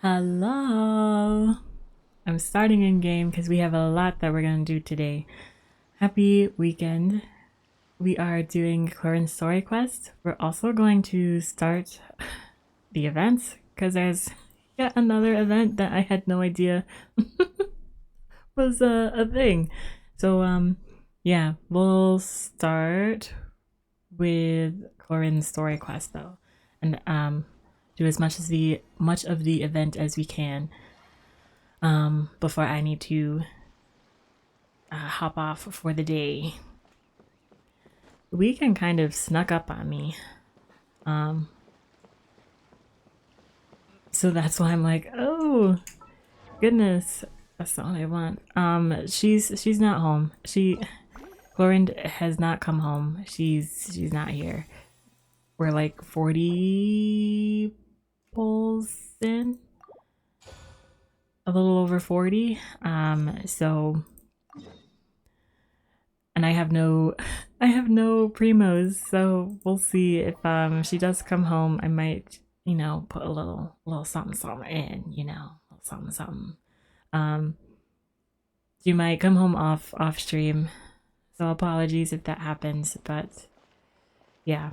Hello! I'm starting in game because we have a lot that we're going to do today. Happy weekend. We are doing Clorinde Story Quest. We're also going to start the events because there's yet another event that I had no idea was a thing. So, yeah, we'll start with Clorinde Story Quest though. And do as much of the event as we can before I need to hop off for the day. The weekend kind of snuck up on me, so that's why I'm like, oh goodness, that's all I want. She's not home. Clorinde has not come home. She's not here. We're like 40 pulls in, a little over 40. So, and I have no primos, so we'll see if she does come home. I might, put a little something in, something. She might come home off stream, so apologies if that happens, but yeah.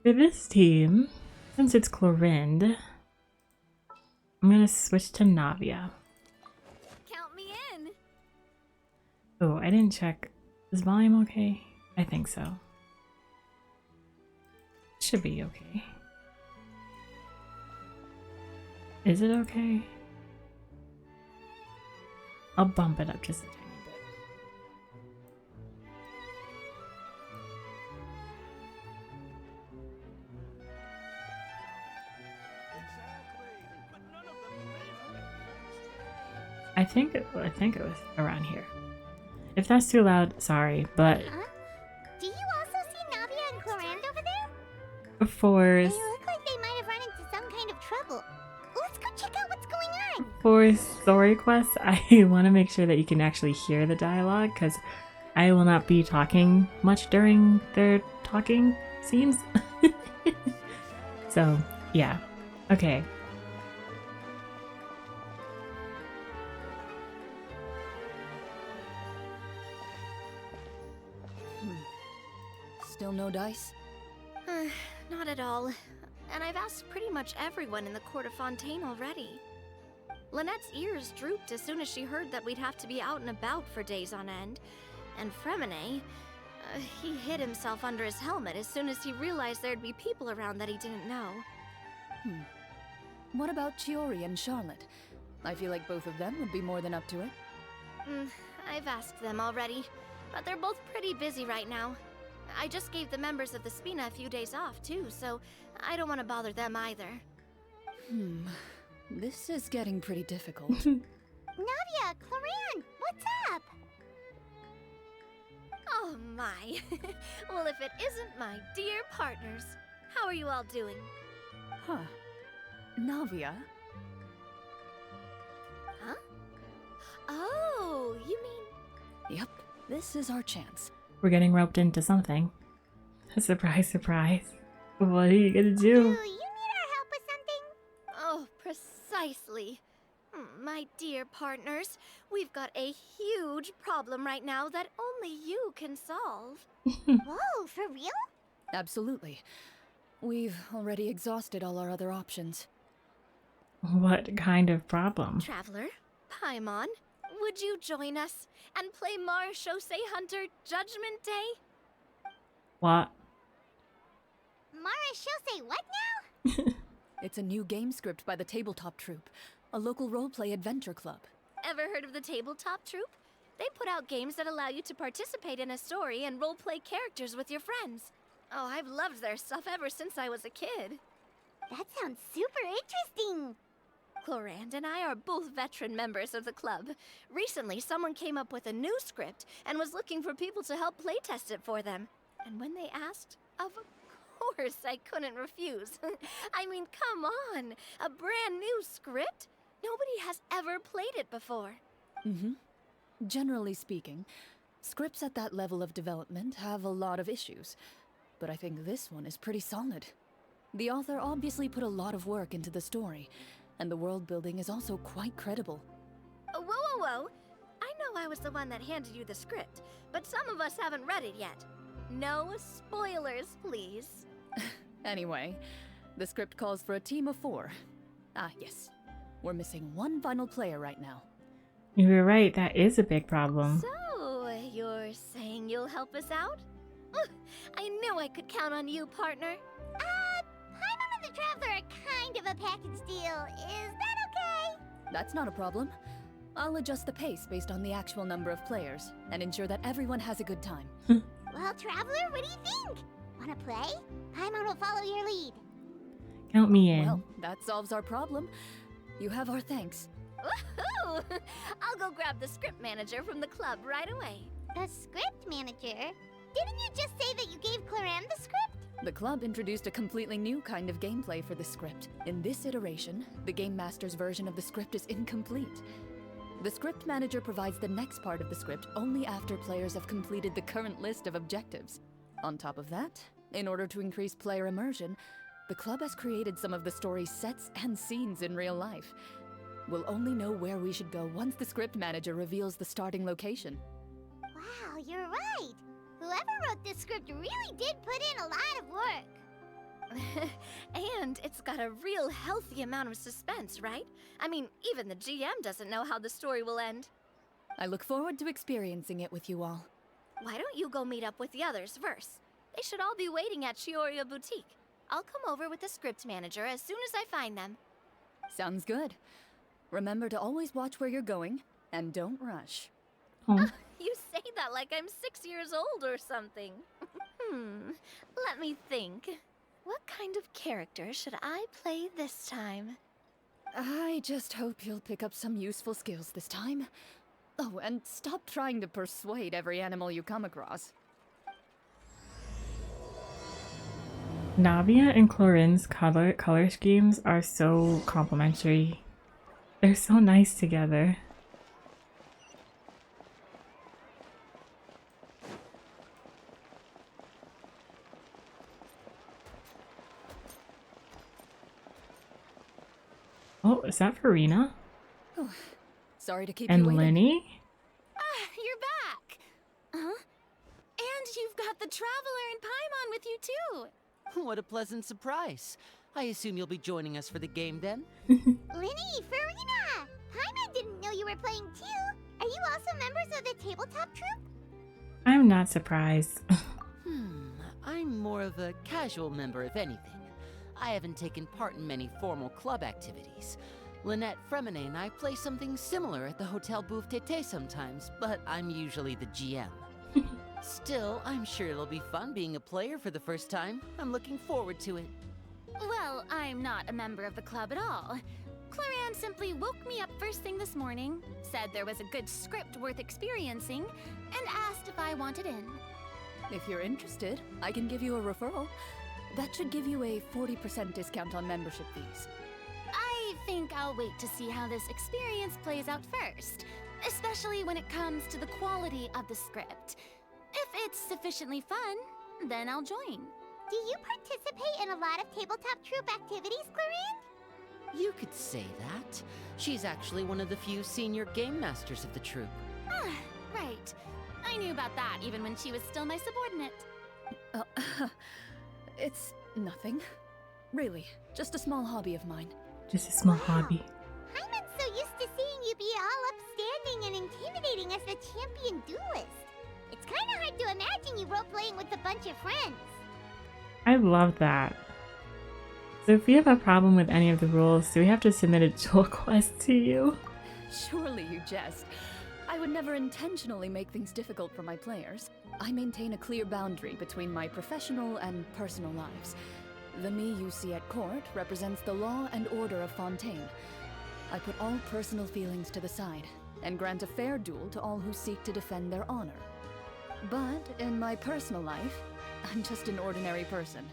For this team, since it's Clorinde, I'm gonna switch to Navia. Count me in. Oh, I didn't check. Is volume okay? I think so. Should be okay. Is it okay? I'll bump it up just a tiny bit. I think it was around here. If that's too loud, sorry, but Huh? Do you also see Navia and Clorinde over there? for They look like they might have run into some kind of trouble. Let's go check out what's going on. story quests, I want to make sure that you can actually hear the dialogue because I will not be talking much during their talking scenes. So Yeah. Okay. Still no dice? Not at all. And I've asked pretty much everyone in the Court of Fontaine already. Lynette's ears drooped as soon as she heard that we'd have to be out and about for days on end. And Fremine, he hid himself under his helmet as soon as he realized there'd be people around that he didn't know. What about Chiori and Charlotte? I feel like both of them would be more than up to it. I've asked them already, but they're both pretty busy right now. I just gave the members of the Spina a few days off, too, so I don't want to bother them either. This is getting pretty difficult. Navia, Clorinde, what's up? Oh my. Well, if it isn't my dear partners. How are you all doing? Huh. Navia? Huh? Oh, you mean... Yep, this is our chance. We're getting roped into something. Surprise, surprise. What are you gonna do? Do you need our help with something? Oh, precisely. My dear partners, we've got a huge problem right now that only you can solve. Whoa, for real? Absolutely. We've already exhausted all our other options. What kind of problem? Traveler, Paimon, would you join us and play Marechaussee Hunter Judgment Day? What? Marechaussee what now? It's a new game script by the Tabletop Troupe, a local roleplay adventure club. Ever heard of the Tabletop Troupe? They put out games that allow you to participate in a story and roleplay characters with your friends. Oh, I've loved their stuff ever since I was a kid. That sounds super interesting. Clorinde and I are both veteran members of the club. Recently, someone came up with a new script and was looking for people to help playtest it for them. And when they asked, of course I couldn't refuse. I mean, come on, a brand new script? Nobody has ever played it before. Generally speaking, scripts at that level of development have a lot of issues, but I think this one is pretty solid. The author obviously put a lot of work into the story, and the world building is also quite credible. Whoa, whoa, whoa! I know I was the one that handed you the script, but some of us haven't read it yet. No spoilers, please. Anyway, the script calls for a team of 4. Ah, yes. We're missing one final player right now. You were right, that is a big problem. So, you're saying you'll help us out? I knew I could count on you, partner. Paimon and the Traveler are kind of a package deal. Is that okay? That's not a problem. I'll adjust the pace based on the actual number of players, and ensure that everyone has a good time. Well, Traveler, what do you think? Wanna play? Paimon will follow your lead. Count me in. Well, that solves our problem. You have our thanks. Woohoo! I'll go grab the script manager from the club right away. The script manager? Didn't you just say that you gave Clorinde the script? The club introduced a completely new kind of gameplay for the script. In this iteration, the Game Master's version of the script is incomplete. The script manager provides the next part of the script only after players have completed the current list of objectives. On top of that, in order to increase player immersion, the club has created some of the story's sets and scenes in real life. We'll only know where we should go once the script manager reveals the starting location. Wow, you're right. Whoever wrote this script really did put in a lot of work. And it's got a real healthy amount of suspense, right? I mean, even the GM doesn't know how the story will end. I look forward to experiencing it with you all. Why don't you go meet up with the others first? They should all be waiting at Chioria Boutique. I'll come over with the script manager as soon as I find them. Sounds good. Remember to always watch where you're going, and don't rush. Oh. You say that like I'm 6 years old or something. Let me think. What kind of character should I play this time? I just hope you'll pick up some useful skills this time. Oh, and stop trying to persuade every animal you come across. Navia and Clorinde's color schemes are so complementary. They're so nice together. Oh, is that Farina? Oh, sorry to keep you And waiting. Lenny? Ah, you're back! Huh? And you've got the Traveler and Paimon with you too! What a pleasant surprise. I assume you'll be joining us for the game then? Linny, Farina! Paimon didn't know you were playing too. Are you also members of the tabletop troupe? I'm not surprised. I'm more of a casual member, if anything. I haven't taken part in many formal club activities. Lynette Fremine and I play something similar at the Hotel Bouffe Tété sometimes, but I'm usually the GM. Still, I'm sure it'll be fun being a player for the first time. I'm looking forward to it. Well, I'm not a member of the club at all. Clorinde simply woke me up first thing this morning, said there was a good script worth experiencing, and asked if I wanted in. If you're interested, I can give you a referral. That should give you a 40% discount on membership fees. I think I'll wait to see how this experience plays out first, especially when it comes to the quality of the script. If it's sufficiently fun, then I'll join. Do you participate in a lot of tabletop troupe activities, Clorinde? You could say that. She's actually one of the few senior game masters of the troupe. Ah, right. I knew about that even when she was still my subordinate. It's nothing. Really, just a small hobby of mine. Just a small hobby. Paimon's so used to seeing you be all upstanding and intimidating as the champion duelist. It's kind of hard to imagine you role-playing with a bunch of friends. I love that. So if we have a problem with any of the rules, do we have to submit a duel quest to you? Surely you jest. I would never intentionally make things difficult for my players. I maintain a clear boundary between my professional and personal lives. The me you see at court represents the law and order of Fontaine. I put all personal feelings to the side and grant a fair duel to all who seek to defend their honor. But in my personal life, I'm just an ordinary person.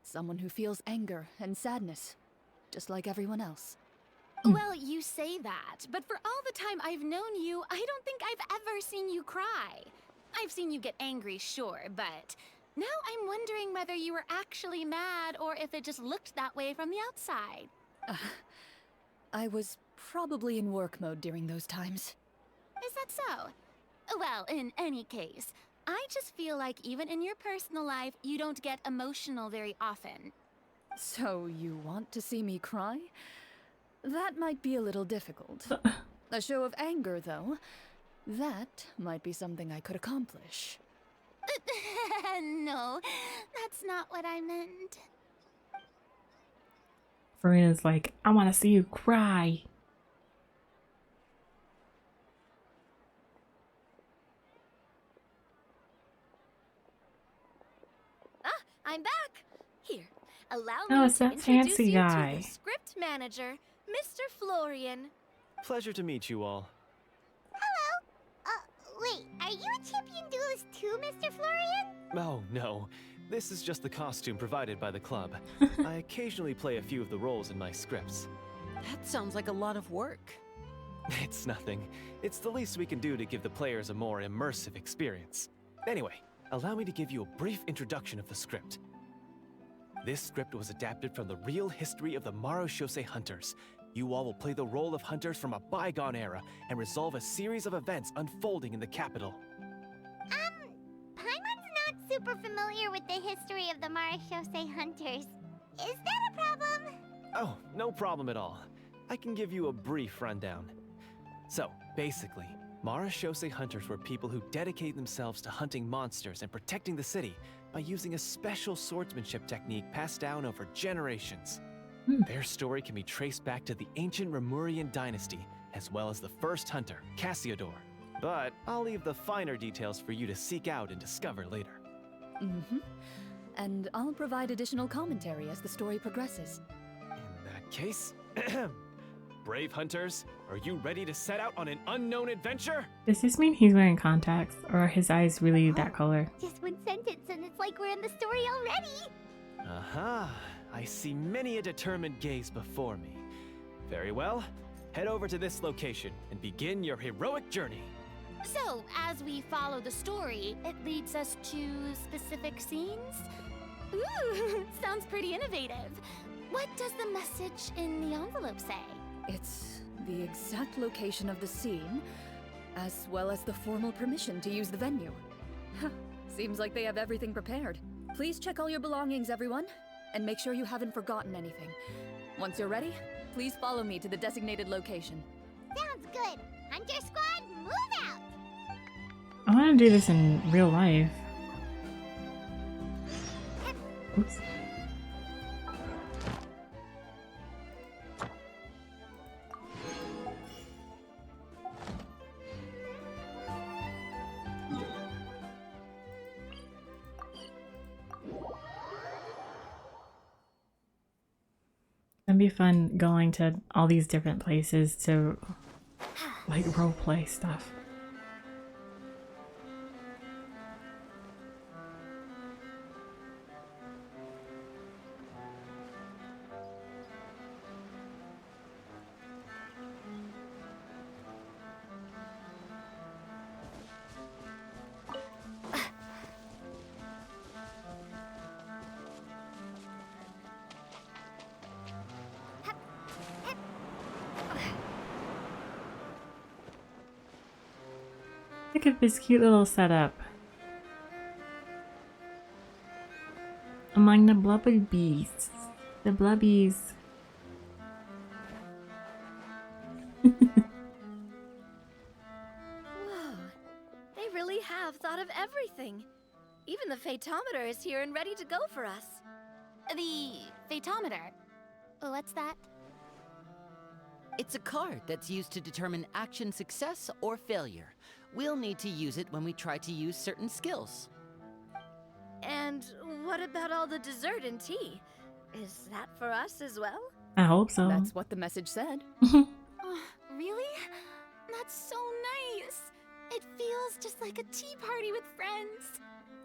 Someone who feels anger and sadness, just like everyone else. Well, you say that, but for all the time I've known you, I don't think I've ever seen you cry. I've seen you get angry, sure, but now I'm wondering whether you were actually mad or if it just looked that way from the outside. I was probably in work mode during those times. Is that so? Well, in any case, I just feel like even in your personal life, you don't get emotional very often. So you want to see me cry? That might be a little difficult. A show of anger, though, that might be something I could accomplish. No, that's not what I meant. Farina's like, I want to see you cry. I'm back. Here, allow Oh, me it's to that introduce fancy you guy. to the script manager, Mr. Florian. Pleasure to meet you all. Wait, are you a champion duelist too, Mr. Florian? Oh, no. This is just the costume provided by the club. I occasionally play a few of the roles in my scripts. That sounds like a lot of work. It's nothing. It's the least we can do to give the players a more immersive experience. Anyway, allow me to give you a brief introduction of the script. This script was adapted from the real history of the Marechaussee Hunters. You all will play the role of hunters from a bygone era and resolve a series of events unfolding in the capital. Paimon's not super familiar with the history of the Marechaussee Hunters. Is that a problem? Oh, no problem at all. I can give you a brief rundown. So, basically, Marechaussee Hunters were people who dedicated themselves to hunting monsters and protecting the city by using a special swordsmanship technique passed down over generations. Their story can be traced back to the ancient Remurian dynasty, as well as the first hunter, Cassiodor. But I'll leave the finer details for you to seek out and discover later. And I'll provide additional commentary as the story progresses. In that case, brave hunters, are you ready to set out on an unknown adventure? Does this mean he's wearing contacts, or are his eyes really that color? Just one sentence and it's like we're in the story already. Aha, I see many a determined gaze before me. Very well, head over to this location and begin your heroic journey. So, as we follow the story, it leads us to specific scenes? Ooh, sounds pretty innovative. What does the message in the envelope say? It's the exact location of the scene, as well as the formal permission to use the venue. Seems like they have everything prepared. Please check all your belongings, everyone, and make sure you haven't forgotten anything. Once you're ready, please follow me to the designated location. Sounds good. Hunter Squad, move out! I want to do this in real life. Oops. It'd be fun going to all these different places to like roleplay stuff. Look at this cute little setup. Among the blubber beasts. The blubbies. Whoa. They really have thought of everything. Even the phaetometer is here and ready to go for us. The phaetometer. What's that? It's a card that's used to determine action success or failure. We'll need to use it when we try to use certain skills. And what about all the dessert and tea? Is that for us as well? I hope so. That's what the message said. Really? That's so nice. It feels just like a tea party with friends.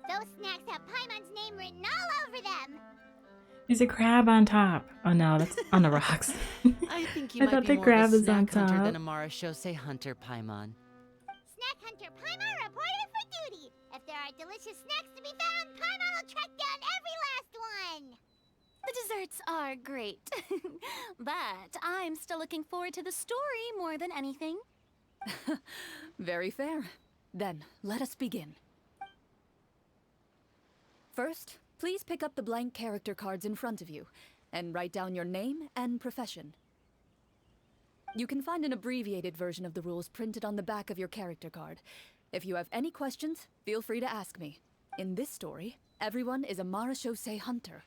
Those snacks have Paimon's name written all over them. There's a crab on top. Oh no, that's on the rocks. I think you I might thought be the more crab of a is on snack hunter top. than a Marashose hunter, Paimon. Snack Hunter Paimon reported for duty. If there are delicious snacks to be found, Paimon will track down every last one. The desserts are great, but I'm still looking forward to the story more than anything. Very fair. Then, let us begin. First, please pick up the blank character cards in front of you, and write down your name and profession. You can find an abbreviated version of the rules printed on the back of your character card. If you have any questions, feel free to ask me. In this story, everyone is a Marashose hunter.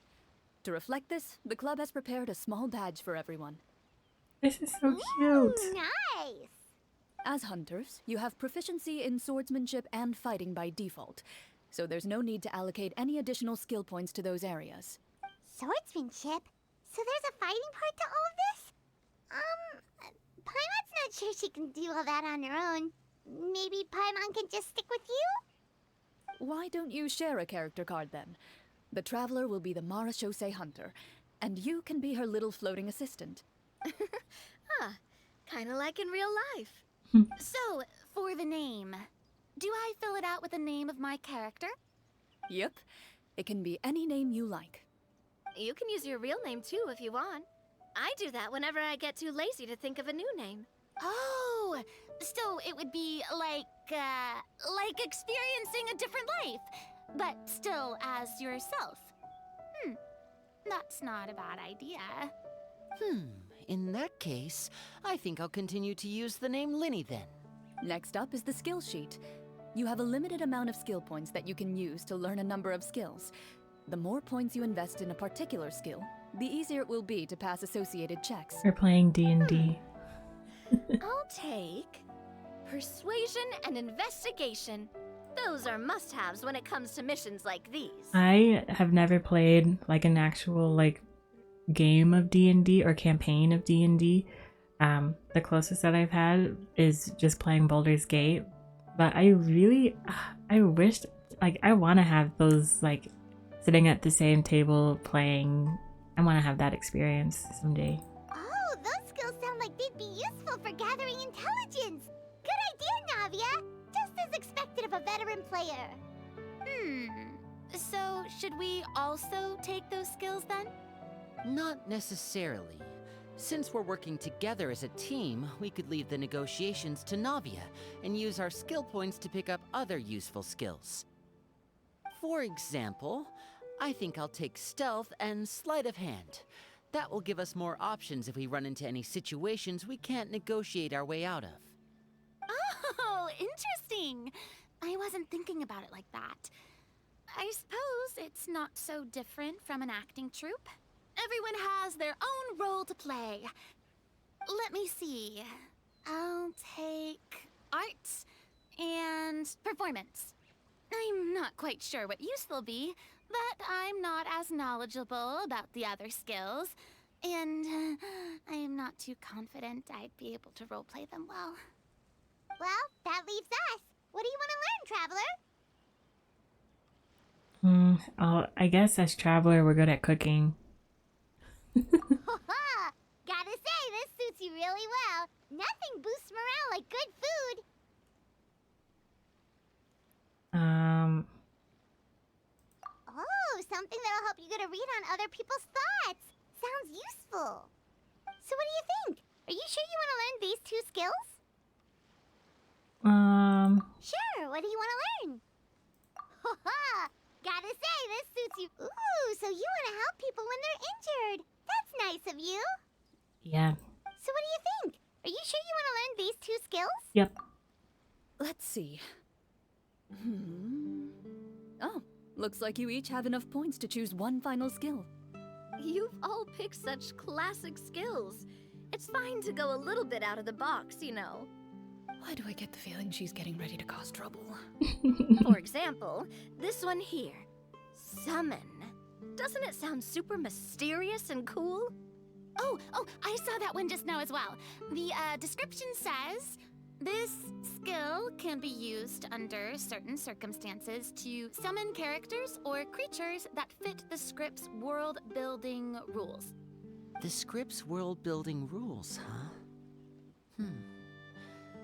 To reflect this, the club has prepared a small badge for everyone. This is so cute. Nice. As hunters, you have proficiency in swordsmanship and fighting by default, so there's no need to allocate any additional skill points to those areas. Swordsmanship? So there's a fighting part to all this? Paimon's not sure she can do all that on her own. Maybe Paimon can just stick with you? Why don't you share a character card then? The Traveler will be the Marashose hunter, and you can be her little floating assistant. Kinda like in real life. So, for the name, do I fill it out with the name of my character? Yep, it can be any name you like. You can use your real name too if you want. I do that whenever I get too lazy to think of a new name. Oh, so it would be like experiencing a different life, but still as yourself. That's not a bad idea. In that case, I think I'll continue to use the name Linny then. Next up is the skill sheet. You have a limited amount of skill points that you can use to learn a number of skills. The more points you invest in a particular skill, the easier it will be to pass associated checks. We're playing D&D. I'll take persuasion and investigation. Those are must-haves when it comes to missions like these. I have never played like an actual like game of D&D or campaign of D&D. The closest that I've had is just playing Baldur's Gate. But I wished, like, I want to have those, like, sitting at the same table playing. I want to have that experience someday. Oh, those skills sound like they'd be useful for gathering intelligence. Good idea, Navia. Just as expected of a veteran player. So, should we also take those skills then? Not necessarily. Since we're working together as a team, we could leave the negotiations to Navia and use our skill points to pick up other useful skills. For example, I think I'll take stealth and sleight of hand. That will give us more options if we run into any situations we can't negotiate our way out of. Oh, interesting. I wasn't thinking about it like that. I suppose it's not so different from an acting troupe. Everyone has their own role to play. Let me see. I'll take arts and performance. I'm not quite sure what use they'll be, but I'm not as knowledgeable about the other skills, and I am not too confident I'd be able to roleplay them well. Well, that leaves us. What do you want to learn, Traveler? I guess as Traveler, we're good at cooking. Gotta say, this suits you really well. Nothing boosts morale like good food. Oh, something that'll help you get a read on other people's thoughts. Sounds useful. So what do you think? Are you sure you want to learn these 2 skills? Sure, what do you want to learn? Gotta say, this suits you. Ooh, so you want to help people when they're injured. That's nice of you. Yeah. So what do you think? Are you sure you want to learn these 2 skills? Yep. Let's see. Oh, looks like you each have enough points to choose one final skill. You've all picked such classic skills. It's fine to go a little bit out of the box, you know. Why do I get the feeling she's getting ready to cause trouble? For example, this one here. Summon. Doesn't it sound super mysterious and cool? Oh, I saw that one just now as well. The description says, this skill can be used under certain circumstances to summon characters or creatures that fit the script's world-building rules. The script's world-building rules, huh?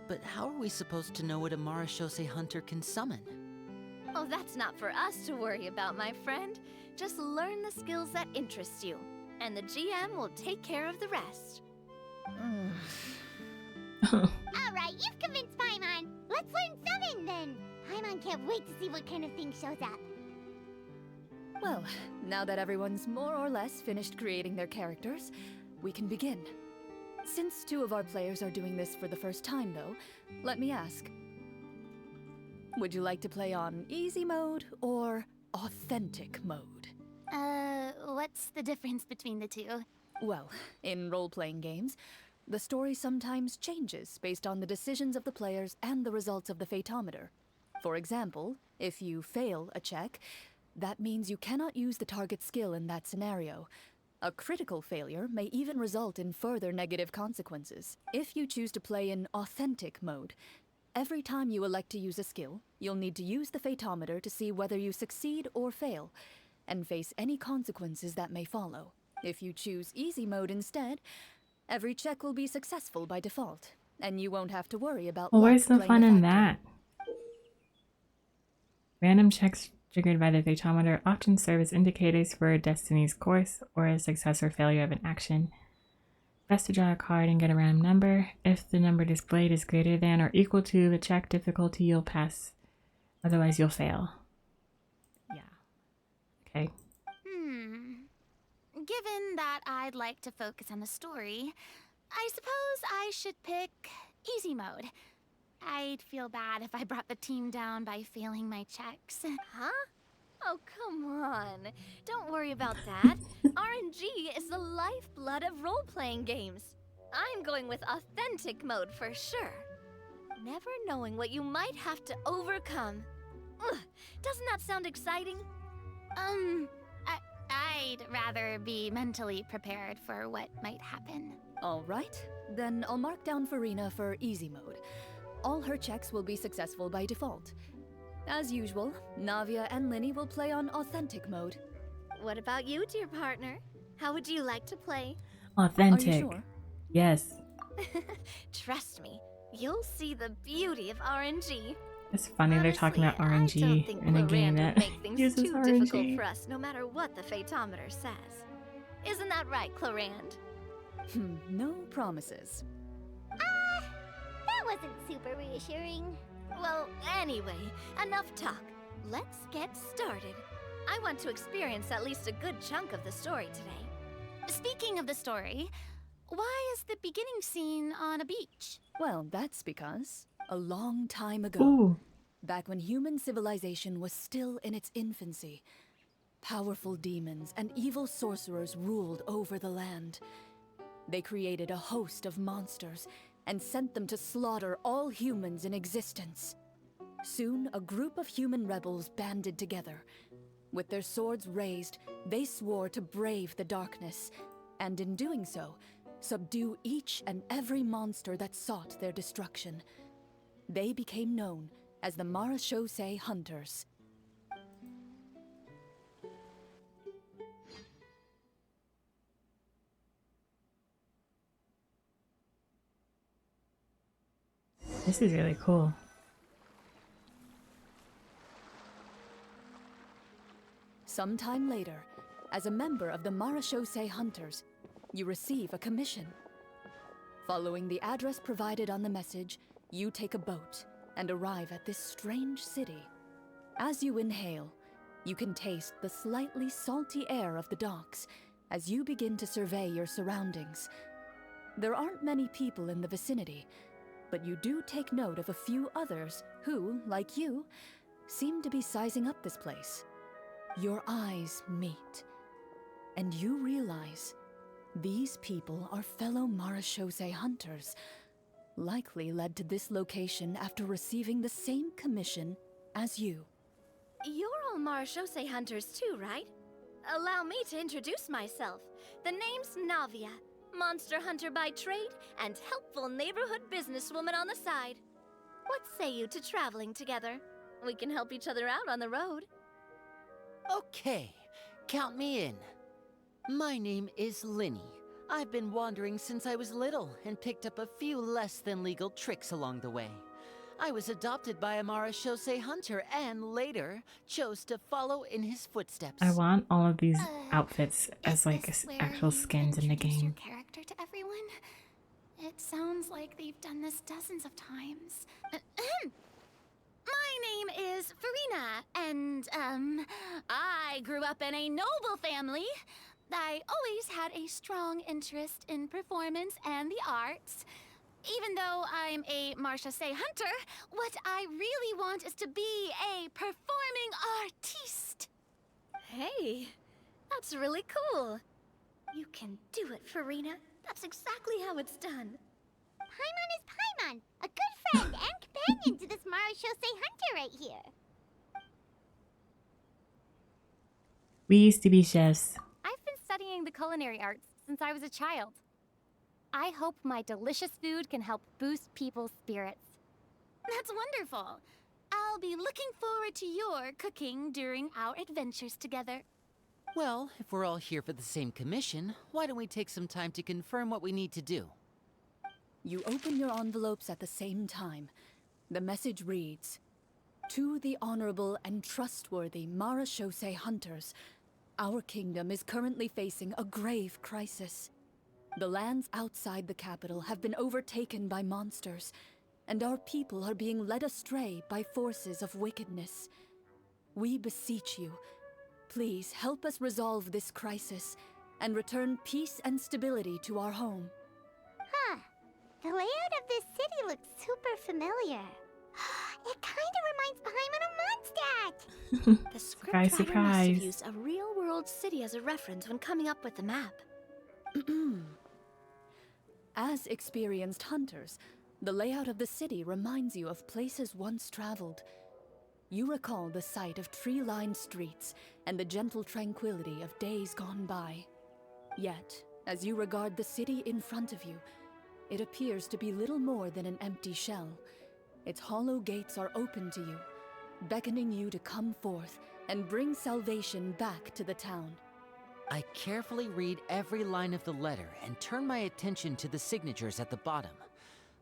But how are we supposed to know what a Marashose hunter can summon? Oh, that's not for us to worry about, my friend. Just learn the skills that interest you, and the GM will take care of the rest. Alright, you've convinced Paimon. Let's learn summon then. Paimon can't wait to see what kind of thing shows up. Well, now that everyone's more or less finished creating their characters, we can begin. Since 2 of our players are doing this for the first time, though, let me ask. Would you like to play on easy mode or authentic mode? What's the difference between the 2? Well, in role-playing games, the story sometimes changes based on the decisions of the players and the results of the Fatometer. For example, if you fail a check, that means you cannot use the target skill in that scenario. A critical failure may even result in further negative consequences. If you choose to play in authentic mode, every time you elect to use a skill, you'll need to use the Fatometer to see whether you succeed or fail, and face any consequences that may follow. If you choose easy mode instead, every check will be successful by default, and you won't have to worry about Well, luck where's the playing fun a in factor. that? Random checks triggered by the Fatometer often serve as indicators for a destiny's course or a success or failure of an action. Best to draw a card and get a random number. If the number displayed is greater than or equal to the check difficulty, you'll pass. Otherwise, you'll fail. Yeah. Okay. Given that I'd like to focus on the story, I suppose I should pick easy mode. I'd feel bad if I brought the team down by failing my checks. Huh? Oh, come on. Don't worry about that. RNG is the lifeblood of role-playing games. I'm going with authentic mode for sure. Never knowing what you might have to overcome. Ugh, doesn't that sound exciting? I'd rather be mentally prepared for what might happen. All right, then I'll mark down Farina for easy mode. All her checks will be successful by default. As usual, Navia and Linny will play on authentic mode. What about you, dear partner? How would you like to play? Authentic. Are you sure? Yes. Trust me, you'll see the beauty of RNG. It's funny they're talking about Honestly, I don't RNG think in a game Clorinde that would make things uses too RNG. difficult for us, no matter what the Fatometer says. Isn't that right, Clorinde? No promises. That wasn't super reassuring. Well, anyway, enough talk. Let's get started. I want to experience at least a good chunk of the story today. Speaking of the story, why is the beginning scene on a beach? Well, that's because a long time ago, Ooh. back when human civilization was still in its infancy, powerful demons and evil sorcerers ruled over the land. They created a host of monsters and sent them to slaughter all humans in existence. Soon, a group of human rebels banded together. With their swords raised, they swore to brave the darkness, and in doing so, subdue each and every monster that sought their destruction. They became known as the Marachose Hunters. This is really cool. Sometime later, as a member of the Marachose Hunters, you receive a commission. Following the address provided on the message, you take a boat and arrive at this strange city. As you inhale, you can taste the slightly salty air of the docks as you begin to survey your surroundings. There aren't many people in the vicinity, but you do take note of a few others who, like you, seem to be sizing up this place. Your eyes meet, and you realize these people are fellow Marachose hunters, likely led to this location after receiving the same commission as you. You're all Marachose hunters too, right? Allow me to introduce myself. The name's Navia, monster hunter by trade and helpful neighborhood businesswoman on the side. What say you to traveling together? We can help each other out on the road. Okay, count me in. My name is Linny. I've been wandering since I was little and picked up a few less than legal tricks along the way. I was adopted by a Marachose hunter and later chose to follow in his footsteps. I want all of these outfits as Is like this where actual you skins in the introduce your game. character to everyone? It sounds like they've done this dozens of times. My name is Farina, and, I grew up in a noble family. I always had a strong interest in performance and the arts. Even though I'm a Marachose hunter, what I really want is to be a performing artiste. Hey, that's really cool. You can do it, Farina. That's exactly how it's done. Paimon is Paimon, a good friend and companion to this Marachose hunter right here. We used to be chefs. I've been studying the culinary arts since I was a child. I hope my delicious food can help boost people's spirits. That's wonderful. I'll be looking forward to your cooking during our adventures together. Well, if we're all here for the same commission, why don't we take some time to confirm what we need to do? You open your envelopes at the same time. The message reads, "To the honorable and trustworthy Marachose hunters, our kingdom is currently facing a grave crisis. The lands outside the capital have been overtaken by monsters, and our people are being led astray by forces of wickedness. We beseech you, please help us resolve this crisis and return peace and stability to our home." Huh. The layout of this city looks super familiar. It kind of reminds Paimon of Mondstadt. The script Surprise, writer must surprise. have used a real-world city as a reference when coming up with the map. As experienced hunters, the layout of the city reminds you of places once traveled. You recall the sight of tree-lined streets and the gentle tranquility of days gone by. Yet, as you regard the city in front of you, it appears to be little more than an empty shell. Its hollow gates are open to you, beckoning you to come forth and bring salvation back to the town. I carefully read every line of the letter and turn my attention to the signatures at the bottom.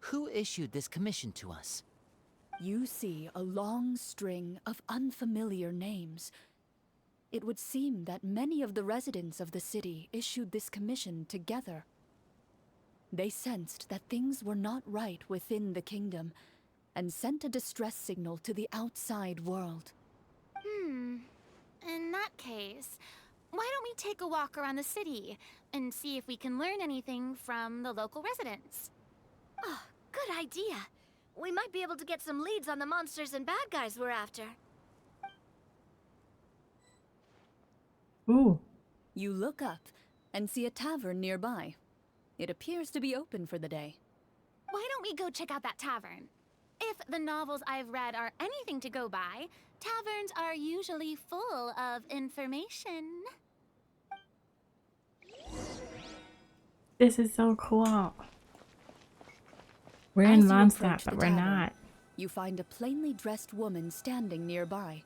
Who issued this commission to us? You see a long string of unfamiliar names. it would seem that many of the residents of the city issued this commission together. They sensed that things were not right within the kingdom, and sent a distress signal to the outside world. In that case, why don't we take a walk around the city and see if we can learn anything from the local residents? Oh, good idea. We might be able to get some leads on the monsters and bad guys we're after. Ooh. You look up and see a tavern nearby. It appears to be open for the day. Why don't we go check out that tavern? If the novels I've read are anything to go by, taverns are usually full of information. This is so cool. We're As in you Mondstadt, approach but the we're tavern, not. You find a plainly dressed woman standing nearby.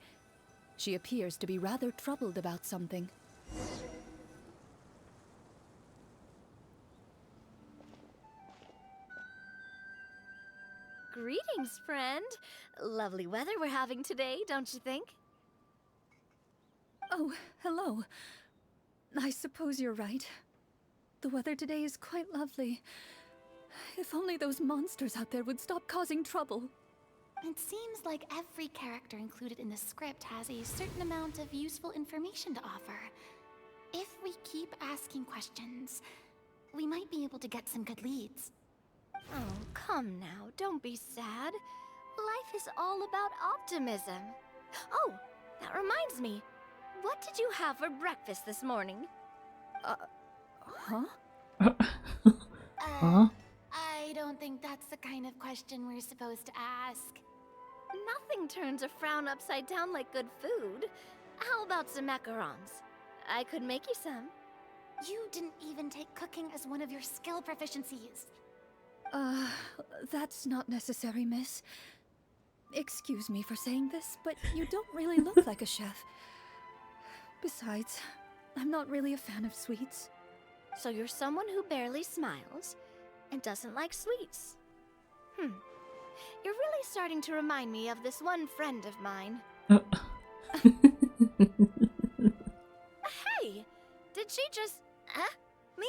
She appears to be rather troubled about something. Greetings, friend. Lovely weather we're having today, don't you think? Oh, hello. I suppose you're right. The weather today is quite lovely. If only those monsters out there would stop causing trouble. It seems like every character included in the script has a certain amount of useful information to offer. If we keep asking questions, we might be able to get some good leads. Oh, come now, don't be sad. Life is all about optimism. Oh, that reminds me. What did you have for breakfast this morning? Huh? Huh? I don't think that's the kind of question we're supposed to ask. Nothing turns a frown upside down like good food. How about some macarons? I could make you some. You didn't even take cooking as one of your skill proficiencies. That's not necessary, miss. Excuse me for saying this, but you don't really look like a chef. Besides, I'm not really a fan of sweets. So you're someone who barely smiles and doesn't like sweets. You're really starting to remind me of this one friend of mine. Hey! Did she just... me?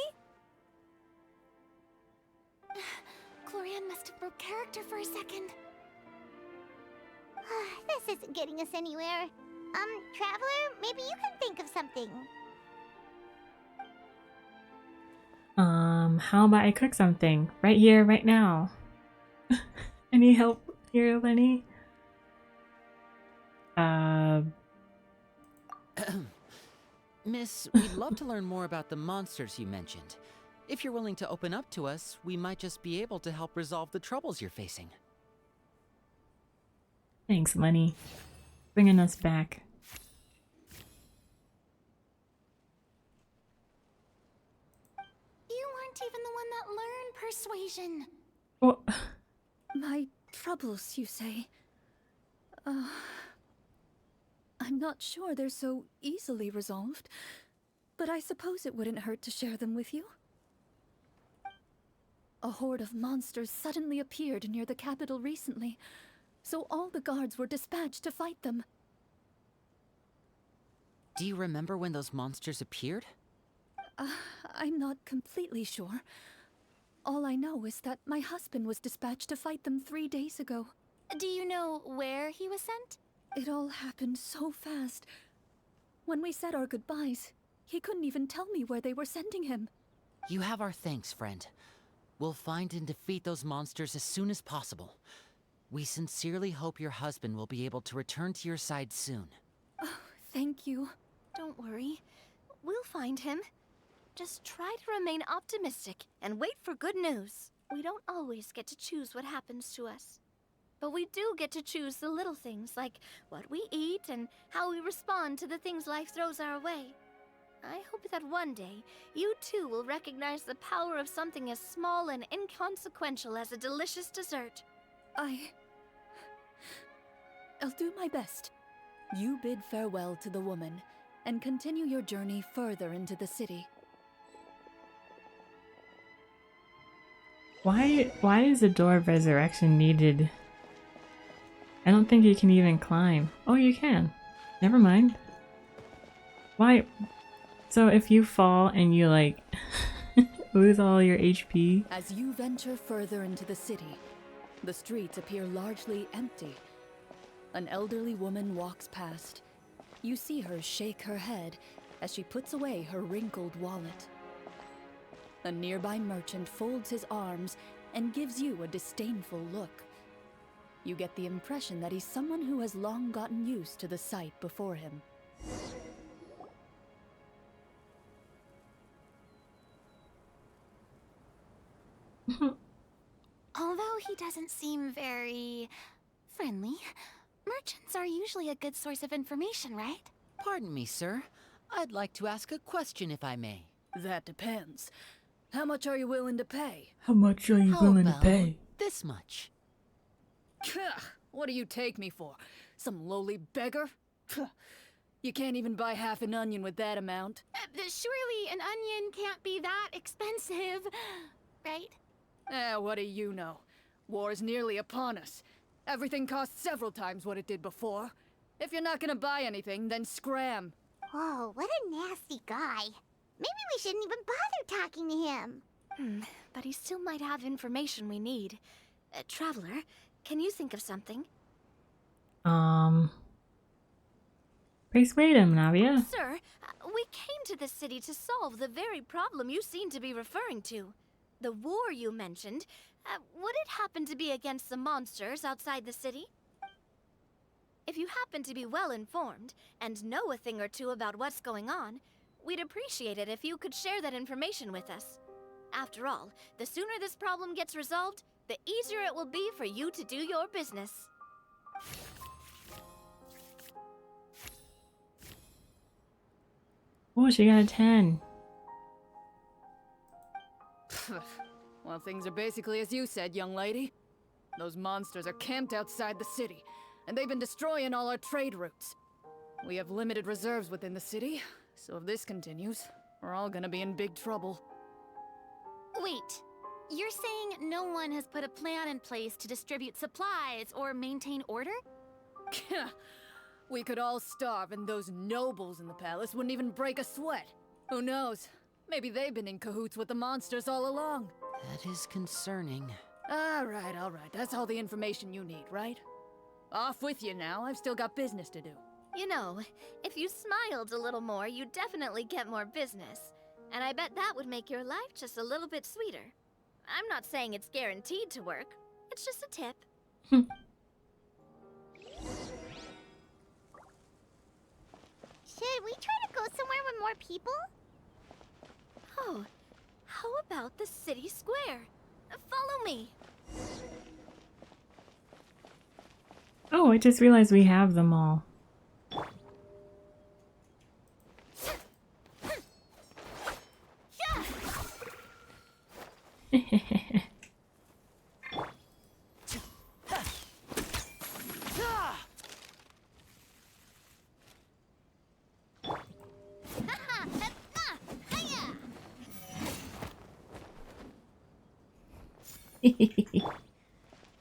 Clorinde must have broke character for a second. This isn't getting us anywhere. Traveler, maybe you can think of something. How about I cook something? Right here, right now. Any help here, Lenny? Miss, we'd love to learn more about the monsters you mentioned. If you're willing to open up to us, we might just be able to help resolve the troubles you're facing. Thanks, Lenny. Bringing us back. You weren't even the one that learned persuasion. Oh. My troubles, you say? I'm not sure they're so easily resolved, but I suppose it wouldn't hurt to share them with you. A horde of monsters suddenly appeared near the capital recently, so all the guards were dispatched to fight them. Do you remember when those monsters appeared? I'm not completely sure. All I know is that my husband was dispatched to fight them 3 days ago. Do you know where he was sent? It all happened so fast. When we said our goodbyes, he couldn't even tell me where they were sending him. You have our thanks, friend. We'll find and defeat those monsters as soon as possible. We sincerely hope your husband will be able to return to your side soon. Oh, thank you. Don't worry. We'll find him. Just try to remain optimistic and wait for good news. We don't always get to choose what happens to us. But we do get to choose the little things, like what we eat and how we respond to the things life throws our way. I hope that one day, you too will recognize the power of something as small and inconsequential as a delicious dessert. I'll do my best. You bid farewell to the woman, and continue your journey further into the city. Why is the door of resurrection needed? I don't think you can even climb. Oh, you can. Never mind. Why? So if you fall and you like lose all your HP. As you venture further into the city, the streets appear largely empty. An elderly woman walks past. You see her shake her head as she puts away her wrinkled wallet. A nearby merchant folds his arms and gives you a disdainful look. You get the impression that he's someone who has long gotten used to the sight before him. Although he doesn't seem very friendly, merchants are usually a good source of information, right? Pardon me, sir. I'd like to ask a question if I may. That depends. How much are you willing to pay? How much are you How willing to about pay? this much? What do you take me for? Some lowly beggar? You can't even buy half an onion with that amount. Surely an onion can't be that expensive, right? What do you know? War's nearly upon us. Everything costs several times what it did before. If you're not gonna buy anything, then scram. Whoa, what a nasty guy. Maybe we shouldn't even bother talking to him. But he still might have information we need. Traveler, can you think of something? Persuade him, Navia. Sir, we came to this city to solve the very problem you seem to be referring to. The war you mentioned, would it happen to be against the monsters outside the city? If you happen to be well informed and know a thing or two about what's going on, we'd appreciate it if you could share that information with us. After all, the sooner this problem gets resolved, the easier it will be for you to do your business. Oh, she got a 10. Well, things are basically as you said, young lady. Those monsters are camped outside the city, and they've been destroying all our trade routes. We have limited reserves within the city, so if this continues, we're all gonna be in big trouble. Wait, you're saying no one has put a plan in place to distribute supplies or maintain order? We could all starve, and those nobles in the palace wouldn't even break a sweat. Who knows? Maybe they've been in cahoots with the monsters all along. That is concerning. All right. That's all the information you need, right? Off with you now. I've still got business to do. You know, if you smiled a little more, you'd definitely get more business. And I bet that would make your life just a little bit sweeter. I'm not saying it's guaranteed to work. It's just a tip. Should we try to go somewhere with more people? Oh, how about the city square? Follow me. Oh, I just realized we have them all.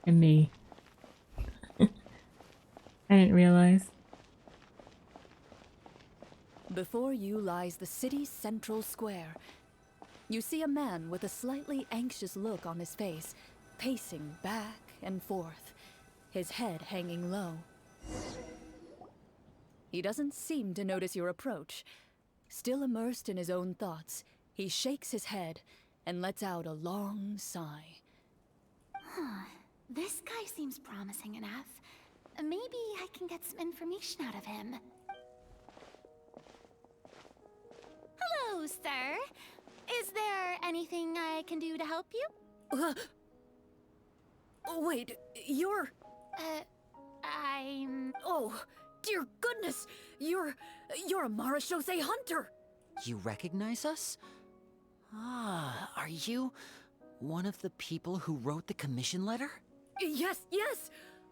And me. I didn't realize. Before you lies the city's central square. You see a man with a slightly anxious look on his face, pacing back and forth, his head hanging low. He doesn't seem to notice your approach. Still immersed in his own thoughts, he shakes his head and lets out a long sigh. This guy seems promising enough. Maybe I can get some information out of him. Hello, sir. Is there anything I can do to help you? Wait, you're... I'm... Oh, dear goodness! You're a Marashose hunter! You recognize us? Ah, are you one of the people who wrote the commission letter? Yes!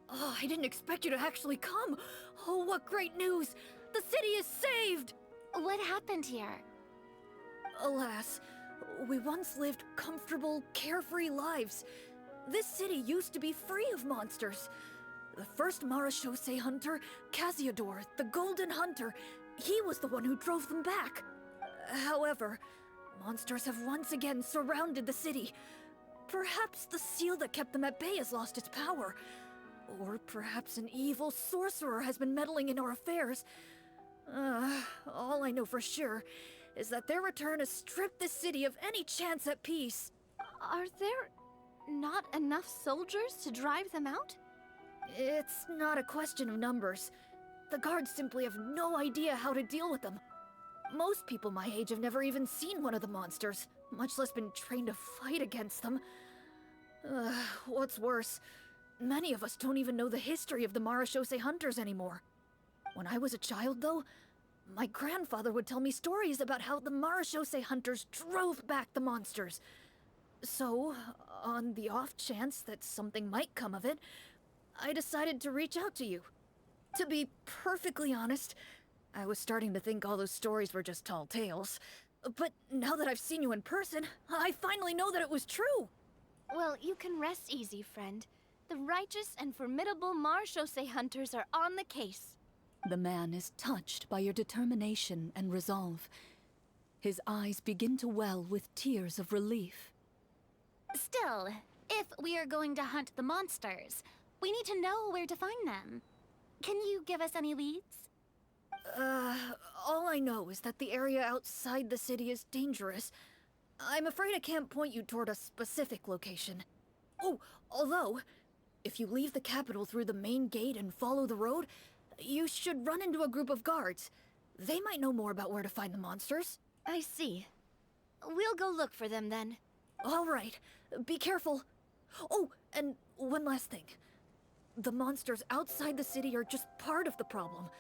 Oh, I didn't expect you to actually come! Oh, what great news! The city is saved! What happened here? Alas, we once lived comfortable, carefree lives. This city used to be free of monsters. The first Marashose hunter, Casiodor, the Golden Hunter, He was the one who drove them back. However, monsters have once again surrounded the city. Perhaps the seal that kept them at bay has lost its power. Or perhaps an evil sorcerer has been meddling in our affairs. All I know for sure is that their return has stripped the city of any chance at peace. Are there not enough soldiers to drive them out? It's not a question of numbers. The guards simply have no idea how to deal with them. Most people my age have never even seen one of the monsters, much less been trained to fight against them. What's worse, many of us don't even know the history of the Marashose hunters anymore. When I was a child, though, my grandfather would tell me stories about how the Marashose hunters drove back the monsters. So, on the off chance that something might come of it, I decided to reach out to you. To be perfectly honest, I was starting to think all those stories were just tall tales. But now that I've seen you in person, I finally know that it was true! Well, you can rest easy, friend. The righteous and formidable Marashose hunters are on the case. The man is touched by your determination and resolve. His eyes begin to well with tears of relief. Still, if we are going to hunt the monsters, we need to know where to find them. Can you give us any leads? All I know is that the area outside the city is dangerous. I'm afraid I can't point you toward a specific location. Oh, although, if you leave the capital through the main gate and follow the road, you should run into a group of guards. They might know more about where to find the monsters. I see. We'll go look for them then. All right, be careful. Oh, and one last thing. The monsters outside the city are just part of the problem.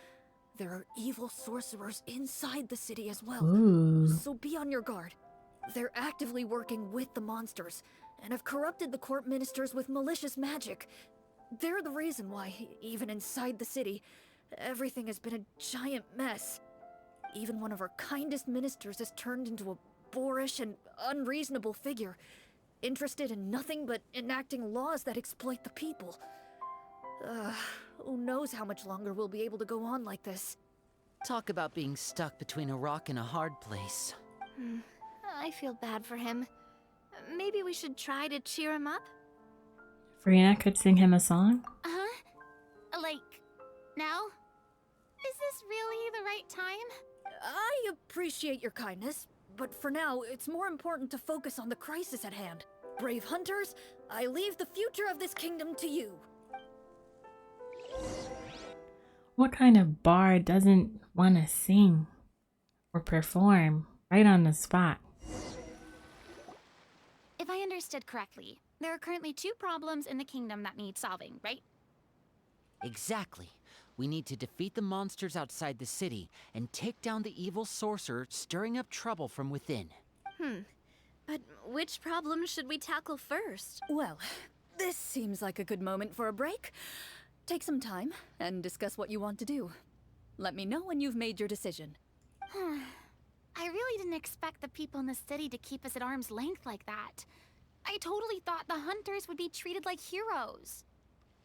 There are evil sorcerers inside the city as well. Ooh. So be on your guard. They're actively working with the monsters, and have corrupted the court ministers with malicious magic. They're the reason why, even inside the city, everything has been a giant mess. Even one of our kindest ministers has turned into a boorish and unreasonable figure, interested in nothing but enacting laws that exploit the people. Who knows how much longer we'll be able to go on like this. Talk about being stuck between a rock and a hard place. I feel bad for him. Maybe we should try to cheer him up? Farina could sing him a song? Huh? Like, now? Is this really the right time? I appreciate your kindness, but for now, it's more important to focus on the crisis at hand. Brave hunters, I leave the future of this kingdom to you. What kind of bard doesn't want to sing or perform right on the spot? If I understood correctly, there are currently 2 problems in the kingdom that need solving, right? Exactly. We need to defeat the monsters outside the city and take down the evil sorcerer stirring up trouble from within. But which problem should we tackle first? Well, this seems like a good moment for a break. Take some time and discuss what you want to do. Let me know when you've made your decision. I really didn't expect the people in the city to keep us at arm's length like that. I totally thought the hunters would be treated like heroes.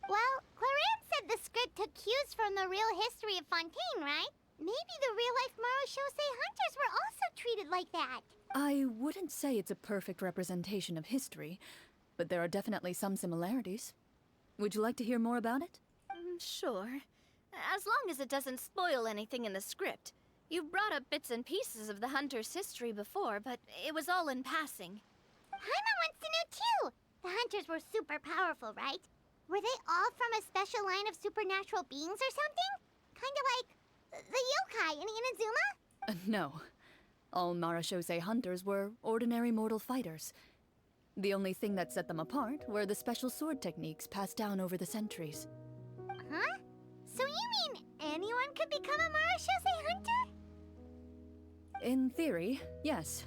Well, Clorinde said the script took cues from the real history of Fontaine, right? Maybe the real-life Marashose hunters were also treated like that. I wouldn't say it's a perfect representation of history, but there are definitely some similarities. Would you like to hear more about it? Sure. As long as it doesn't spoil anything in the script. You brought up bits and pieces of the hunter's history before, but it was all in passing. Paimon wants to know too! The hunters were super powerful, right? Were they all from a special line of supernatural beings or something? Kinda like the yokai in Inazuma? No. All Marashose hunters were ordinary mortal fighters. The only thing that set them apart were the special sword techniques passed down over the centuries. Huh? So you mean anyone could become a Marashose hunter? In theory, yes.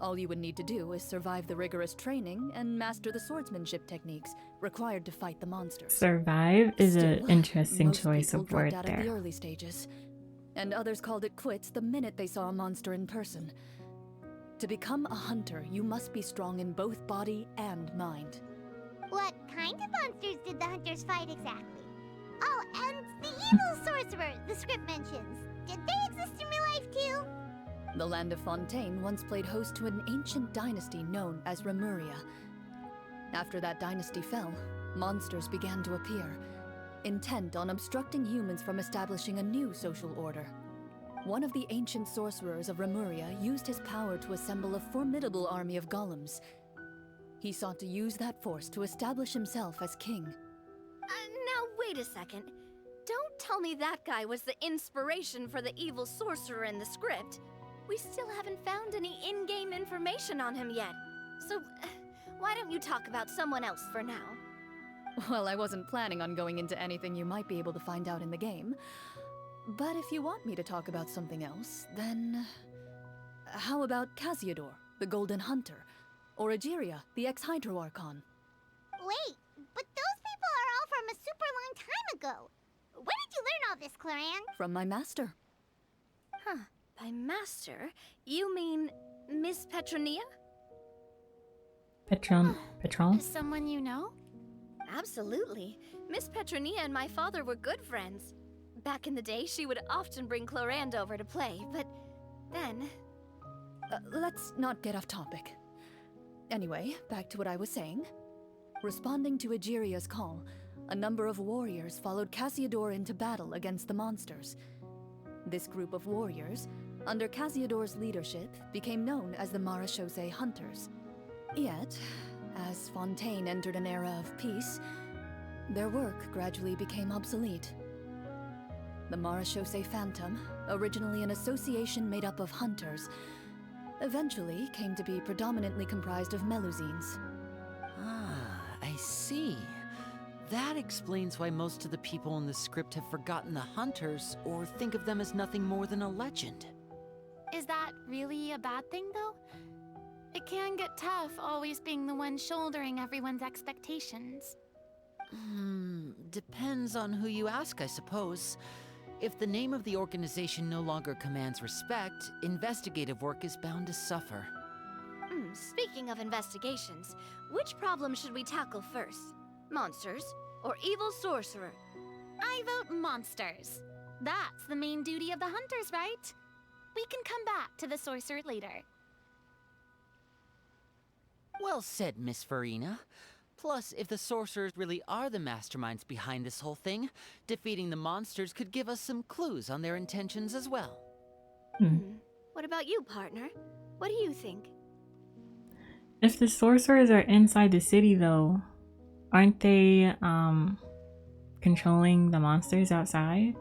All you would need to do is survive the rigorous training and master the swordsmanship techniques required to fight the monsters. Survive is an Still, interesting most choice people of word dropped out of the there. early stages, and others called it quits the minute they saw a monster in person. To become a hunter, you must be strong in both body and mind. What kind of monsters did the hunters fight exactly? Oh, and the evil sorcerer the script mentions. did they exist in real life too? The land of Fontaine once played host to an ancient dynasty known as Remuria. After that dynasty fell, monsters began to appear, intent on obstructing humans from establishing a new social order. One of the ancient sorcerers of Remuria used his power to assemble a formidable army of golems. He sought to use that force to establish himself as king. Now wait a second. Don't tell me that guy was the inspiration for the evil sorcerer in the script. We still haven't found any in-game information on him yet. So, why don't you talk about someone else for now? Well, I wasn't planning on going into anything you might be able to find out in the game. But if you want me to talk about something else, then... How about Casiodor, the Golden Hunter? Or Egeria, the ex-Hydro Archon? Wait, but those people are all from a super long time ago. Where did you learn all this, Clorinde? From my master. Huh. By master, you mean Miss Petronia? Petron? Someone you know? Absolutely. Miss Petronia and my father were good friends. Back in the day, she would often bring Clorinde over to play, but then... Let's not get off topic. Anyway, back to what I was saying. Responding to Egeria's call, a number of warriors followed Casiodor into battle against the monsters. This group of warriors, under Casiodor's leadership, became known as the Marechaussee Hunters. Yet, as Fontaine entered an era of peace, their work gradually became obsolete. The Marechaussee Phantom, originally an association made up of hunters, eventually came to be predominantly comprised of Melusines. Ah, I see. That explains why most of the people in the script have forgotten the hunters or think of them as nothing more than a legend. Is that really a bad thing, though? It can get tough always being the one shouldering everyone's expectations. Depends on who you ask, I suppose. If the name of the organization no longer commands respect, investigative work is bound to suffer. Speaking of investigations, which problem should we tackle first? Monsters or evil sorcerer? I vote monsters. That's the main duty of the hunters, right? We can come back to the sorcerer later. Well said, Miss Farina. Plus, if the sorcerers really are the masterminds behind this whole thing, defeating the monsters could give us some clues on their intentions as well. What about you, partner? What do you think? If the sorcerers are inside the city, though, aren't they controlling the monsters outside?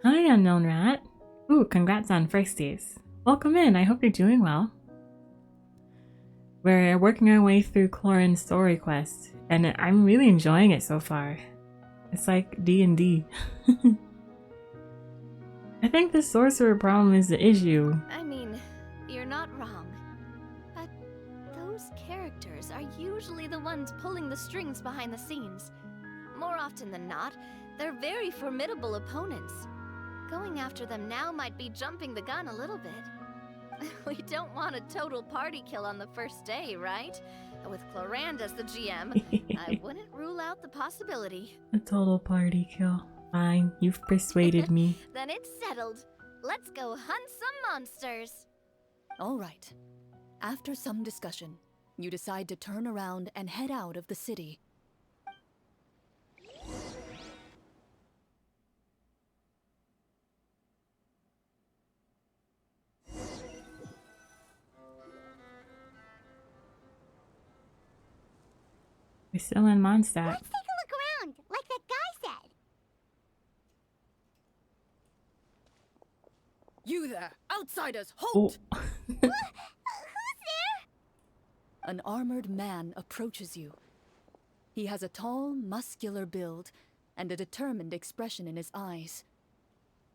Hi, unknown rat. Ooh, congrats on first days. Welcome in. I hope you're doing well. We're working our way through Clorinde's story quest, and I'm really enjoying it so far. It's like D&D. I think the sorcerer problem is the issue. I mean, you're not wrong. But those characters are usually the ones pulling the strings behind the scenes. More often than not, they're very formidable opponents. Going after them now might be jumping the gun a little bit. We don't want a total party kill on the first day, right? With Clorinde as the GM, I wouldn't rule out the possibility. A total party kill. Fine, you've persuaded me. Then it's settled. Let's go hunt some monsters. All right. After some discussion, you decide to turn around and head out of the city. We're still in Mondstadt. Let's take a look around, like that guy said. You there, outsiders, halt! Oh. Who's there? An armored man approaches you. He has a tall, muscular build and a determined expression in his eyes.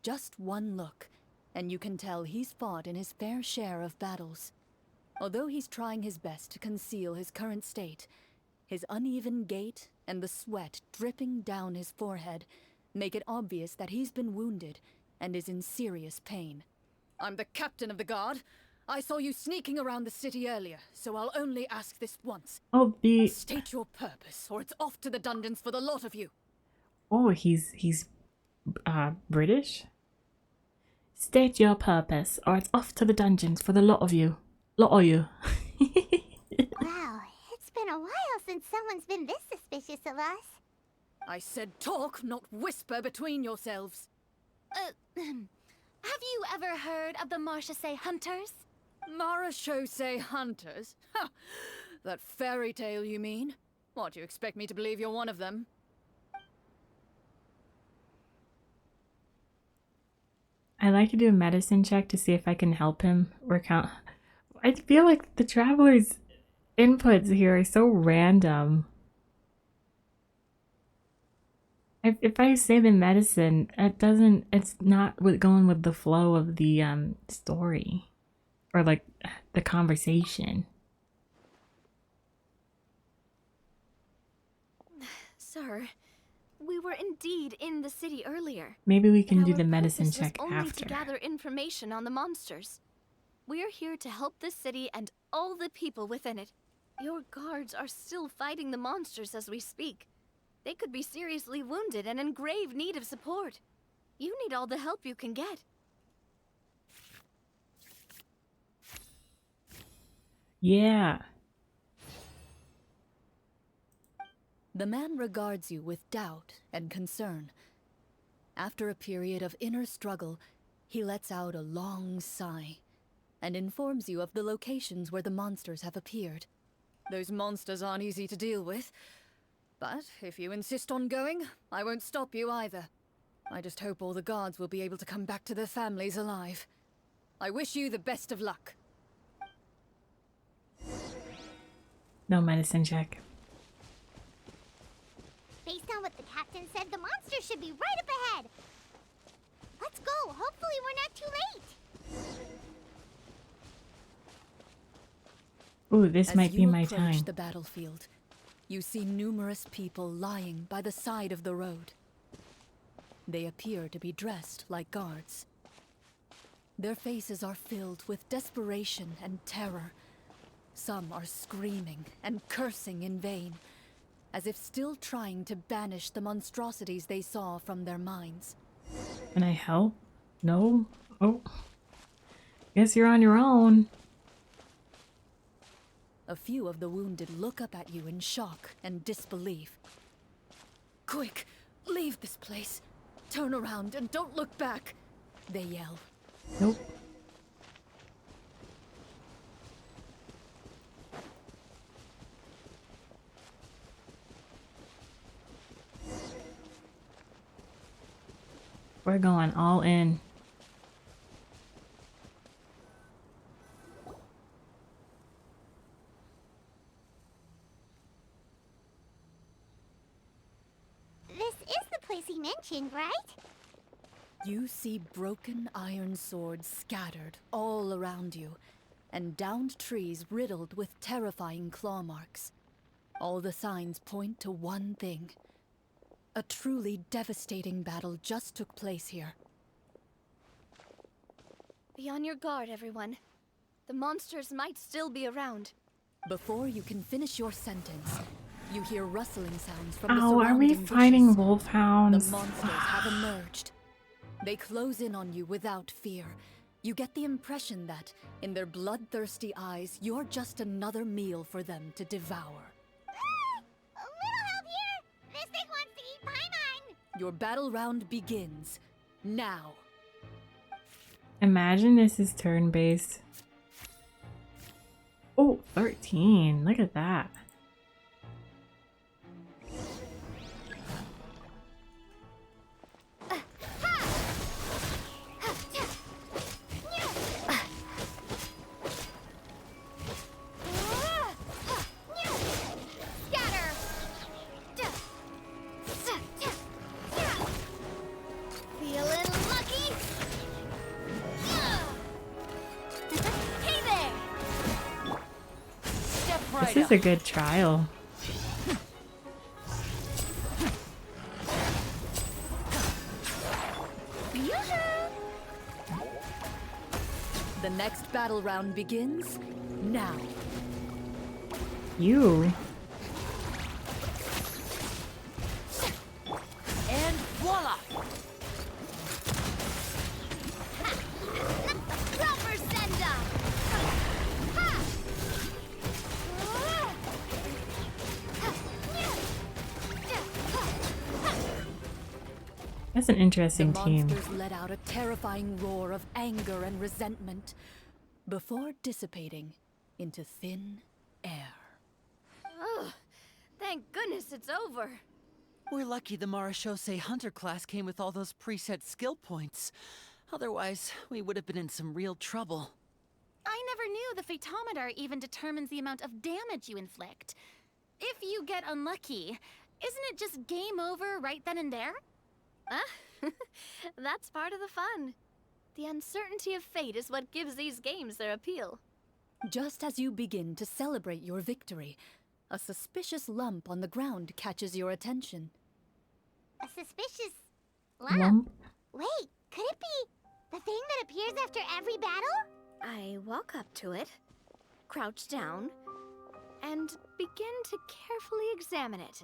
Just one look, and you can tell he's fought in his fair share of battles. Although he's trying his best to conceal his current state, his uneven gait and the sweat dripping down his forehead make it obvious that he's been wounded and is in serious pain. I'm the captain of the guard. I saw you sneaking around the city earlier, so I'll only ask this once. Oh, State your purpose, or it's off to the dungeons for the lot of you. Oh, he's British? State your purpose, or it's off to the dungeons for the lot of you. Lot of you. Wow, it's been a while since someone's been this suspicious of us. I said talk, not whisper between yourselves. Have you ever heard of the Marchese Hunters? Marachose hunters? Ha! That fairy tale, you mean? What, you expect me to believe you're one of them? I like to do a medicine check to see if I can help him work out. I feel like the traveler's inputs here are so random. If I say the medicine, it's not going with the flow of the story or like the conversation. Sir, we were indeed in the city earlier. Maybe we can But do our the medicine purpose was check only after. to gather information on the monsters. We're here to help this city and all the people within it. Your guards are still fighting the monsters as we speak. They could be seriously wounded and in grave need of support. You need all the help you can get. Yeah. The man regards you with doubt and concern. After a period of inner struggle, he lets out a long sigh and informs you of the locations where the monsters have appeared. Those monsters aren't easy to deal with. But if you insist on going, I won't stop you either. I just hope all the guards will be able to come back to their families alive. I wish you the best of luck. No medicine check. Based on what the captain said, the monster should be right up ahead. Let's go. Hopefully we're not too late. Ooh, this As might be you my approach time. the battlefield, you see numerous people lying by the side of the road. They appear to be dressed like guards. Their faces are filled with desperation and terror. Some are screaming and cursing in vain, as if still trying to banish the monstrosities they saw from their minds. Can I help? No? Oh. Guess you're on your own. A few of the wounded look up at you in shock and disbelief. Quick, leave this place. Turn around and don't look back, They yell. Nope. We're going all in. This is the place he mentioned, right? You see broken iron swords scattered all around you, and downed trees riddled with terrifying claw marks. All the signs point to one thing. A truly devastating battle just took place here. Be on your guard, everyone. The monsters might still be around. Before you can finish your sentence, you hear rustling sounds from the Oh, are we surrounding fighting bushes. wolfhounds? The monsters have emerged. They close in on you without fear. You get the impression that, in their bloodthirsty eyes, you're just another meal for them to devour. A little help here. This thing wants to eat Paimon. Your battle round begins now. Imagine this is turn-based. Oh, 13. Look at that. Feeling lucky? Hey there! Step right This is up. a good trial. The next battle round begins now. You. voila! Proper send-up! Ha! That's an interesting The team. monsters let out a terrifying roar of anger and resentment before dissipating into thin air. Oh, thank goodness it's over. We're lucky the Marashose Hunter class came with all those preset skill points. Otherwise, we would have been in some real trouble. I never knew the photometer even determines the amount of damage you inflict. If you get unlucky, isn't it just game over right then and there? That's part of the fun. The uncertainty of fate is what gives these games their appeal. Just as you begin to celebrate your victory, a suspicious lump on the ground catches your attention. A suspicious lump? Lump? Wait, could it be the thing that appears after every battle? I walk up to it, crouch down, and begin to carefully examine it.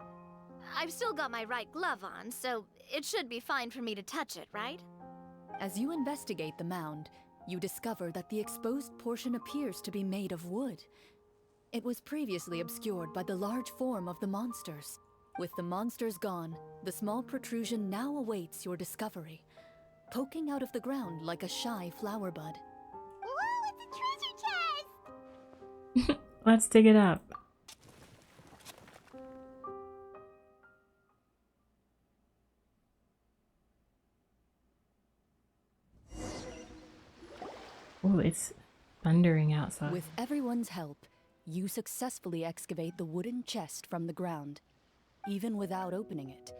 I've still got my right glove on, so it should be fine for me to touch it, right? As you investigate the mound, you discover that the exposed portion appears to be made of wood. It was previously obscured by the large form of the monsters. With the monsters gone, the small protrusion now awaits your discovery, poking out of the ground like a shy flower bud. Whoa, it's a treasure chest! Let's dig it up. Oh, it's thundering outside. With everyone's help, you successfully excavate the wooden chest from the ground. Even without opening it,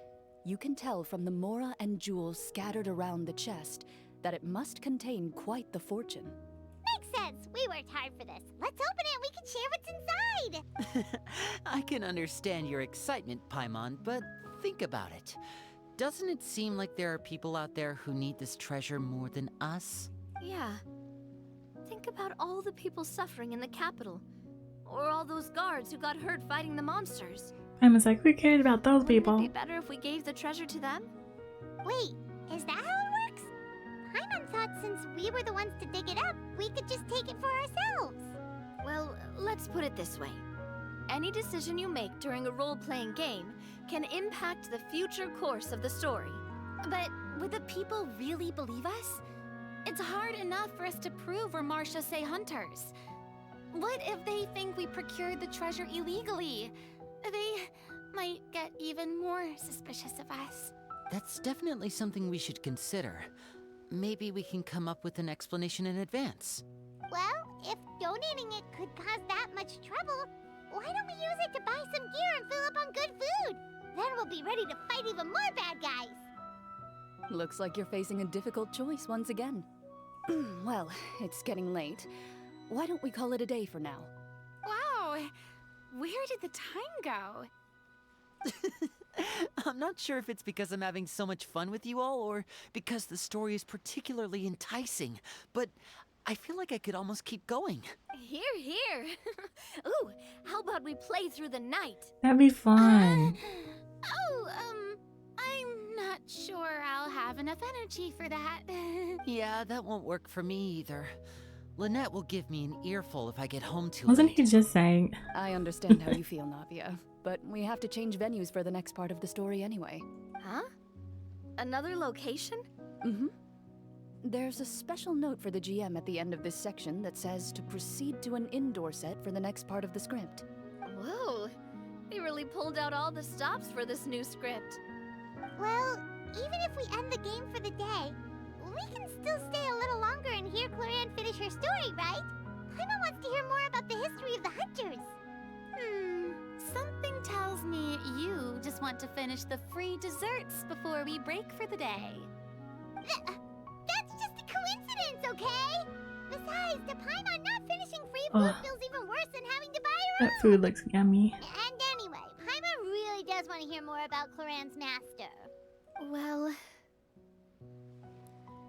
you can tell from the mora and jewels scattered around the chest that it must contain quite the fortune. Makes sense. We worked hard for this. Let's open it and we can share what's inside. I can understand your excitement, Paimon, but think about it. Doesn't it seem like there are people out there who need this treasure more than us? Yeah. Think about all the people suffering in the capital. Or all those guards who got hurt fighting the monsters. I was like, who cared about those Wouldn't people? it be better if we gave the treasure to them? Wait, is that how it works? Paimon thought since we were the ones to dig it up, we could just take it for ourselves. Well, let's put it this way. Any decision you make during a role-playing game can impact the future course of the story. But would the people really believe us? It's hard enough for us to prove we're Marashose hunters. What if they think we procured the treasure illegally? They might get even more suspicious of us. That's definitely something we should consider. Maybe we can come up with an explanation in advance. Well, if donating it could cause that much trouble, why don't we use it to buy some gear and fill up on good food? Then we'll be ready to fight even more bad guys. Looks like you're facing a difficult choice once again. Well, it's getting late. Why don't we call it a day for now? Wow! Where did the time go? I'm not sure if it's because I'm having so much fun with you all or because the story is particularly enticing, but I feel like I could almost keep going. Here, here. Ooh, how about we play through the night? That'd be fun. I'm not sure I'll have enough energy for that. Yeah, that won't work for me either. Lynette will give me an earful if I get home too Wasn't late. he just saying? I understand how you feel, Navia, but we have to change venues for the next part of the story anyway. Huh? Another location? Mm-hmm. There's a special note for the GM at the end of this section that says to proceed to an indoor set for the next part of the script. Whoa, they really pulled out all the stops for this new script. Well, even if we end the game for the day, we can still stay a little longer and hear Clorinde finish her story, right? Paimon wants to hear more about the history of the hunters. Something tells me you just want to finish the free desserts before we break for the day. That's just a coincidence, okay? Besides, to Paimon, not finishing free food Ugh. feels even worse than having to buy her That food looks yummy. And anyway, Paimon really does want to hear more about Clorinde's master. Well,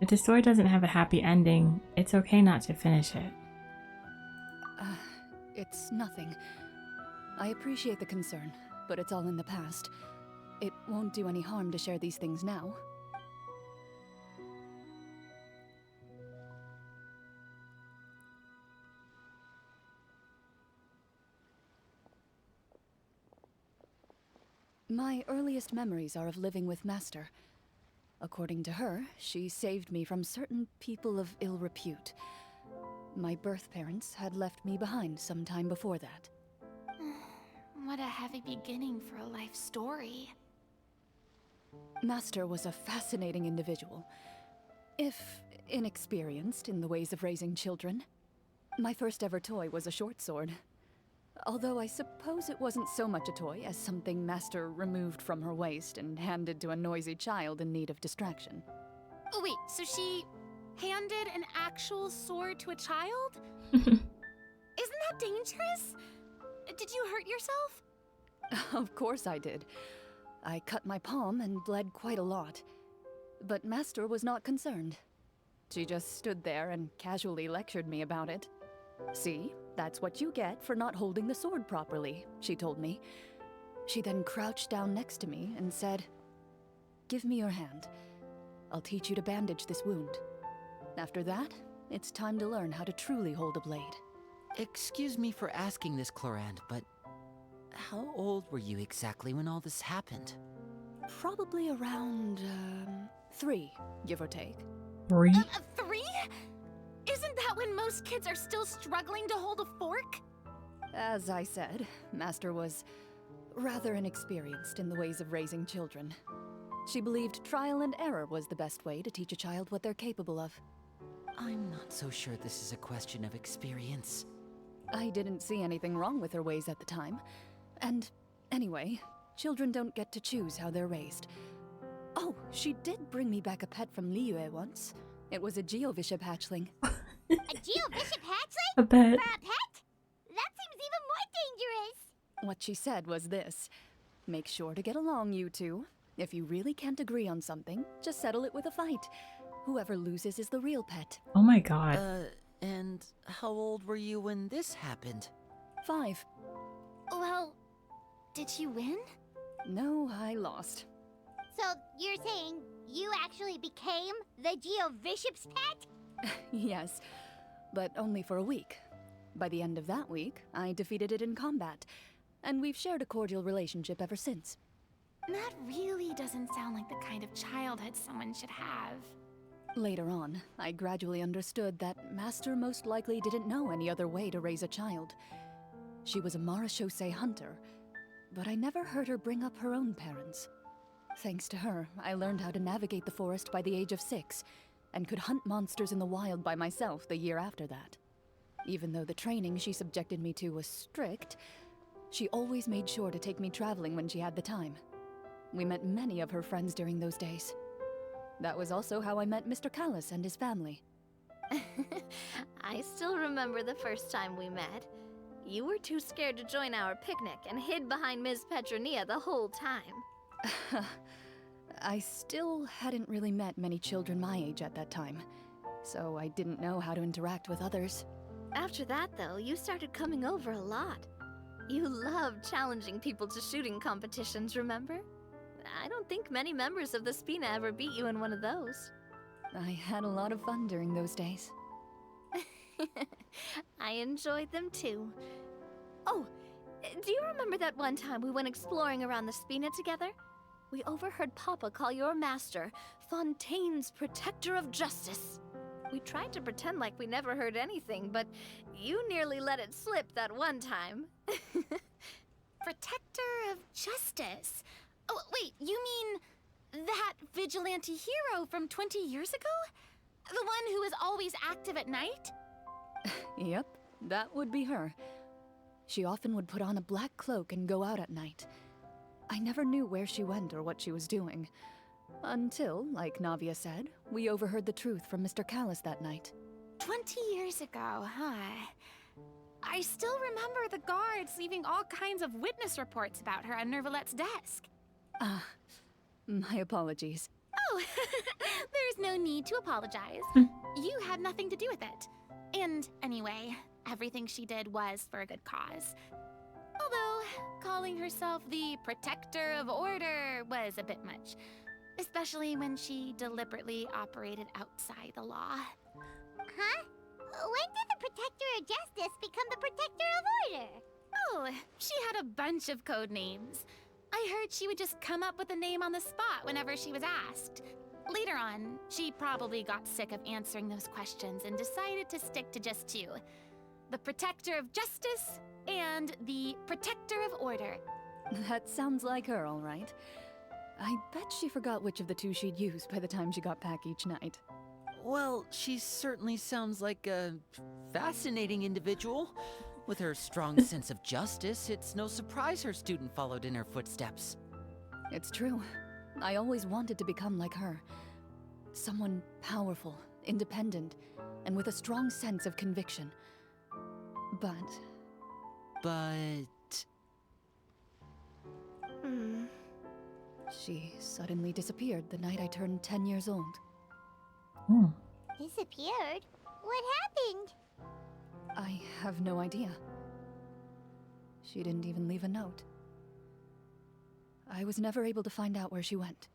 If the story doesn't have a happy ending, it's okay not to finish it. It's nothing. I appreciate the concern, but it's all in the past. It won't do any harm to share these things now. My earliest memories are of living with Master. According to her, she saved me from certain people of ill repute. My birth parents had left me behind some time before that. What a heavy beginning for a life story. Master was a fascinating individual, if inexperienced in the ways of raising children. My first ever toy was a short sword. Although I suppose it wasn't so much a toy as something Master removed from her waist and handed to a noisy child in need of distraction. Oh wait, so she handed an actual sword to a child? Isn't that dangerous? Did you hurt yourself? Of course I did. I cut my palm and bled quite a lot. But Master was not concerned. She just stood there and casually lectured me about it. See, that's what you get for not holding the sword properly, she told me. She then crouched down next to me and said, "Give me your hand. I'll teach you to bandage this wound. After that, it's time to learn how to truly hold a blade." Excuse me for asking this, Clorinde, but how old were you exactly when all this happened? Probably around, 3, give or take. 3? 3? Isn't that when most kids are still struggling to hold a fork? As I said, Master was rather inexperienced in the ways of raising children. She believed trial and error was the best way to teach a child what they're capable of. I'm not so sure this is a question of experience. I didn't see anything wrong with her ways at the time. And anyway, children don't get to choose how they're raised. Oh, she did bring me back a pet from Liyue once. It was a Geovishap hatchling. A Geovishap hatchling? A pet. For a pet? That seems even more dangerous. What she said was this: make sure to get along, you two. If you really can't agree on something, just settle it with a fight. Whoever loses is the real pet. Oh my god. And how old were you when this happened? 5. Well, did you win? No, I lost. So you're saying you actually became the Geovishap's pet? Yes, but only for a week. By the end of that week, I defeated it in combat, and we've shared a cordial relationship ever since. That really doesn't sound like the kind of childhood someone should have. Later on, I gradually understood that Master most likely didn't know any other way to raise a child. She was a marechaussee hunter, but I never heard her bring up her own parents. Thanks to her, I learned how to navigate the forest by the age of 6, and could hunt monsters in the wild by myself the year after that. Even though the training she subjected me to was strict, she always made sure to take me traveling when she had the time. We met many of her friends during those days. That was also how I met Mr. Callis and his family. I still remember the first time we met. You were too scared to join our picnic and hid behind Ms. Petronia the whole time. I still hadn't really met many children my age at that time, so I didn't know how to interact with others. After that, though, you started coming over a lot. You loved challenging people to shooting competitions, remember? I don't think many members of the Spina ever beat you in one of those. I had a lot of fun during those days. I enjoyed them too. Oh, do you remember that one time we went exploring around the Spina together? We overheard Papa call your master Fontaine's Protector of Justice. We tried to pretend like we never heard anything, but you nearly let it slip that one time. Protector of Justice? Oh, wait, you mean that vigilante hero from 20 years ago? The one who is always active at night? Yep, that would be her. She often would put on a black cloak and go out at night. I never knew where she went or what she was doing. Until, like Navia said, we overheard the truth from Mr. Callis that night. 20 years ago, huh? I still remember the guards leaving all kinds of witness reports about her on Nervalette's desk. My apologies. Oh, there's no need to apologize. You had nothing to do with it. And anyway, everything she did was for a good cause. Although, calling herself the Protector of Order was a bit much. Especially when she deliberately operated outside the law. Huh? When did the Protector of Justice become the Protector of Order? Oh, she had a bunch of code names. I I heard she would just come up with a name on the spot whenever she was asked. Later on, she probably got sick of answering those questions and decided to stick to just two. The Protector of Justice and the Protector of Order. That sounds like her, all right. I bet she forgot which of the two she'd use by the time she got back each night. Well, she certainly sounds like a fascinating individual. With her strong sense of justice, it's no surprise her student followed in her footsteps. It's true. I always wanted to become like her. Someone powerful, independent, and with a strong sense of conviction. But... She suddenly disappeared the night I turned 10 years old. Hmm. Disappeared? What happened? I have no idea. She didn't even leave a note. I was never able to find out where she went.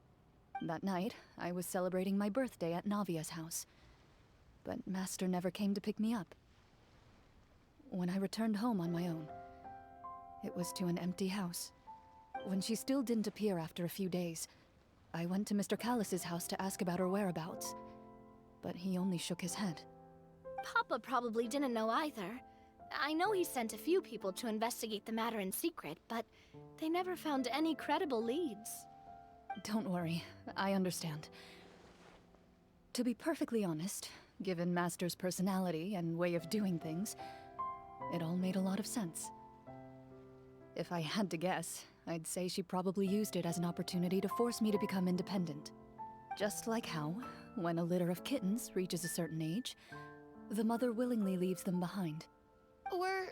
That night, I was celebrating my birthday at Navia's house. But Master never came to pick me up. When I returned home on my own, it was to an empty house. When she still didn't appear after a few days, I went to Mr. Callus's house to ask about her whereabouts. But he only shook his head. Papa probably didn't know either. I know he sent a few people to investigate the matter in secret, but they never found any credible leads. Don't worry, I understand. To be perfectly honest, given Master's personality and way of doing things, it all made a lot of sense. If I had to guess, I'd say she probably used it as an opportunity to force me to become independent. Just like how, when a litter of kittens reaches a certain age, the mother willingly leaves them behind. Were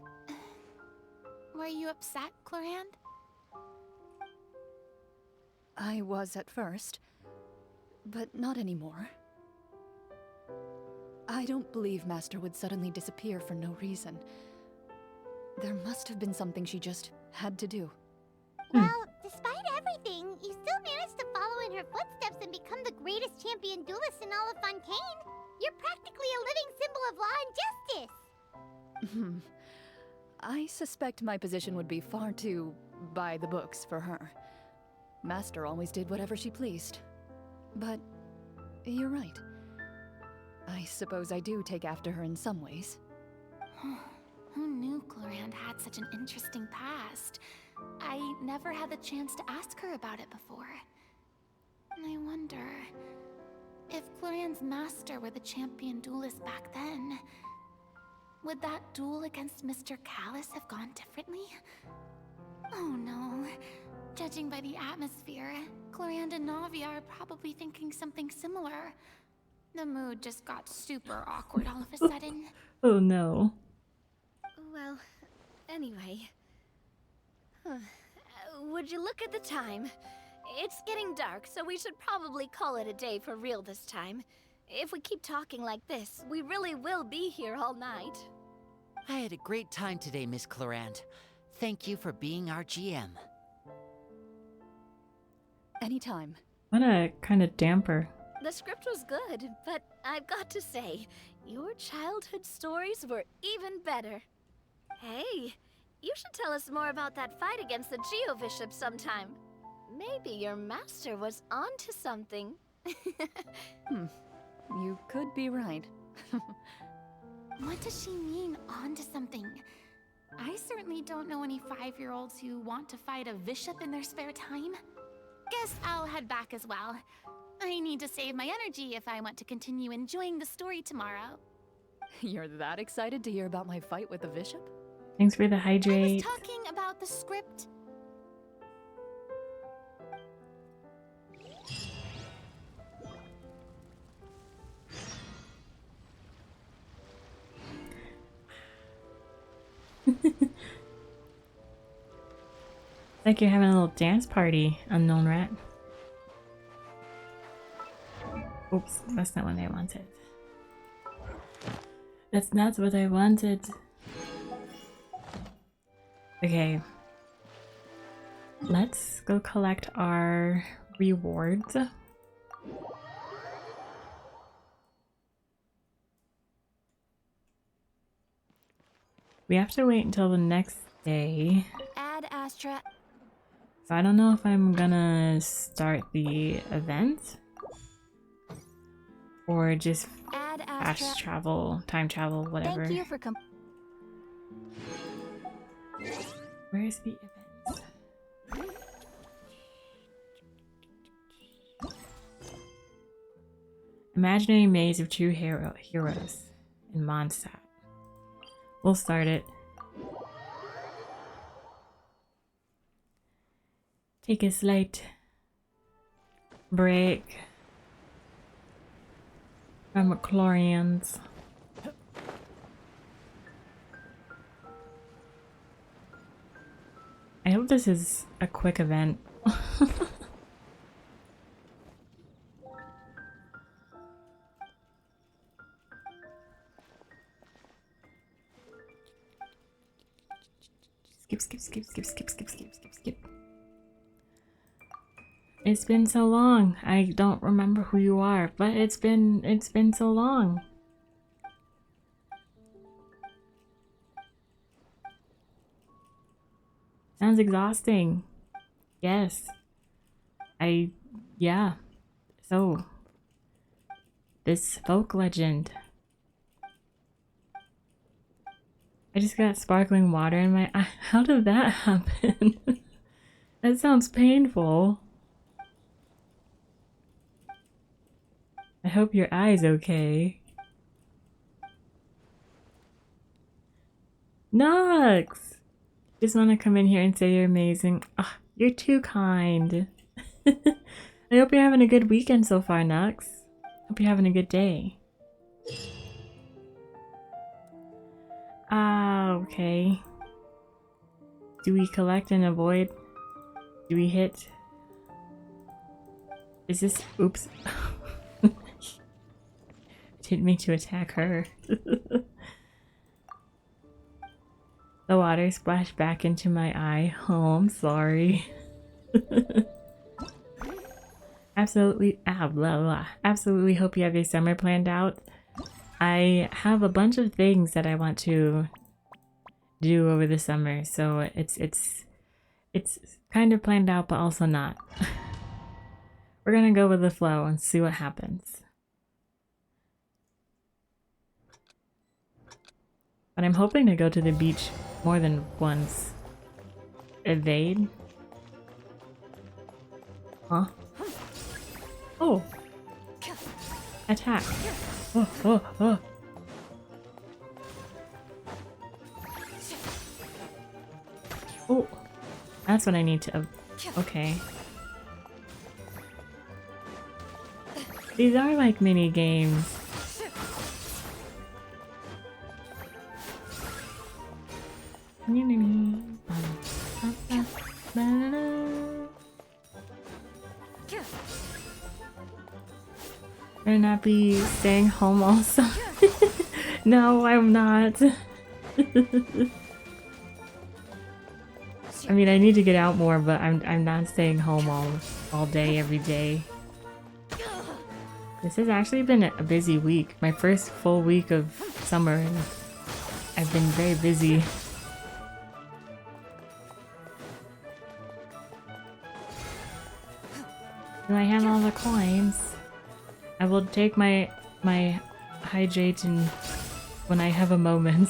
you upset, Clorinde? I was at first, but not anymore. I don't believe Master would suddenly disappear for no reason. There must have been something she just had to do. Well, despite everything, you still managed to follow in her footsteps and become the greatest champion duelist in all of Fontaine. You're practically a living symbol of law and justice. I suspect my position would be far too by the books for her. Master always did whatever she pleased. But you're right. I suppose I do take after her in some ways. Who knew Clorinde had such an interesting past? I never had the chance to ask her about it before. I wonder... if Clorinde's master were the champion duelist back then, would that duel against Mr. Callus have gone differently? Oh no. Judging by the atmosphere, Clorinde and Navia are probably thinking something similar. The mood just got super awkward all of a sudden. Oh no. Well, anyway. Would you look at the time? It's getting dark, so we should probably call it a day for real this time. If we keep talking like this, we really will be here all night. I had a great time today, Miss Clorinde. Thank you for being our GM. Anytime. What a kind of damper. The script was good, but I've got to say, your childhood stories were even better. Hey, you should tell us more about that fight against the Geo-Bishop sometime. Maybe your master was onto something. You could be right. What does she mean, onto something? I certainly don't know any 5-year-olds who want to fight a bishop in their spare time. Guess I'll head back as well. I need to save my energy if I want to continue enjoying the story tomorrow. You're that excited to hear about my fight with the bishop? Thanks for the I hydrate. was talking about the script. Like you're having a little dance party, unknown rat. Oops, that's not what I wanted. That's not what I wanted. Okay. Let's go collect our rewards. We have to wait until the next day. Ad Astra. So I don't know if I'm gonna start the event or just Add fast travel, time travel, whatever. Thank you for Where's the event? Imaginary maze of true heroes in Mondstadt. We'll start it. Take a slight break from Clorine's. I hope this is a quick event. Skip. It's been so long. I don't remember who you are, but it's been so long. Sounds exhausting. Yes. Yeah. So, this folk legend. I just got sparkling water in my eye. How did that happen? That sounds painful. I hope your eye's okay. Nux! Just want to come in here and say you're amazing. Oh, you're too kind. I hope you're having a good weekend so far, Nux. Hope you're having a good day. Ah, okay. Do we collect and avoid? Do we hit? Is this... Oops. Didn't mean to attack her. The water splashed back into my eye. Oh, I'm sorry. Absolutely, blah, blah. Absolutely hope you have your summer planned out. I have a bunch of things that I want to do over the summer, so it's kind of planned out, but also not. We're gonna go with the flow and see what happens. But I'm hoping to go to the beach more than once. Evade? Huh? Oh! Attack! Oh. Oh! That's what I need to... Okay. These are like mini games. Better not be staying home also. No, I'm not. I mean, I need to get out more, but I'm not staying home all day every day. This has actually been a busy week. My first full week of summer, and I've been very busy. Do I have all the coins? I will take my hydrate and when I have a moment.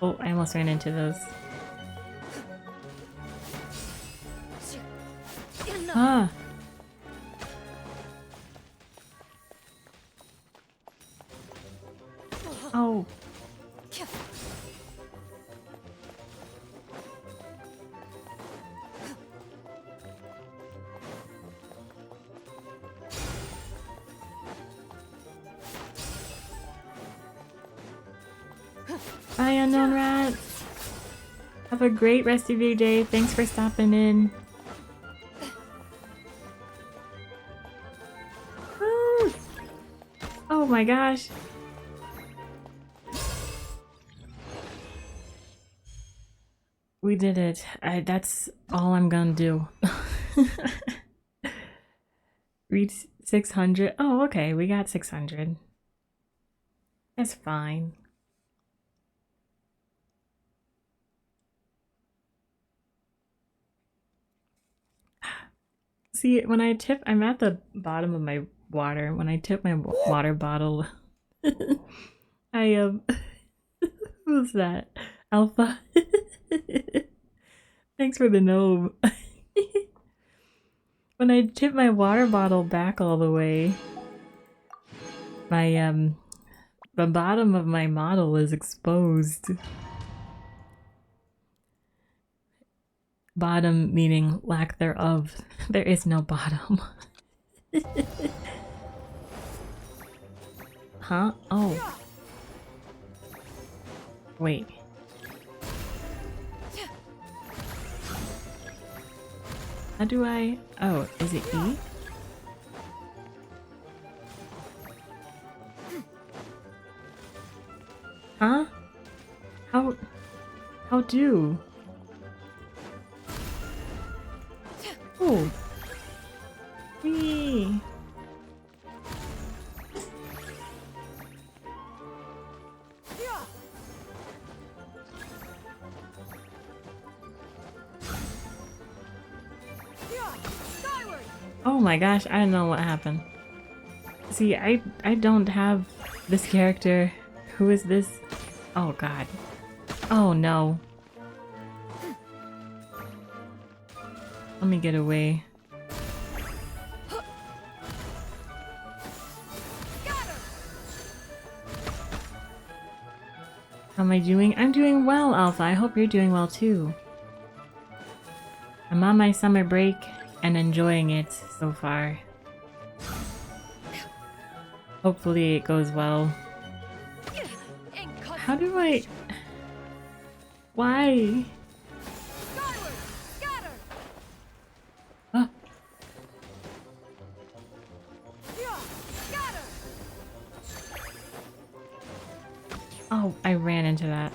Oh, I almost ran into those. Ah! Oh! Bye, Unknown Rat! Have a great rest of your day. Thanks for stopping in. Woo! Oh my gosh! We did it. That's all I'm gonna do. Reach 600. Oh, okay. We got 600. That's fine. See, when I tip, I'm at the bottom of my water. When I tip my water bottle, I who's that? Alpha. Thanks for the gnome. When I tip my water bottle back all the way, my the bottom of my model is exposed. Bottom meaning lack thereof. There is no bottom. Huh? Oh. Wait. How do I... Oh, is it E? Huh? How do? Oh. Whee! Oh my gosh, I don't know what happened. See, I don't have this character. Who is this? Oh god. Oh no. Let me get away. How am I doing? I'm doing well, Alpha. I hope you're doing well too. I'm on my summer break and enjoying it so far. Hopefully it goes well. How do I... Why? Ah. Oh, I ran into that.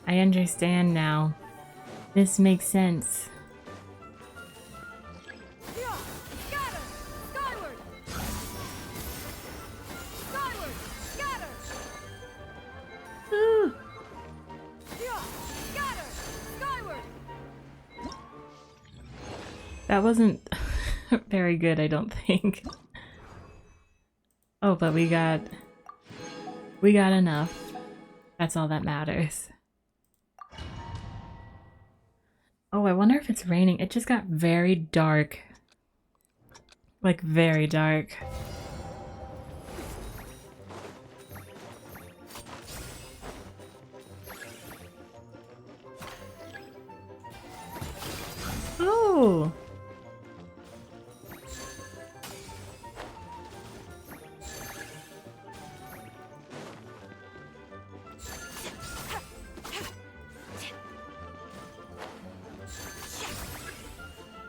I understand now. This makes sense. Ooh. That wasn't very good, I don't think. Oh, but we got enough. That's all that matters. Oh, I wonder if it's raining. It just got very dark. Like, very dark. Oh!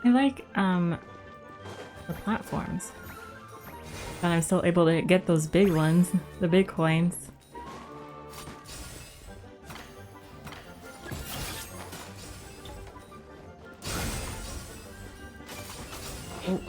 I like, the platforms. And I'm still able to get those big ones, the big coins. Oh.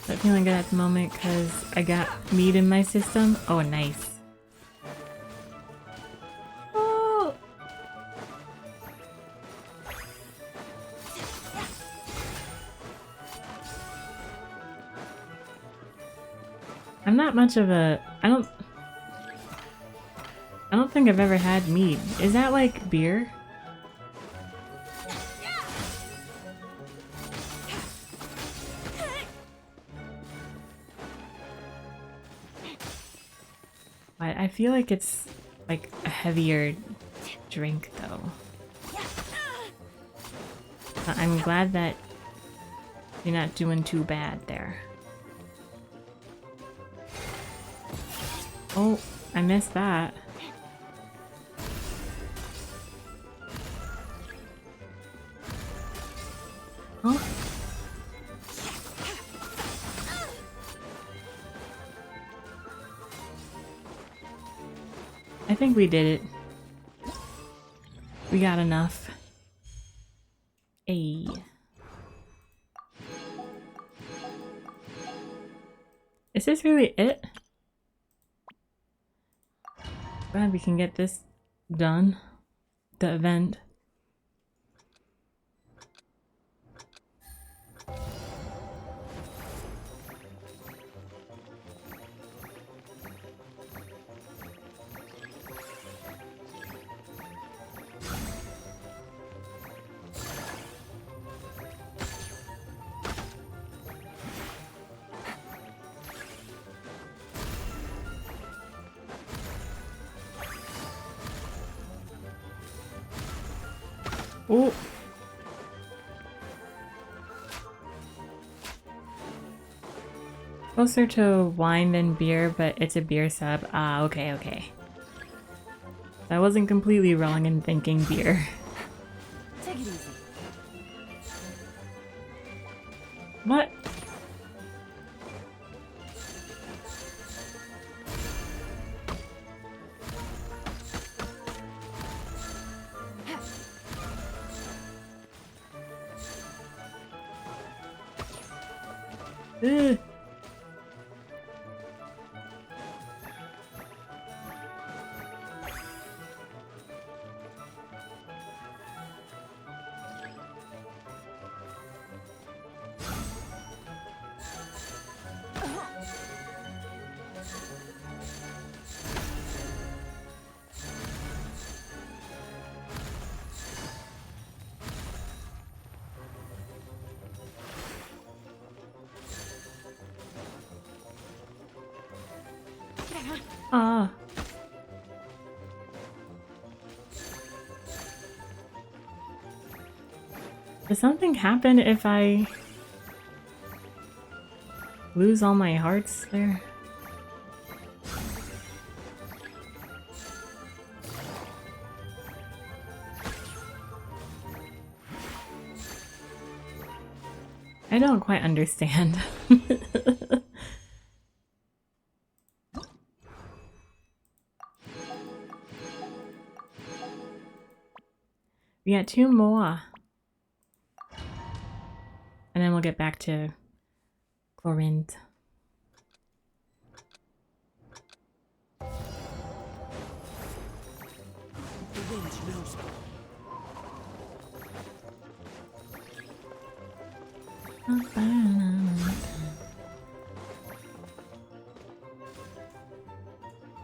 Not feeling good at the moment because I got meat in my system. Oh, nice. Oh. I'm not much of a... I don't think I've ever had mead. Is that like beer? I feel like it's like a heavier drink though. But I'm glad that you're not doing too bad there. Oh, I missed that. Huh? I think we did it. We got enough. Ayy. Is this really it? Glad we can get this done. The event. Oh. Closer to wine than beer, but it's a beer sub. Ah, okay, okay. I wasn't completely wrong in thinking beer. Take it easy. What? Ugh. Ah. Does something happen if I lose all my hearts there? I don't quite understand. We got 2 more. And then we'll get back to Clorinde. The wind knows me.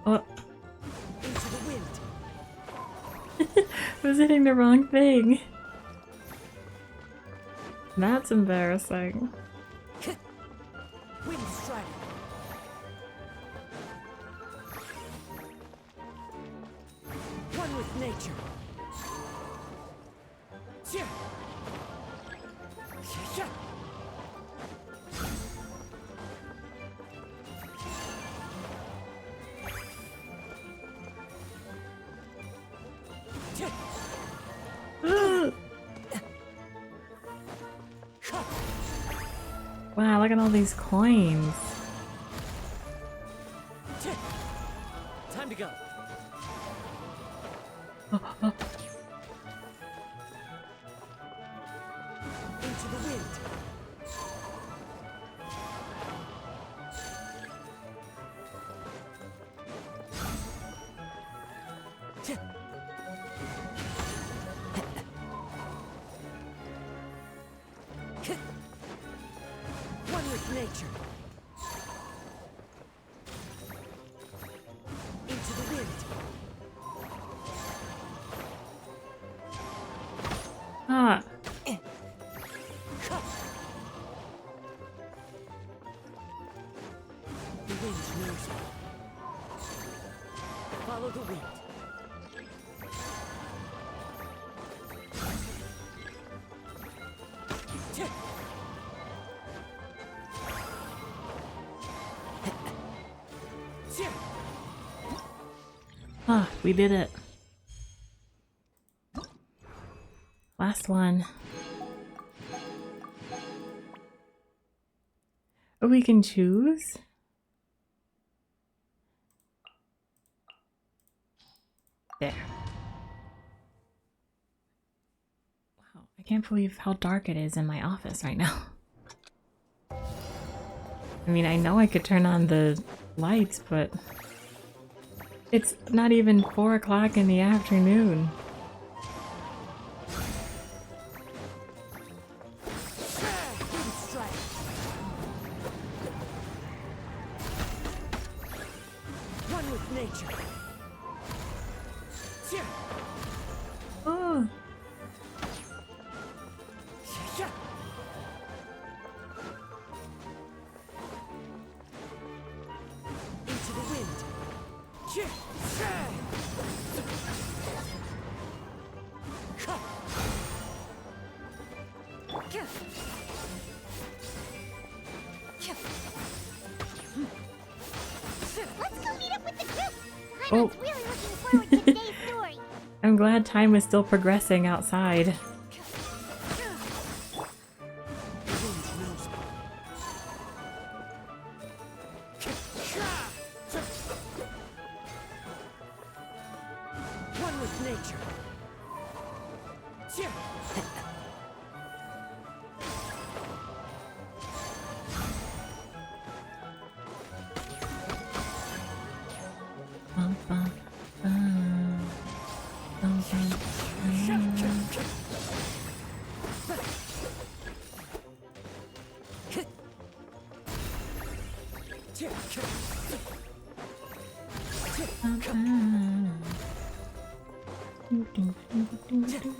Oh. Into the wind. I was hitting the wrong thing. That's embarrassing. Wind strike. One with nature. Yeah. Yeah. Wow, look at all these coins. Time to go. Into the wind. One with nature. Into the wind. Ah. The wind knows me. Follow the wind. Ah, we did it. Last one. Oh, we can choose? There. Wow, I can't believe how dark it is in my office right now. I mean, I know I could turn on the lights, but it's not even 4 o'clock in the afternoon. One with nature. Oh. Into the wind. Let's go meet up with the group. Oh. Paimon's really looking forward to today's story. I'm glad time is still progressing outside. One with nature. Bum, bum, bum. Bum, bum, bum. Bum, bum. Doo, doo, doo, doo, doo, doo.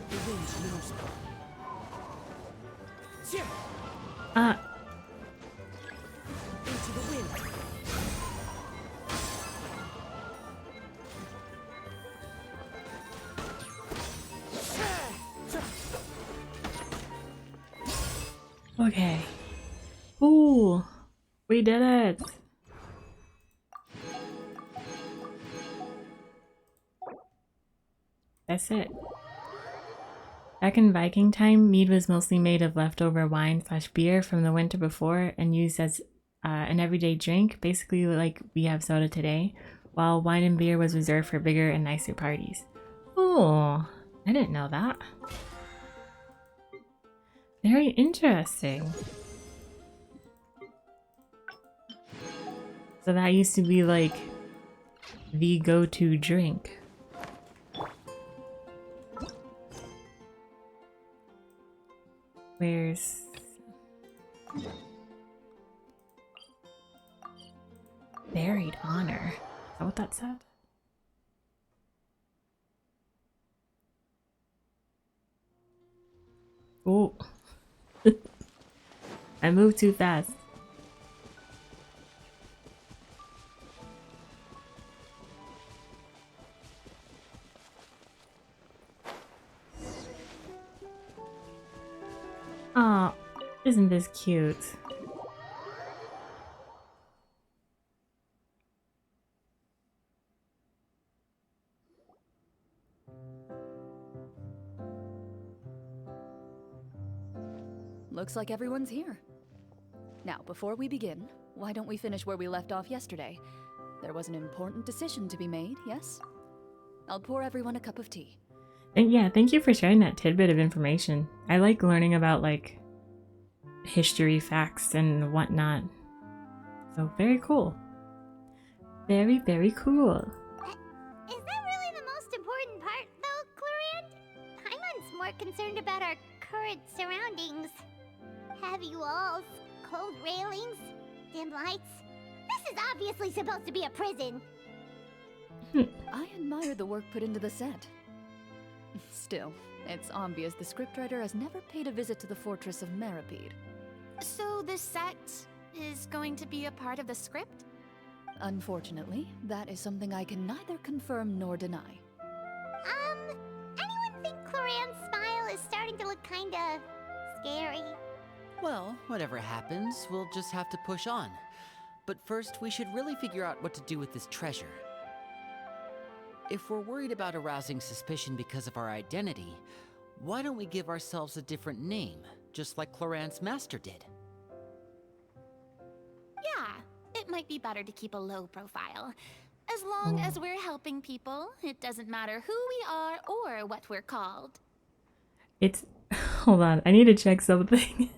The wind knows me. Ah, Into the wind. okay. Ooh, we did it. That's it. Back in Viking time, mead was mostly made of leftover wine/beer from the winter before and used as an everyday drink, basically like we have soda today, while wine and beer was reserved for bigger and nicer parties. Oh, I didn't know that. Very interesting. So that used to be like the go-to drink. Where's... Buried honor? Is that what that said? Oh. I moved too fast. Aw, isn't this cute? Looks like everyone's here. Now, before we begin, why don't we finish where we left off yesterday? There was an important decision to be made, yes? I'll pour everyone a cup of tea. And yeah, thank you for sharing that tidbit of information. I like learning about like history facts and whatnot. So very cool. Very, very cool. Is that really the most important part, though, Clorinde? Paimon's more concerned about our current surroundings. Heavy walls, cold railings, dim lights. This is obviously supposed to be a prison. I admire the work put into the set. Still, it's obvious the scriptwriter has never paid a visit to the fortress of Meripede. So this set is going to be a part of the script? Unfortunately, that is something I can neither confirm nor deny. Anyone think Clorinde's smile is starting to look kinda scary? Well, whatever happens, we'll just have to push on. But first, we should really figure out what to do with this treasure. If we're worried about arousing suspicion because of our identity, why don't we give ourselves a different name, just like Clorinde's master did? Yeah, it might be better to keep a low profile. As long as we're helping people, it doesn't matter who we are or what we're called. It's... Hold on, I need to check something.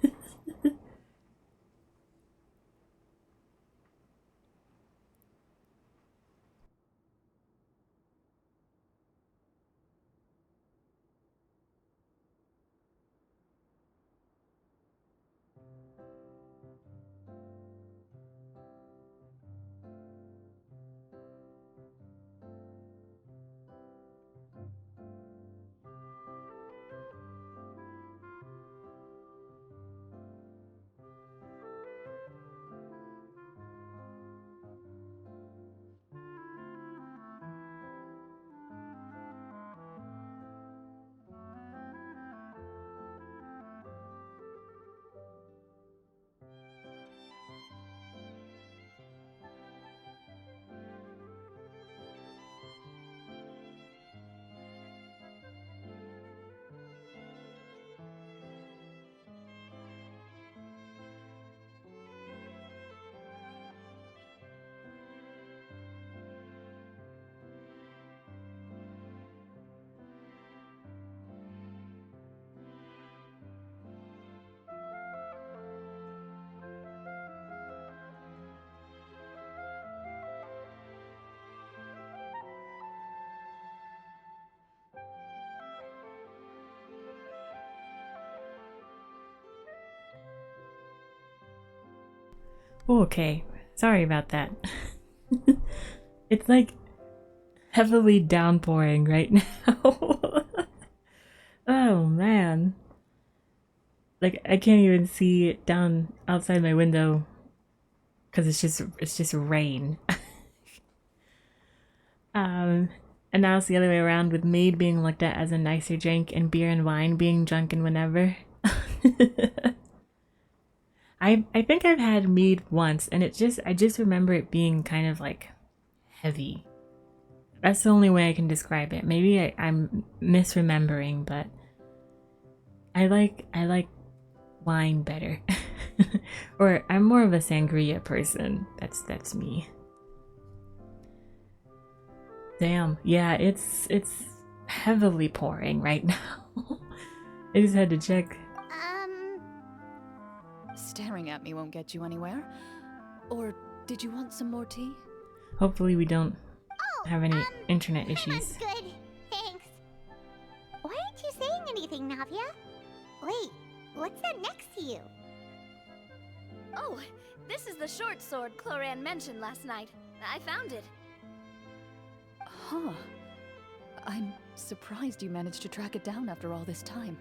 Okay, sorry about that. It's like heavily downpouring right now. Oh man. Like I can't even see down outside my window because it's just rain. And now it's the other way around with mead being looked at as a nicer drink and beer and wine being drunken whenever. I think I've had mead once and I just remember it being kind of like heavy. That's the only way I can describe it. Maybe I'm misremembering, but I like wine better. Or I'm more of a sangria person. That's me. Damn. Yeah, it's heavily pouring right now. I just had to check. Staring at me won't get you anywhere. Or did you want some more tea? Hopefully we don't have any internet Paimon's issues. good. Thanks. Why aren't you saying anything, Navia? Wait, what's that next to you? Oh, this is the short sword Clorinde mentioned last night. I found it. Huh. I'm surprised you managed to track it down after all this time.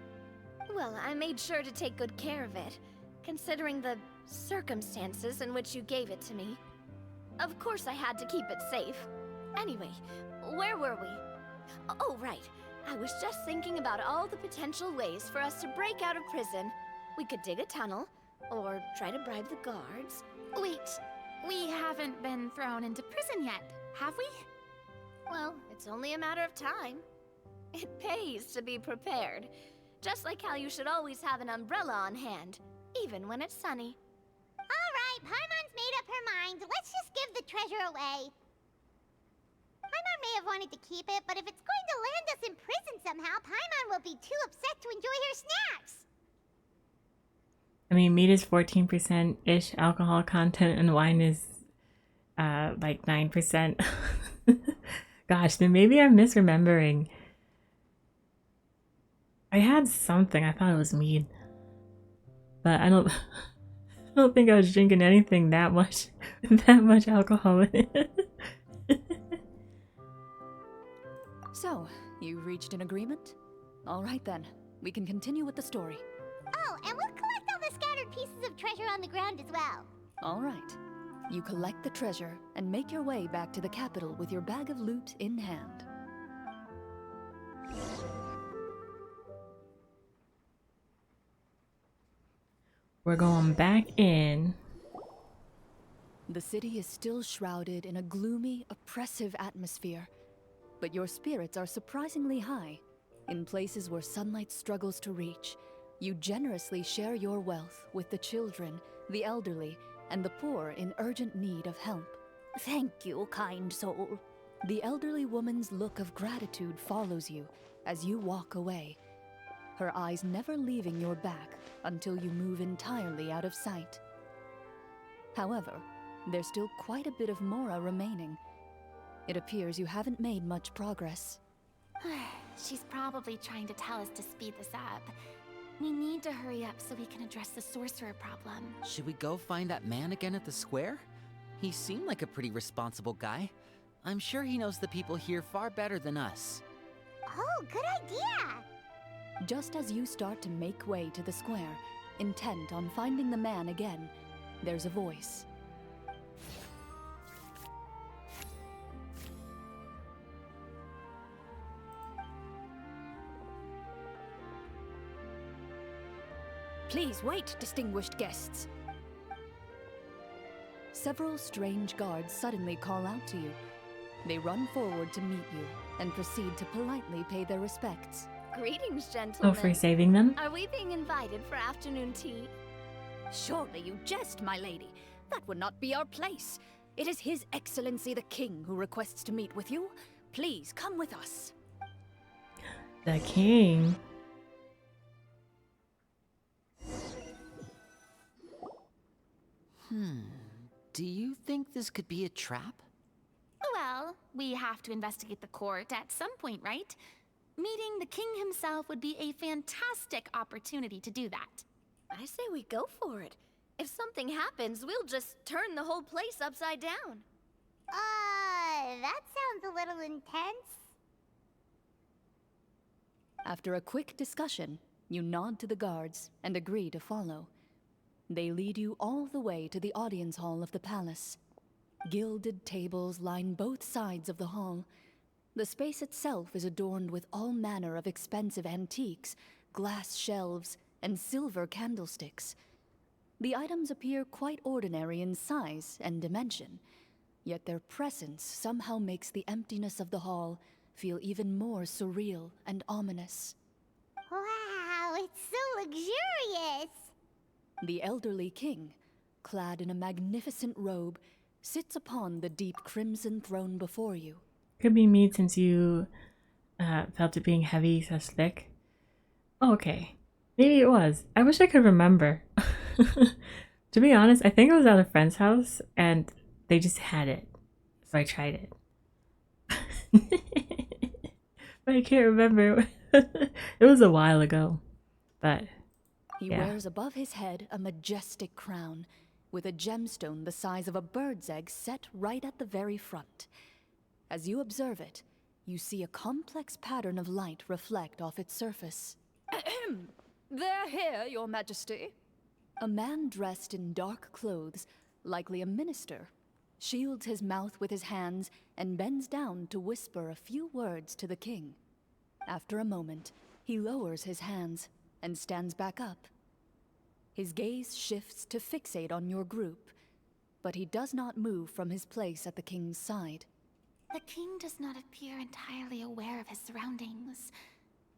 Well, I made sure to take good care of it, considering the circumstances in which you gave it to me. Of course I had to keep it safe. Anyway, where were we? Oh, right. I was just thinking about all the potential ways for us to break out of prison. We could dig a tunnel, or try to bribe the guards. Wait, we haven't been thrown into prison yet, have we? Well, it's only a matter of time. It pays to be prepared. Just like how you should always have an umbrella on hand, even when it's sunny. Alright, Paimon's made up her mind. Let's just give the treasure away. Paimon may have wanted to keep it, but if it's going to land us in prison somehow, Paimon will be too upset to enjoy her snacks. I mean, meat is 14%-ish alcohol content and wine is like 9%. Gosh, then maybe I'm misremembering. I had something, I thought it was mead. But I don't think I was drinking anything that much alcohol in it. So, you reached an agreement? All right then, we can continue with the story. Oh, and we'll collect all the scattered pieces of treasure on the ground as well. All right. You collect the treasure and make your way back to the capital with your bag of loot in hand. We're going back in. The city is still shrouded in a gloomy, oppressive atmosphere, but your spirits are surprisingly high. In places where sunlight struggles to reach, you generously share your wealth with the children, the elderly, and the poor in urgent need of help. Thank you, kind soul. The elderly woman's look of gratitude follows you as you walk away, her eyes never leaving your back until you move entirely out of sight. However, there's still quite a bit of Mora remaining. It appears you haven't made much progress. She's probably trying to tell us to speed this up. We need to hurry up so we can address the sorcerer problem. Should we go find that man again at the square? He seemed like a pretty responsible guy. I'm sure he knows the people here far better than us. Oh, good idea! Just as you start to make way to the square, intent on finding the man again, there's a voice. Please wait, distinguished guests. Several strange guards suddenly call out to you. They run forward to meet you and proceed to politely pay their respects. Greetings, Oh, gentlemen. for saving them? Are we being invited for afternoon tea? Surely you jest, my lady. That would not be our place. It is His Excellency the King who requests to meet with you. Please come with us. The king. Do you think this could be a trap? Well, we have to investigate the court at some point, right? Meeting the king himself would be a fantastic opportunity to do that. I say we go for it. If something happens, we'll just turn the whole place upside down. That sounds a little intense. After a quick discussion, you nod to the guards and agree to follow. They lead you all the way to the audience hall of the palace. Gilded tables line both sides of the hall. The space itself is adorned with all manner of expensive antiques, glass shelves, and silver candlesticks. The items appear quite ordinary in size and dimension, yet their presence somehow makes the emptiness of the hall feel even more surreal and ominous. Wow, it's so luxurious. The elderly king, clad in a magnificent robe, sits upon the deep crimson throne before you. Could be me since you felt it being heavy, such thick. Oh, okay. Maybe it was. I wish I could remember. To be honest, I think it was at a friend's house and they just had it. So I tried it. But I can't remember. It was a while ago. But He yeah. wears above his head a majestic crown, with a gemstone the size of a bird's egg set right at the very front. As you observe it, you see a complex pattern of light reflect off its surface. They're here, Your Majesty. A man dressed in dark clothes, likely a minister, shields his mouth with his hands and bends down to whisper a few words to the king. After a moment, he lowers his hands and stands back up. His gaze shifts to fixate on your group, but he does not move from his place at the king's side. The king does not appear entirely aware of his surroundings.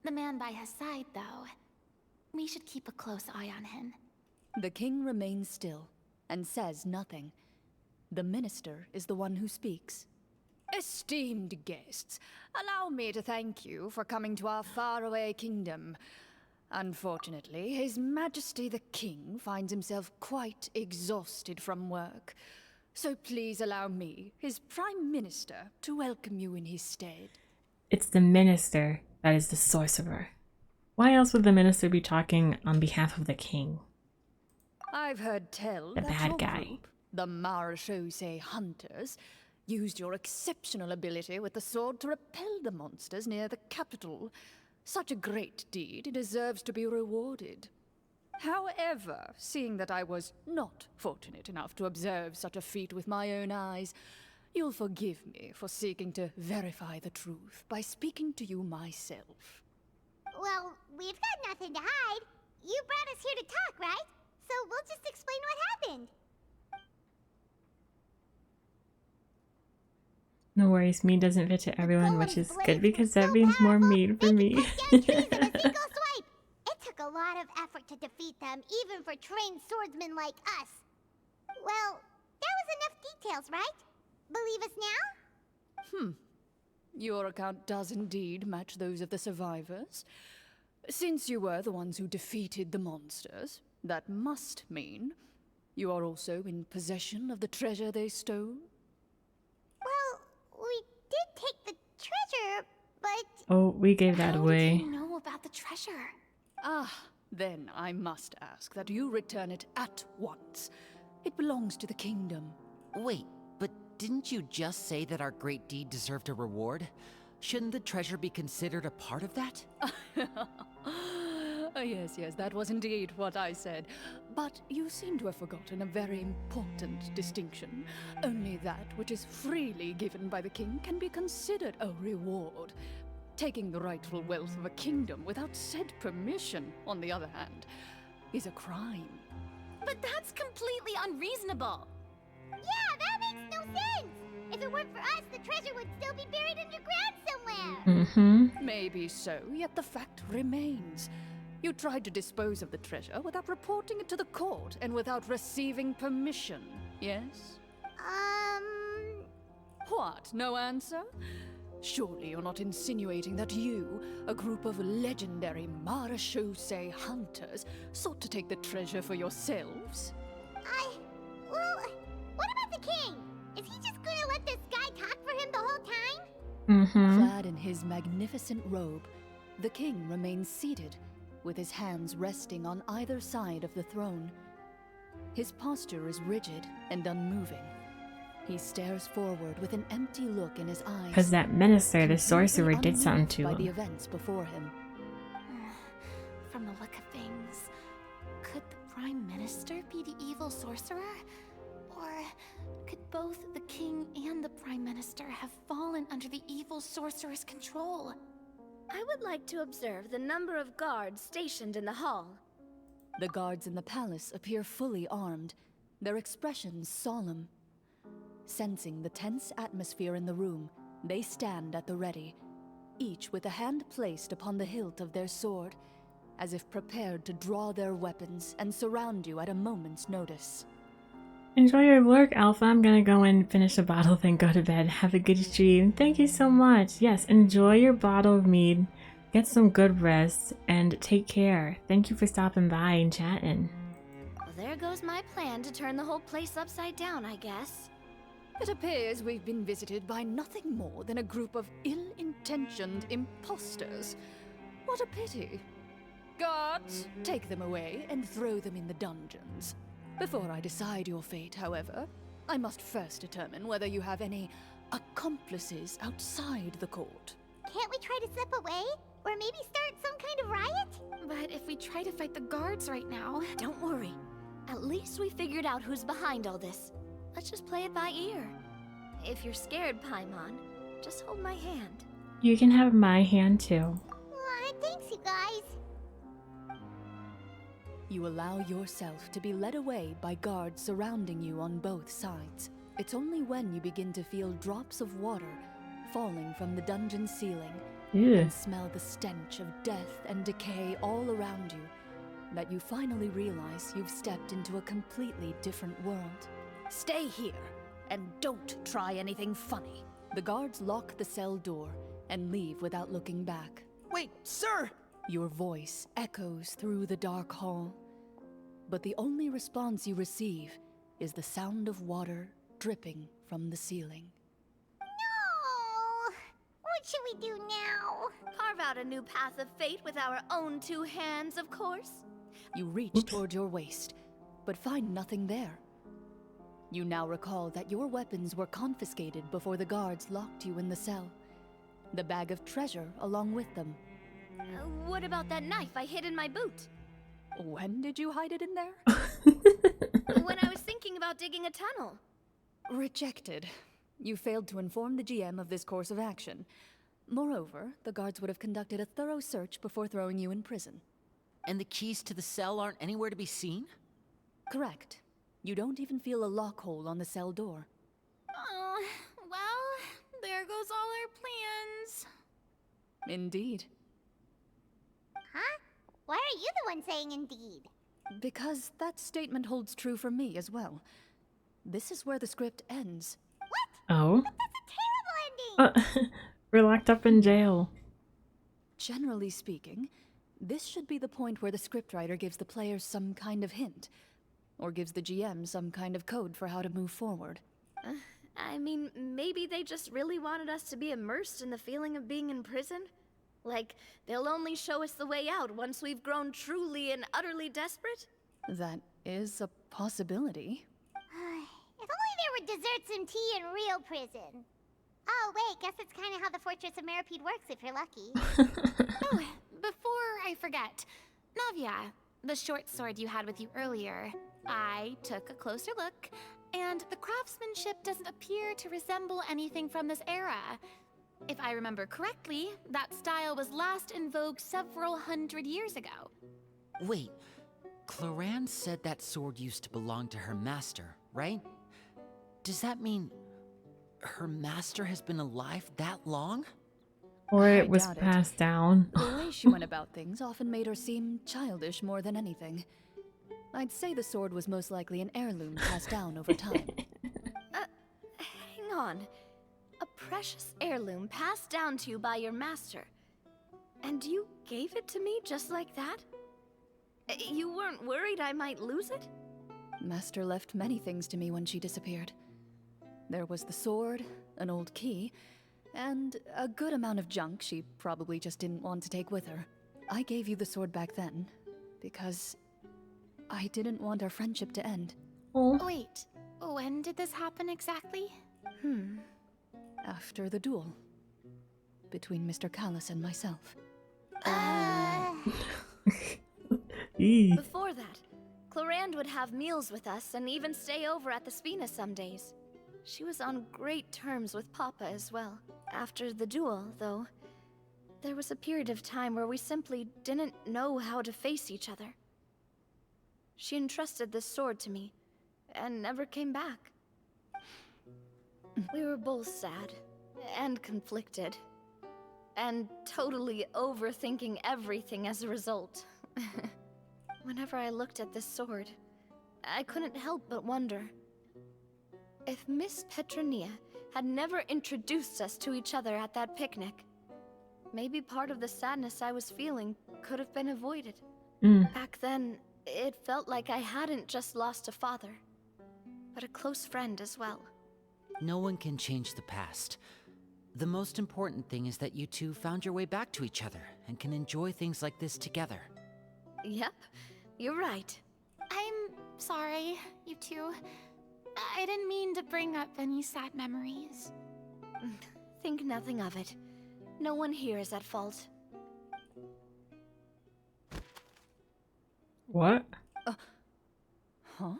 The man by his side, though. We should keep a close eye on him. The king remains still and says nothing. The minister is the one who speaks. Esteemed guests, allow me to thank you for coming to our faraway kingdom. Unfortunately, His Majesty the King finds himself quite exhausted from work. So please allow me, his Prime Minister, to welcome you in his stead. It's the minister that is the sorcerer. Why else would the minister be talking on behalf of the king? I've heard tell The that bad your guy. group, the Marechaussee Hunters, used your exceptional ability with the sword to repel the monsters near the capital. Such a great deed deserves to be rewarded. However, seeing that I was not fortunate enough to observe such a feat with my own eyes, you'll forgive me for seeking to verify the truth by speaking to you myself. Well, we've got nothing to hide. You brought us here to talk, right? So we'll just explain what happened. No worries, meat doesn't fit to everyone, which is good because that means more powerful, meat for they me. could cut down trees in a single swipe. It took a lot of effort to defeat them, even for trained swordsmen like us. Well, that was enough details, right? Believe us now? Your account does indeed match those of the survivors. Since you were the ones who defeated the monsters, that must mean you are also in possession of the treasure they stole? Well, we did take the treasure, but... Oh, we gave that How away. did he know about the treasure? Then I must ask that you return it at once. It belongs to the kingdom. Wait, but didn't you just say that our great deed deserved a reward? Shouldn't the treasure be considered a part of that? Yes, that was indeed what I said. But you seem to have forgotten a very important distinction. Only that which is freely given by the king can be considered a reward. Taking the rightful wealth of a kingdom without said permission, on the other hand, is a crime. But that's completely unreasonable. Yeah, that makes no sense! If it weren't for us, the treasure would still be buried underground somewhere! Maybe so, yet the fact remains. You tried to dispose of the treasure without reporting it to the court and without receiving permission, yes? What, no answer? Surely you're not insinuating that you, a group of legendary Marechaussee hunters, sought to take the treasure for yourselves? Well, what about the king? Is he just gonna let this guy talk for him the whole time? Clad in his magnificent robe, the king remains seated, with his hands resting on either side of the throne. His posture is rigid and unmoving. He stares forward with an empty look in his eyes. Because that minister, the completely sorcerer, did something unmoved to by the him. events before him. From the look of things, could the Prime Minister be the evil sorcerer? Or could both the King and the Prime Minister have fallen under the evil sorcerer's control? I would like to observe the number of guards stationed in the hall. The guards in the palace appear fully armed, their expressions solemn. Sensing the tense atmosphere in the room, they stand at the ready, each with a hand placed upon the hilt of their sword, as if prepared to draw their weapons and surround you at a moment's notice. Enjoy your work, Alpha. I'm gonna go and finish a bottle, then go to bed. Have a good stream. Thank you so much. Yes, enjoy your bottle of mead, get some good rest, and take care. Thank you for stopping by and chatting. Well, there goes my plan to turn the whole place upside down, I guess. It appears we've been visited by nothing more than a group of ill-intentioned imposters. What a pity. Guards, take them away and throw them in the dungeons. Before I decide your fate, however, I must first determine whether you have any accomplices outside the court. Can't we try to slip away? Or maybe start some kind of riot? But if we try to fight the guards right now... Don't worry. At least we figured out who's behind all this. Let's just play it by ear. If you're scared, Paimon, just hold my hand. You can have my hand too. Aw, thanks, you guys. You allow yourself to be led away by guards surrounding you on both sides. It's only when you begin to feel drops of water falling from the dungeon ceiling Ew. and smell the stench of death and decay all around you that you finally realize you've stepped into a completely different world. Stay here and don't try anything funny. The guards lock the cell door and leave without looking back. Wait, sir! Your voice echoes through the dark hall, but the only response you receive is the sound of water dripping from the ceiling. No! What should we do now? Carve out a new path of fate with our own two hands, of course. You reach toward your waist, but find nothing there. You now recall that your weapons were confiscated before the guards locked you in the cell. The bag of treasure along with them. What about that knife I hid in my boot? When did you hide it in there? When I was thinking about digging a tunnel. Rejected. You failed to inform the GM of this course of action. Moreover, the guards would have conducted a thorough search before throwing you in prison. And the keys to the cell aren't anywhere to be seen? Correct. You don't even feel a lock hole on the cell door. Oh, well, there goes all our plans. Indeed. Huh? Why are you the one saying indeed? Because that statement holds true for me as well. This is where the script ends. Oh? That's a terrible ending! We're locked up in jail. Generally speaking, this should be the point where the scriptwriter gives the players some kind of hint, or gives the GM some kind of code for how to move forward. I mean, maybe they just really wanted us to be immersed in the feeling of being in prison? Like, they'll only show us the way out once we've grown truly and utterly desperate? That is a possibility. If only there were desserts and tea in real prison. Oh, wait, guess that's kind of how the Fortress of Meripede works if you're lucky. Oh, before I forget, Navia, the short sword you had with you earlier, I took a closer look, and the craftsmanship doesn't appear to resemble anything from this era. If I remember correctly, that style was last in vogue several hundred years ago. Wait, Clorinde said that sword used to belong to her master, right? Does that mean her master has been alive that long? Or I it was doubt it. passed down. The way she went about things often made her seem childish more than anything. I'd say the sword was most likely an heirloom passed down over time. Hang on. A precious heirloom passed down to you by your master. And you gave it to me just like that? You weren't worried I might lose it? Master left many things to me when she disappeared. There was the sword, an old key, and a good amount of junk she probably just didn't want to take with her. I gave you the sword back then, because I didn't want our friendship to end. Oh. Wait, when did this happen exactly? After the duel between Mr. Callis and myself. Eee. Before that, Clorinde would have meals with us and even stay over at the Spina some days. She was on great terms with Papa as well. After the duel, though, there was a period of time where we simply didn't know how to face each other. She entrusted this sword to me, and never came back. We were both sad, and conflicted, and totally overthinking everything as a result. Whenever I looked at this sword, I couldn't help but wonder if Miss Petronia had never introduced us to each other at that picnic. Maybe part of the sadness I was feeling could have been avoided. Back then, it felt like I hadn't just lost a father, but a close friend as well. No one can change the past. The most important thing is that you two found your way back to each other and can enjoy things like this together. Yep, you're right. I'm sorry, you two. I didn't mean to bring up any sad memories. Think nothing of it. No one here is at fault. What? Huh?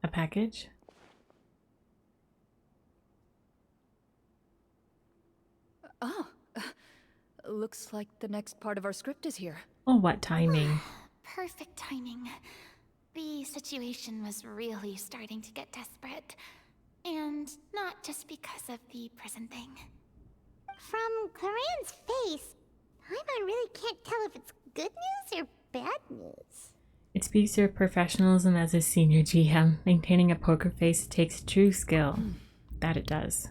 A package? Oh, looks like the next part of our script is here. Oh, what timing. Perfect timing. The situation was really starting to get desperate. And not just because of the prison thing. From Clorinde's face, I really can't tell if it's good news or bad news. It speaks to her professionalism as a senior GM. Maintaining a poker face takes true skill. That it does.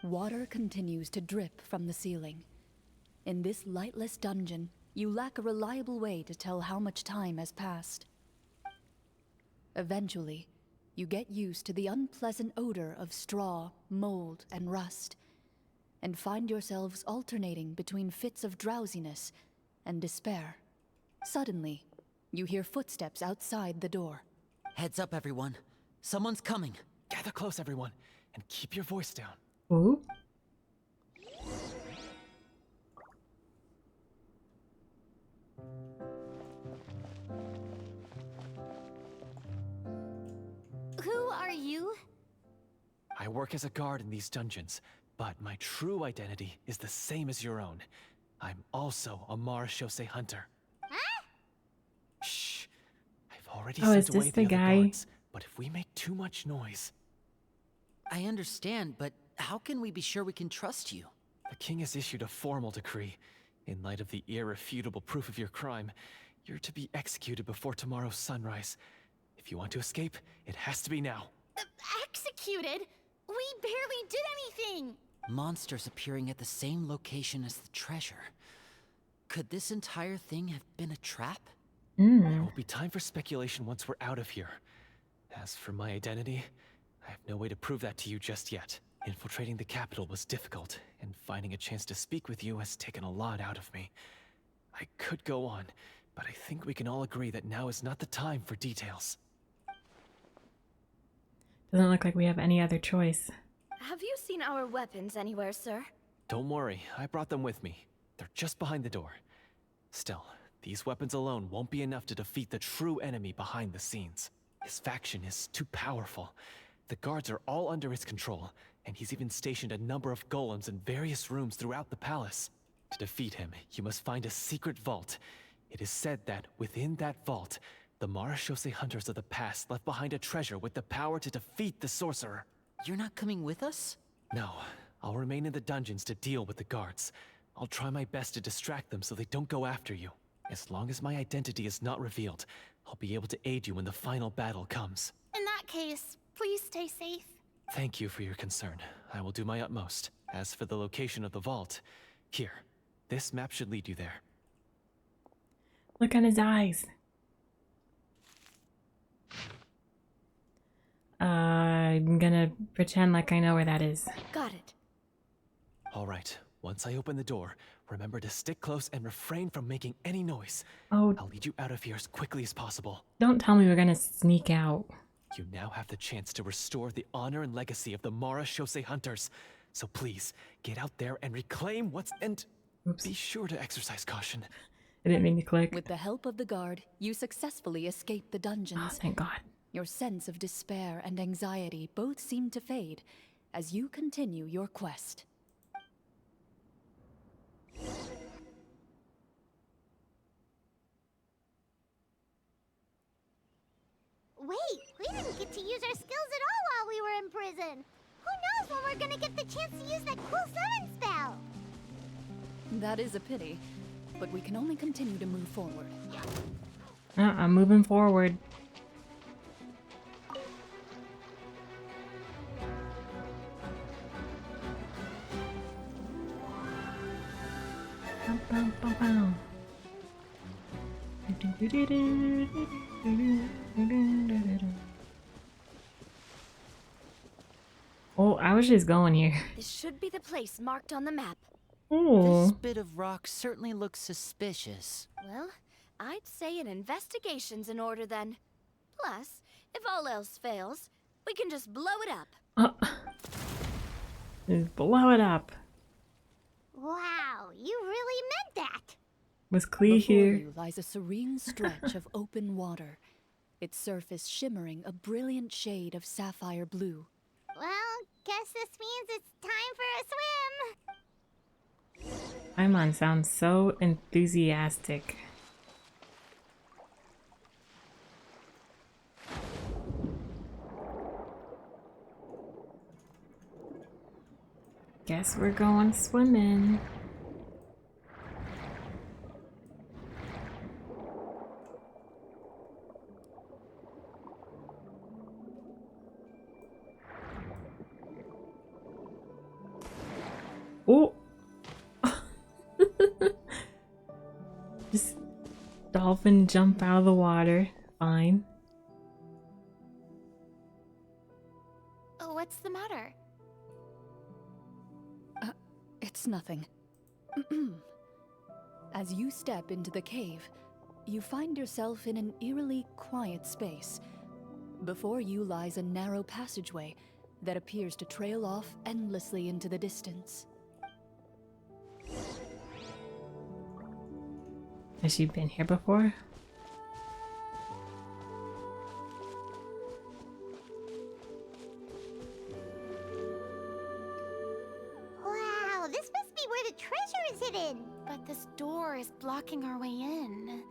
Water continues to drip from the ceiling. In this lightless dungeon, you lack a reliable way to tell how much time has passed. Eventually, you get used to the unpleasant odor of straw, mold, and rust, and find yourselves alternating between fits of drowsiness and despair. Suddenly, you hear footsteps outside the door. Heads up, everyone. Someone's coming. Gather close, everyone, and keep your voice down. Ooh. Who are you? I work as a guard in these dungeons, but my true identity is the same as your own. I'm also a Marashose hunter. Huh? Shh. I've already Oh, is sent away this the the other guy? guards, but if we make too much noise... I understand, but how can we be sure we can trust you? The king has issued a formal decree. In light of the irrefutable proof of your crime, you're to be executed before tomorrow's sunrise. If you want to escape, it has to be now. Executed? We barely did anything! Monsters appearing at the same location as the treasure. Could this entire thing have been a trap? There will be time for speculation once we're out of here. As for my identity, I have no way to prove that to you just yet. Infiltrating the capital was difficult, and finding a chance to speak with you has taken a lot out of me. I could go on, but I think we can all agree that now is not the time for details. Doesn't look like we have any other choice. Have you seen our weapons anywhere, sir? Don't worry, I brought them with me. They're just behind the door. Still, these weapons alone won't be enough to defeat the true enemy behind the scenes. His faction is too powerful. The guards are all under his control, and he's even stationed a number of golems in various rooms throughout the palace. To defeat him, you must find a secret vault. It is said that within that vault, the Marashose hunters of the past left behind a treasure with the power to defeat the sorcerer. You're not coming with us? No, I'll remain in the dungeons to deal with the guards. I'll try my best to distract them so they don't go after you. As long as my identity is not revealed, I'll be able to aid you when the final battle comes. In that case, please stay safe. Thank you for your concern. I will do my utmost. As for the location of the vault, here, this map should lead you there. Look at his eyes. I'm gonna pretend like I know where that is. Got it. All right, once I open the door, Remember to stick close and refrain from making any noise. Oh, I'll lead you out of here as quickly as possible. don't tell me we're gonna sneak out. You now have the chance to restore the honor and legacy of the Mara Shosei hunters. So please, get out there and reclaim what's... and Oops. be sure to exercise caution. I didn't mean to click. With the help of the guard, you successfully escape the Oh, dungeons. thank God. Your sense of despair and anxiety both seem to fade as you continue your quest. Wait, we didn't get to use our skills at all while we were in prison. Who knows when we're gonna get the chance to use that cool summon spell? That is a pity, but we can only continue to move forward. I'm moving forward. Bum, bum, bum, bum. Oh, I was just going here. This should be the place marked on the map. This Oh, bit of rock certainly looks suspicious. Well, I'd say an investigation's in order then. Plus, if all else fails, we can just blow it up. just blow it up. Wow, you really meant that. Was Clee Before here? you lies a serene stretch of open water, its surface shimmering a brilliant shade of sapphire blue. Well, guess this means it's time for a swim. Paimon sounds so enthusiastic. Guess we're going swimming. Oh! Just dolphin jump out of the water. Fine. Oh, what's the matter? It's nothing. As you step into the cave, you find yourself in an eerily quiet space. Before you lies a narrow passageway that appears to trail off endlessly into the distance. Has she been here before? Wow, this must be where the treasure is hidden. But this door is blocking our way in.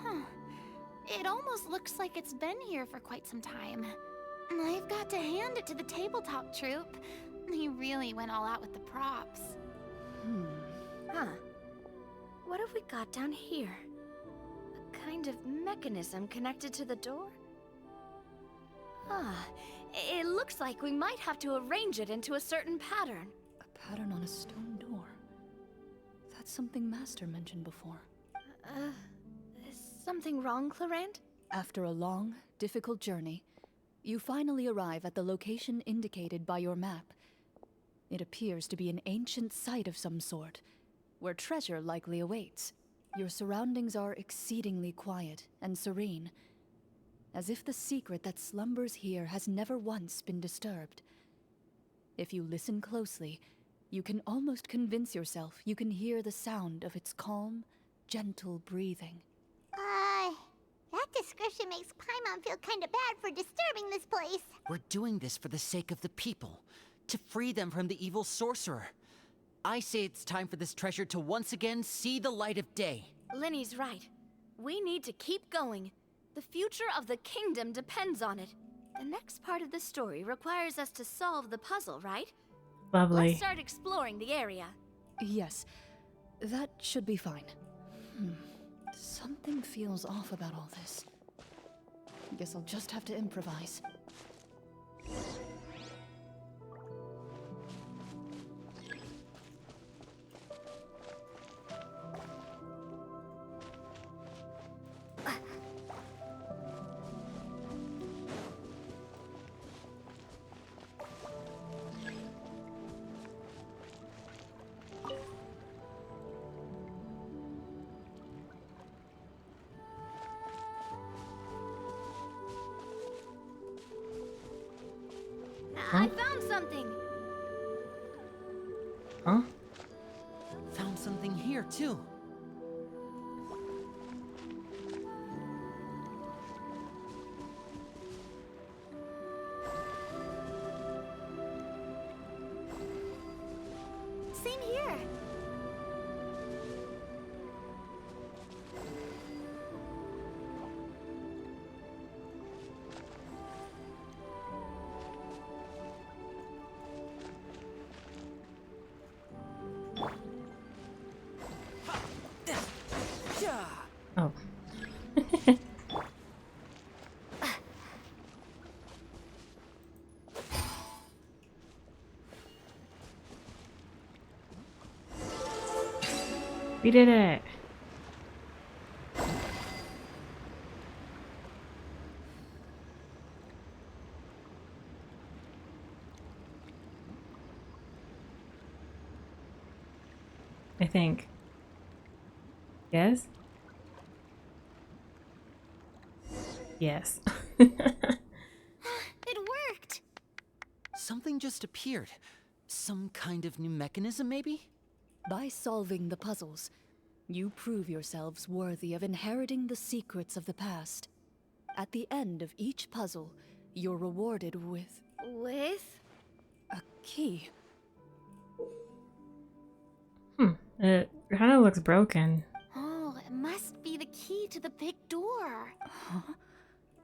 Huh. It almost looks like it's been here for quite some time. I've got to hand it to the tabletop troupe. They really went all out with the props. Huh. What have we got down here? A kind of mechanism connected to the door? Ah, it looks like we might have to arrange it into a certain pattern. A pattern on a stone door. That's something Master mentioned before. Is something wrong, Clorinde? After a long, difficult journey, you finally arrive at the location indicated by your map. It appears to be an ancient site of some sort, where treasure likely awaits. Your surroundings are exceedingly quiet and serene, as if the secret that slumbers here has never once been disturbed. If you listen closely, you can almost convince yourself you can hear the sound of its calm, gentle breathing. That description makes Paimon feel kinda bad for disturbing this place. We're doing this for the sake of the people, to free them from the evil sorcerer. I say it's time for this treasure to once again see the light of day. Linny's right. We need to keep going. The future of the kingdom depends on it. The next part of the story requires us to solve the puzzle, right? Lovely. Let's start exploring the area. Yes, that should be fine. Something feels off about all this. Guess I'll just have to improvise. I found something. Huh? Found something here, too. Same here. Oh. We did it. I think. Yes? Yes. It worked. Something just appeared. Some kind of new mechanism, maybe? By solving the puzzles, you prove yourselves worthy of inheriting the secrets of the past. At the end of each puzzle, you're rewarded with With? a key. It kind of looks broken. Oh, it must be the key to the big door. Huh?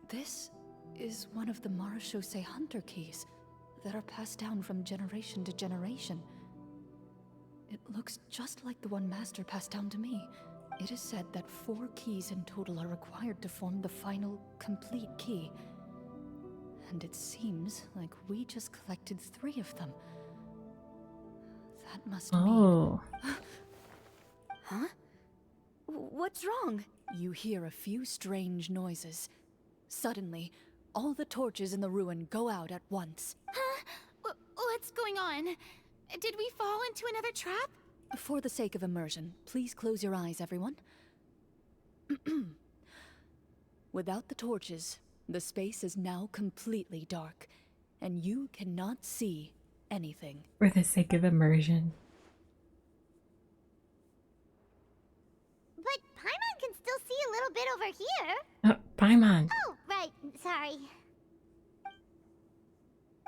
This is one of the Marechaussee Hunter keys that are passed down from generation to generation. It looks just like the one Master passed down to me. It is said that 4 keys in total are required to form the final, complete key. And it seems like we just collected 3 of them. That must mean... Oh. Huh? What's wrong? You hear a few strange noises. Suddenly, all the torches in the ruin go out at once. Huh? What's going on? Did we fall into another trap? For the sake of immersion, please close your eyes, everyone. Without the torches, the space is now completely dark, and you cannot see anything. For the sake of immersion. But Paimon can still see a little bit over here. Paimon. Oh, right. Sorry.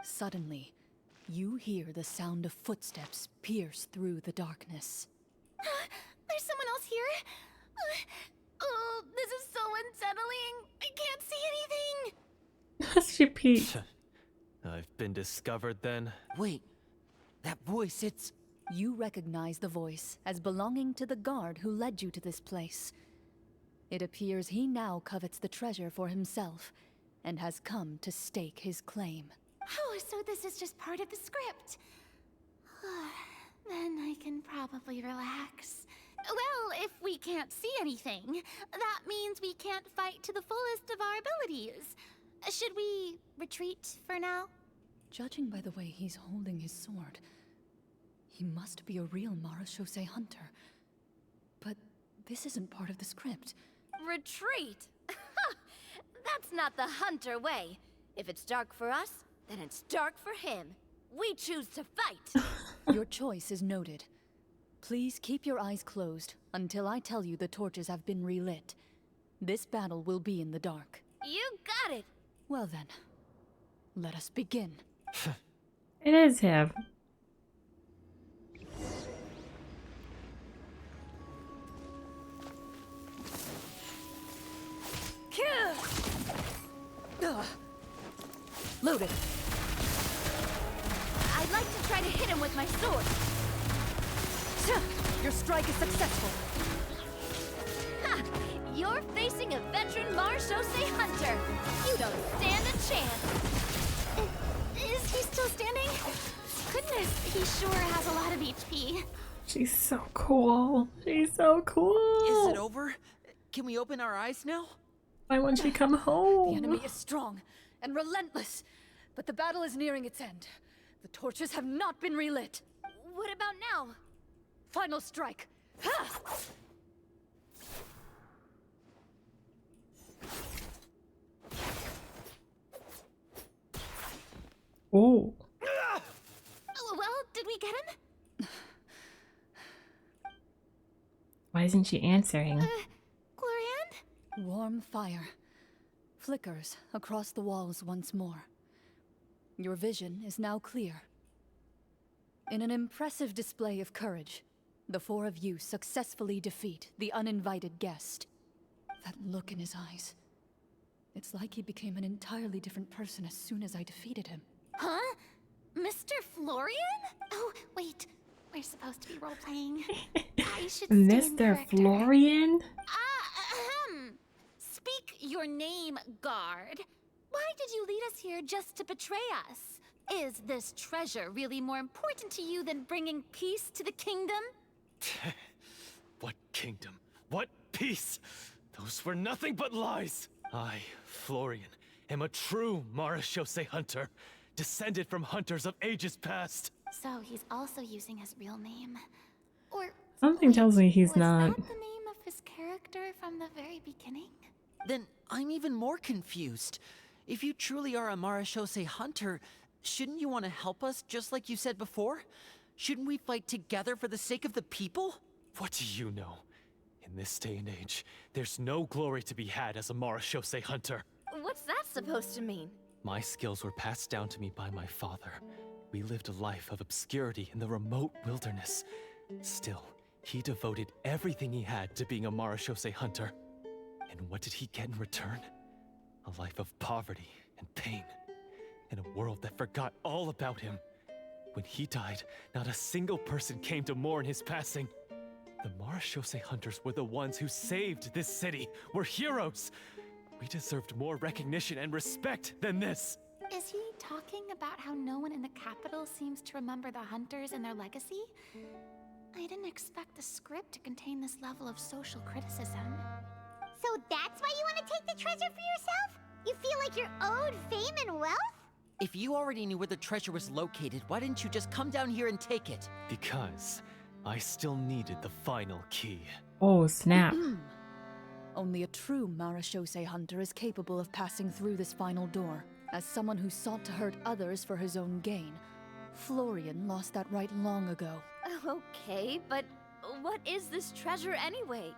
Suddenly, you hear the sound of footsteps pierce through the darkness. There's someone else here? Oh, this is so unsettling. I can't see anything. She peeked. I've been discovered then. Wait, that voice, it's... You recognize the voice as belonging to the guard who led you to this place. It appears he now covets the treasure for himself, and has come to stake his claim. Oh, so this is just part of the script. Then I can probably relax. Well, if we can't see anything, that means we can't fight to the fullest of our abilities. Should we retreat for now? Judging by the way he's holding his sword, he must be a real Marechaussee hunter. But this isn't part of the script. Retreat? That's not the hunter way. If it's dark for us, then it's dark for him. We choose to fight. Your choice is noted. Please keep your eyes closed until I tell you the torches have been relit. This battle will be in the dark. You got it. Well then, let us begin. It is him. Loaded. I'd like to try to hit him with my sword. Your strike is successful. Ha! You're facing a veteran Marechaussee hunter. You don't stand a chance. Is he still standing? Goodness, he sure has a lot of HP. She's so cool. She's so cool. Is it over? Can we open our eyes now? Why won't she come home? The enemy is strong and relentless, but the battle is nearing its end. The torches have not been relit. What about now? Final strike. Ha! Oh. get him? Why isn't she answering? Clorinde? Warm fire flickers across the walls once more. Your vision is now clear. In an impressive display of courage, the four of you successfully defeat the uninvited guest. That look in his eyes. It's like he became an entirely different person as soon as I defeated him. Huh? Mr. Florian? Oh, wait. We're supposed to be role-playing. I should stay in Mr. character. Florian? Speak your name, guard. Why did you lead us here just to betray us? Is this treasure really more important to you than bringing peace to the kingdom? What kingdom? What peace? Those were nothing but lies. I, Florian, am a true Marachose hunter, descended from hunters of ages past. So he's also using his real name. Or Something tells me he's was not. that the name of his character from the very beginning? Then I'm even more confused. If you truly are a Marachose hunter, shouldn't you want to help us just like you said before? Shouldn't we fight together for the sake of the people? What do you know? In this day and age, there's no glory to be had as a Marachose hunter. What's that supposed to mean? My skills were passed down to me by my father. We lived a life of obscurity in the remote wilderness. Still, he devoted everything he had to being a Marachose hunter. And what did he get in return? A life of poverty and pain. In a world that forgot all about him. When he died, not a single person came to mourn his passing. The Marachose hunters were the ones who saved this city. We're heroes. We deserved more recognition and respect than this. Is he talking about how no one in the capital seems to remember the hunters and their legacy? I didn't expect the script to contain this level of social criticism. So that's why you want to take the treasure for yourself? You feel like you're owed fame and wealth? If you already knew where the treasure was located, why didn't you just come down here and take it? Because I still needed the final key. Oh, snap. Only a true Marachose hunter is capable of passing through this final door. As someone who sought to hurt others for his own gain, Florian lost that right long ago. Okay, but what is this treasure anyway?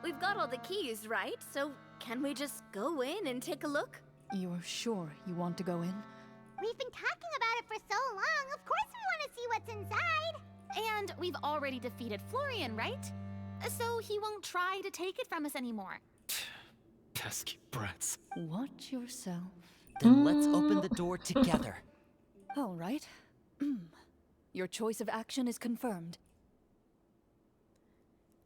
We've got all the keys, right? So can we just go in and take a look? You're sure you want to go in? We've been talking about it for so long. Of course we want to see what's inside. And we've already defeated Florian, right? So he won't try to take it from us anymore. Pesky brats. Watch yourself. Then let's open the door together. All right. Your choice of action is confirmed.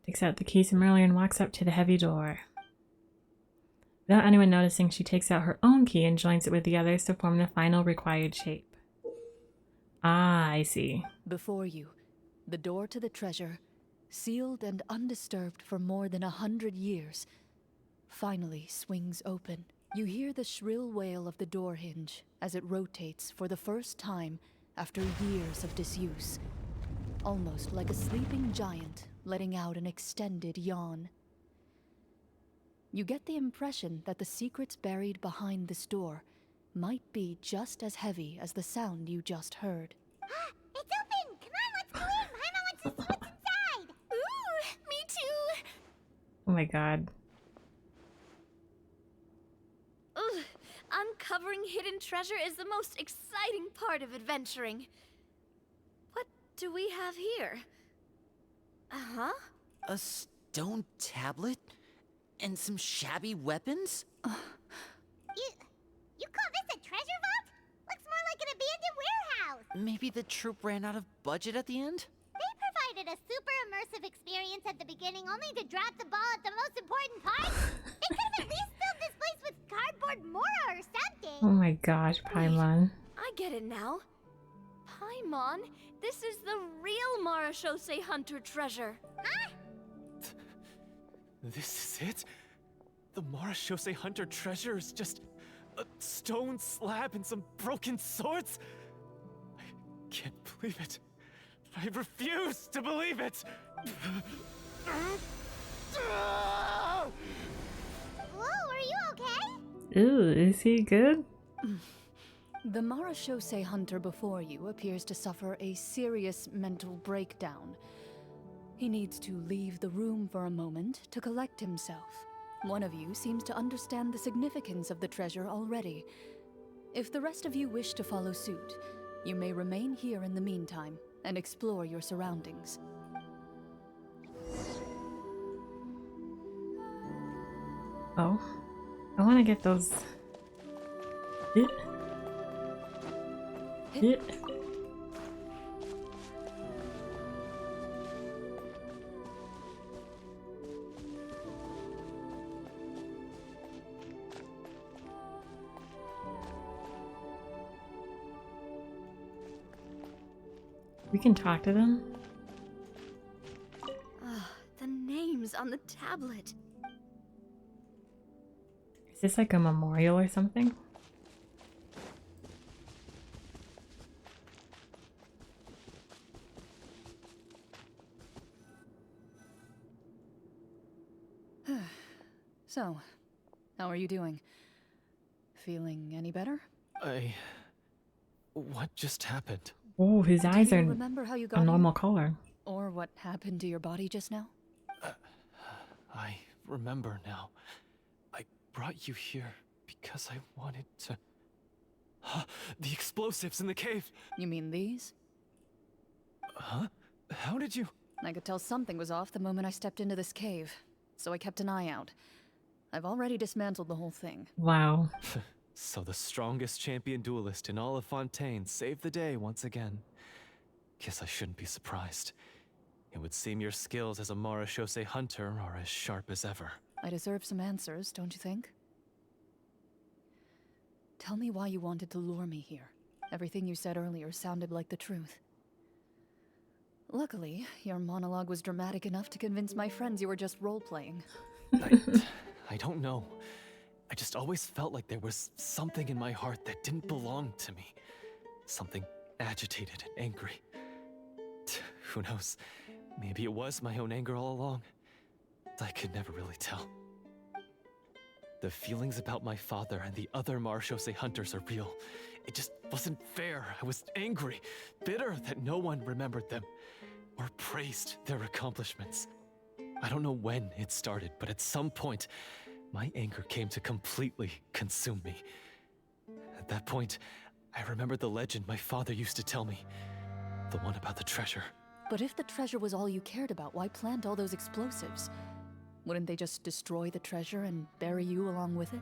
Takes out the keys from earlier and walks up to the heavy door. Without anyone noticing, she takes out her own key and joins it with the others to form the final required shape. Ah, I see. Before you, the door to the treasure, sealed and undisturbed for more than 100 years, finally swings open. You hear the shrill wail of the door hinge as it rotates for the first time after years of disuse, almost like a sleeping giant letting out an extended yawn. You get the impression that the secrets buried behind this door might be just as heavy as the sound you just heard. It's open! Come on, let's go in! Paimon wants to see what's inside! Ooh, me too! Oh my god. Ugh, uncovering hidden treasure is the most exciting part of adventuring. What do we have here? Uh-huh. A stone tablet? And some shabby weapons? You call this a treasure vault? Looks more like an abandoned warehouse! Maybe the troop ran out of budget at the end? They provided a super immersive experience at the beginning only to drop the ball at the most important part. They could have at least filled this place with cardboard mora or something. Oh my gosh, Paimon. I get it now. Paimon, this is the real Marachose hunter treasure. Huh? This is it? The Marachose hunter treasure is just a stone slab and some broken swords? I can't believe it. I refuse to believe it! Whoa, are you okay? Ooh, is he good? The Marashose hunter before you appears to suffer a serious mental breakdown. He needs to leave the room for a moment to collect himself. One of you seems to understand the significance of the treasure already. If the rest of you wish to follow suit, you may remain here in the meantime and explore your surroundings. Oh, I want to get those. Hit. Hit. We can talk to them. Ah, the names on the tablet. Is this like a memorial or something? So, how are you doing? Feeling any better? What just happened? Oh, his Do eyes you are remember how you a got normal here? color. Or what happened to your body just now? I remember now. I brought you here because I wanted to... The explosives in the cave! You mean these? Huh? How did you... I could tell something was off the moment I stepped into this cave, so I kept an eye out. I've already dismantled the whole thing. Wow. So the strongest champion duelist in all of Fontaine saved the day once again. Guess I shouldn't be surprised. It would seem your skills as a Marashose hunter are as sharp as ever. I deserve some answers, don't you think? Tell me why you wanted to lure me here. Everything you said earlier sounded like the truth. Luckily, your monologue was dramatic enough to convince my friends you were just role-playing. I don't know. I just always felt like there was something in my heart that didn't belong to me. Something agitated and angry. Who knows? Maybe it was my own anger all along. I could never really tell. The feelings about my father and the other Marashose hunters are real. It just wasn't fair. I was angry, bitter that no one remembered them or praised their accomplishments. I don't know when it started, but at some point, my anger came to completely consume me. At that point, I remembered the legend my father used to tell me. The one about the treasure. But if the treasure was all you cared about, why plant all those explosives? Wouldn't they just destroy the treasure and bury you along with it?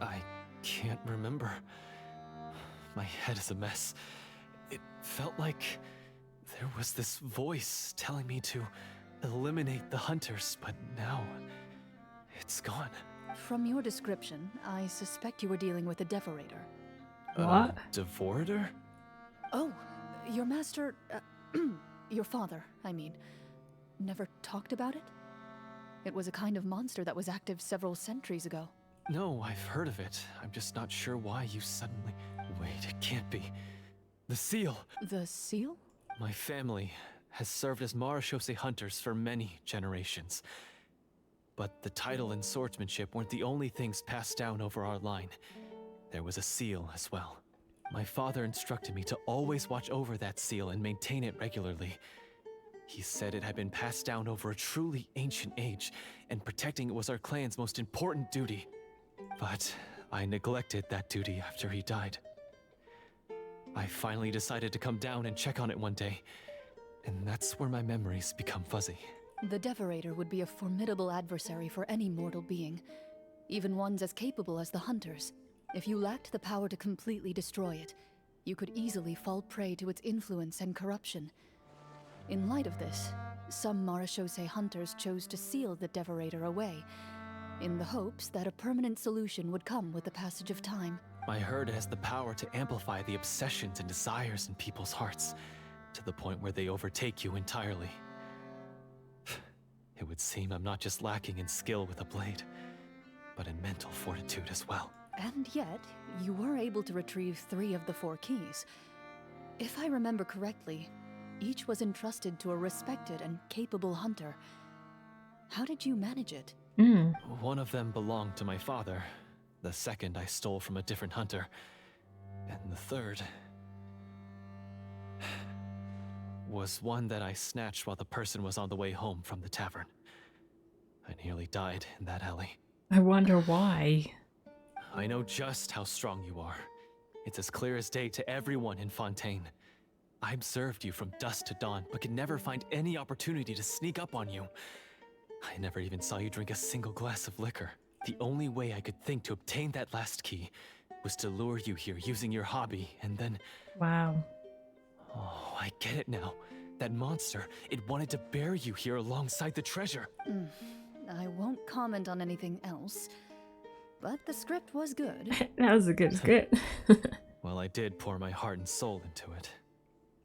I can't remember. My head is a mess. It felt like there was this voice telling me to eliminate the hunters, but now it's gone. From your description, I suspect you were dealing with a Devorator. What? Devorator? Oh, your master, your father, I mean, never talked about it? It was a kind of monster that was active several centuries ago. No, I've heard of it. I'm just not sure why you suddenly... Wait, it can't be. The seal! The seal? My family has served as Marashose hunters for many generations. But the title and swordsmanship weren't the only things passed down over our line. There was a seal as well. My father instructed me to always watch over that seal and maintain it regularly. He said it had been passed down over a truly ancient age, and protecting it was our clan's most important duty. But I neglected that duty after he died. I finally decided to come down and check on it one day, and that's where my memories become fuzzy. The Devorator would be a formidable adversary for any mortal being, even ones as capable as the Hunters. If you lacked the power to completely destroy it, you could easily fall prey to its influence and corruption. In light of this, some Marashose hunters chose to seal the Devorator away, in the hopes that a permanent solution would come with the passage of time. I heard it has the power to amplify the obsessions and desires in people's hearts, to the point where they overtake you entirely. It would seem I'm not just lacking in skill with a blade, but in mental fortitude as well. And yet, you were able to retrieve 3 of the 4 keys. If I remember correctly, each was entrusted to a respected and capable hunter. How did you manage it? One of them belonged to my father. The second I stole from a different hunter. And the third was one that I snatched while the person was on the way home from the tavern. I nearly died in that alley. I wonder why. I know just how strong you are. It's as clear as day to everyone in Fontaine. I observed you from dusk to dawn, but could never find any opportunity to sneak up on you. I never even saw you drink a single glass of liquor. The only way I could think to obtain that last key was to lure you here using your hobby, and then... Wow. Oh, I get it now. That monster, it wanted to bury you here alongside the treasure. I won't comment on anything else, but the script was good. That was a good script. Well, I did pour my heart and soul into it.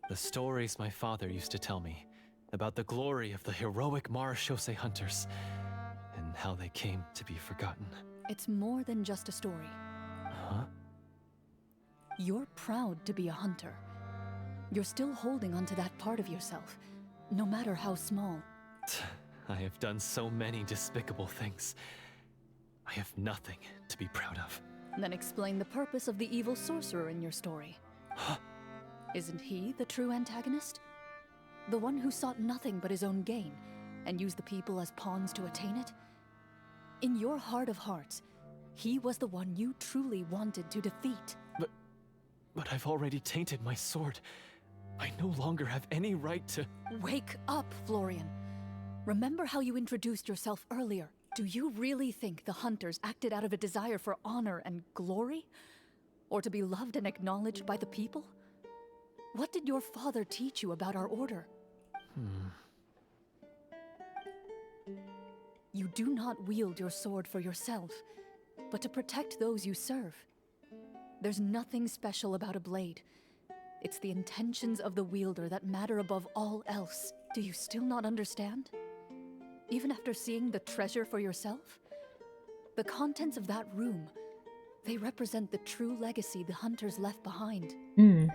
The stories my father used to tell me about the glory of the heroic Marachose hunters and how they came to be forgotten. It's more than just a story. Huh? You're proud to be a hunter. You're still holding onto that part of yourself, no matter how small. I have done so many despicable things. I have nothing to be proud of. Then explain the purpose of the evil sorcerer in your story. Huh? Isn't he the true antagonist? The one who sought nothing but his own gain, and used the people as pawns to attain it? In your heart of hearts, he was the one you truly wanted to defeat. But I've already tainted my sword. I no longer have any right to... Wake up, Florian. Remember how you introduced yourself earlier. Do you really think the hunters acted out of a desire for honor and glory? Or to be loved and acknowledged by the people? What did your father teach you about our order? You do not wield your sword for yourself, but to protect those you serve. There's nothing special about a blade. It's the intentions of the wielder that matter above all else. Do you still not understand? Even after seeing the treasure for yourself? The contents of that room, they represent the true legacy the hunters left behind. Hmm.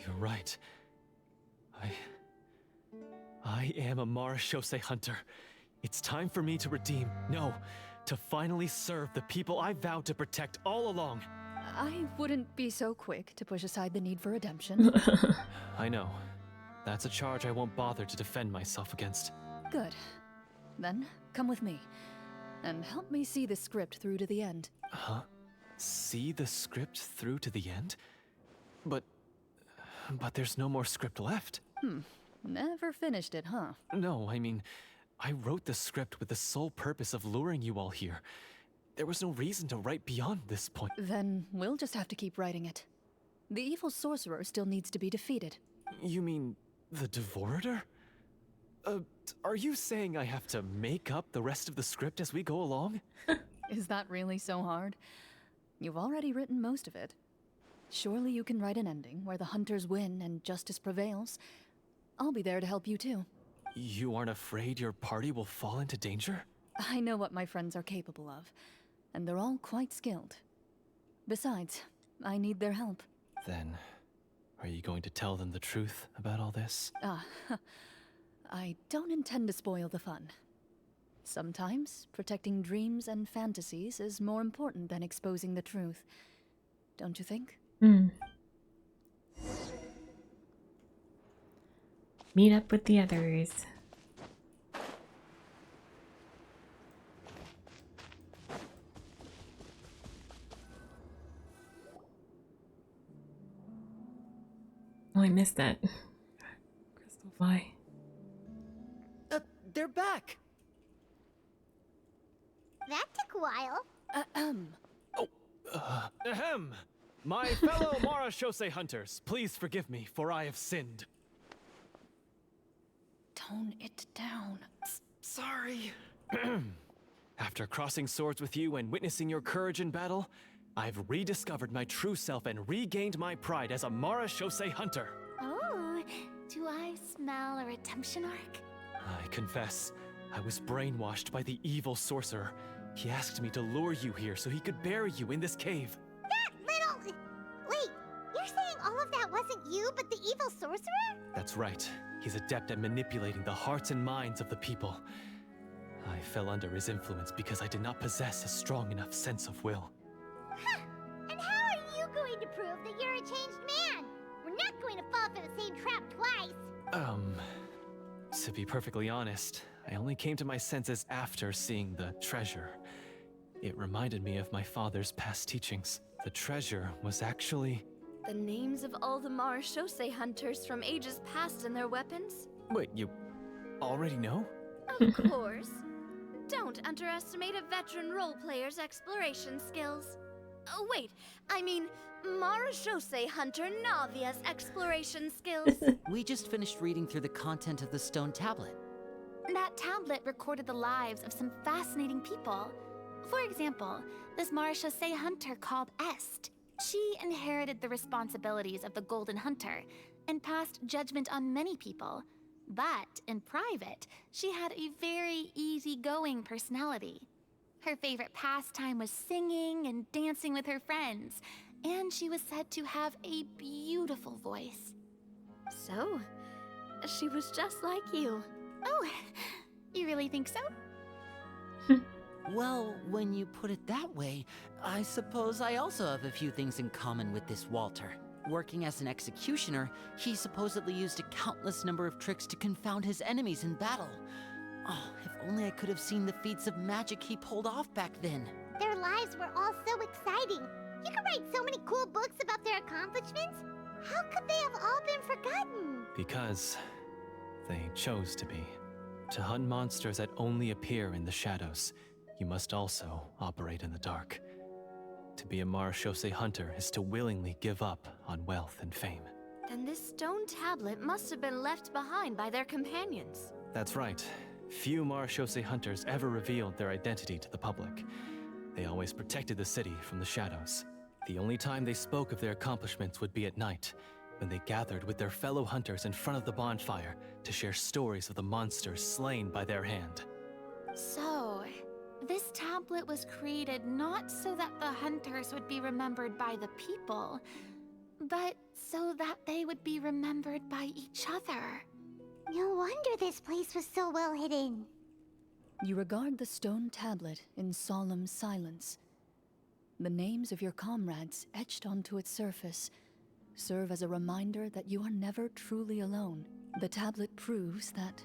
You're right. I am a Marachose hunter. It's time for me to redeem, no, to finally serve the people I vowed to protect all along. I wouldn't be so quick to push aside the need for redemption. I know. That's a charge I won't bother to defend myself against. Good. Then, come with me. And help me see the script through to the end. Huh? See the script through to the end? But there's no more script left. Never finished it, huh? No, I mean, I wrote the script with the sole purpose of luring you all here. There was no reason to write beyond this point. Then we'll just have to keep writing it. The evil sorcerer still needs to be defeated. You mean the Devorator? Are you saying I have to make up the rest of the script as we go along? Is that really so hard? You've already written most of it. Surely you can write an ending where the hunters win and justice prevails. I'll be there to help you too. You aren't afraid your party will fall into danger? I know what my friends are capable of, and they're all quite skilled. Besides, I need their help. Then, are you going to tell them the truth about all this? I don't intend to spoil the fun. Sometimes, protecting dreams and fantasies is more important than exposing the truth. Don't you think? Meet up with the others. Oh, I missed that. Crystal fly. They're back! That took a while. Ahem! My fellow Marachose hunters, please forgive me, for I have sinned. Tone it down. Sorry. After crossing swords with you and witnessing your courage in battle, I've rediscovered my true self and regained my pride as a Marachose hunter. Oh, do I smell a redemption arc? I confess, I was brainwashed by the evil sorcerer. He asked me to lure you here so he could bury you in this cave. That little... Wait, you're saying all of that wasn't you, but the evil sorcerer? That's right. He's adept at manipulating the hearts and minds of the people. I fell under his influence because I did not possess a strong enough sense of will. Huh, prove that you're a changed man. We're not going to fall for the same trap twice. To be perfectly honest, I only came to my senses after seeing the treasure. It reminded me of my father's past teachings. The treasure was actually... The names of all the Marashose hunters from ages past and their weapons? Wait, you already know? Of course. Don't underestimate a veteran role player's exploration skills. Oh, wait, I mean, Marashose hunter Navia's exploration skills. We just finished reading through the content of the stone tablet. That tablet recorded the lives of some fascinating people. For example, this Marashose hunter called Est. She inherited the responsibilities of the Golden Hunter and passed judgment on many people. But in private, she had a very easygoing personality. Her favorite pastime was singing and dancing with her friends, and she was said to have a beautiful voice. So, she was just like you. Oh, you really think so? Well, when you put it that way, I suppose I also have a few things in common with this Walter. Working as an executioner, he supposedly used a countless number of tricks to confound his enemies in battle. Oh, if only I could have seen the feats of magic he pulled off back then. Their lives were all so exciting. You could write so many cool books about their accomplishments. How could they have all been forgotten? Because they chose to be. To hunt monsters that only appear in the shadows, you must also operate in the dark. To be a Marashose hunter is to willingly give up on wealth and fame. Then this stone tablet must have been left behind by their companions. That's right. Few Marashose hunters ever revealed their identity to the public. They always protected the city from the shadows. The only time they spoke of their accomplishments would be at night, when they gathered with their fellow hunters in front of the bonfire to share stories of the monsters slain by their hand. So, this tablet was created not so that the hunters would be remembered by the people, but so that they would be remembered by each other. No wonder this place was so well hidden. You regard the stone tablet in solemn silence. The names of your comrades etched onto its surface serve as a reminder that you are never truly alone. The tablet proves that,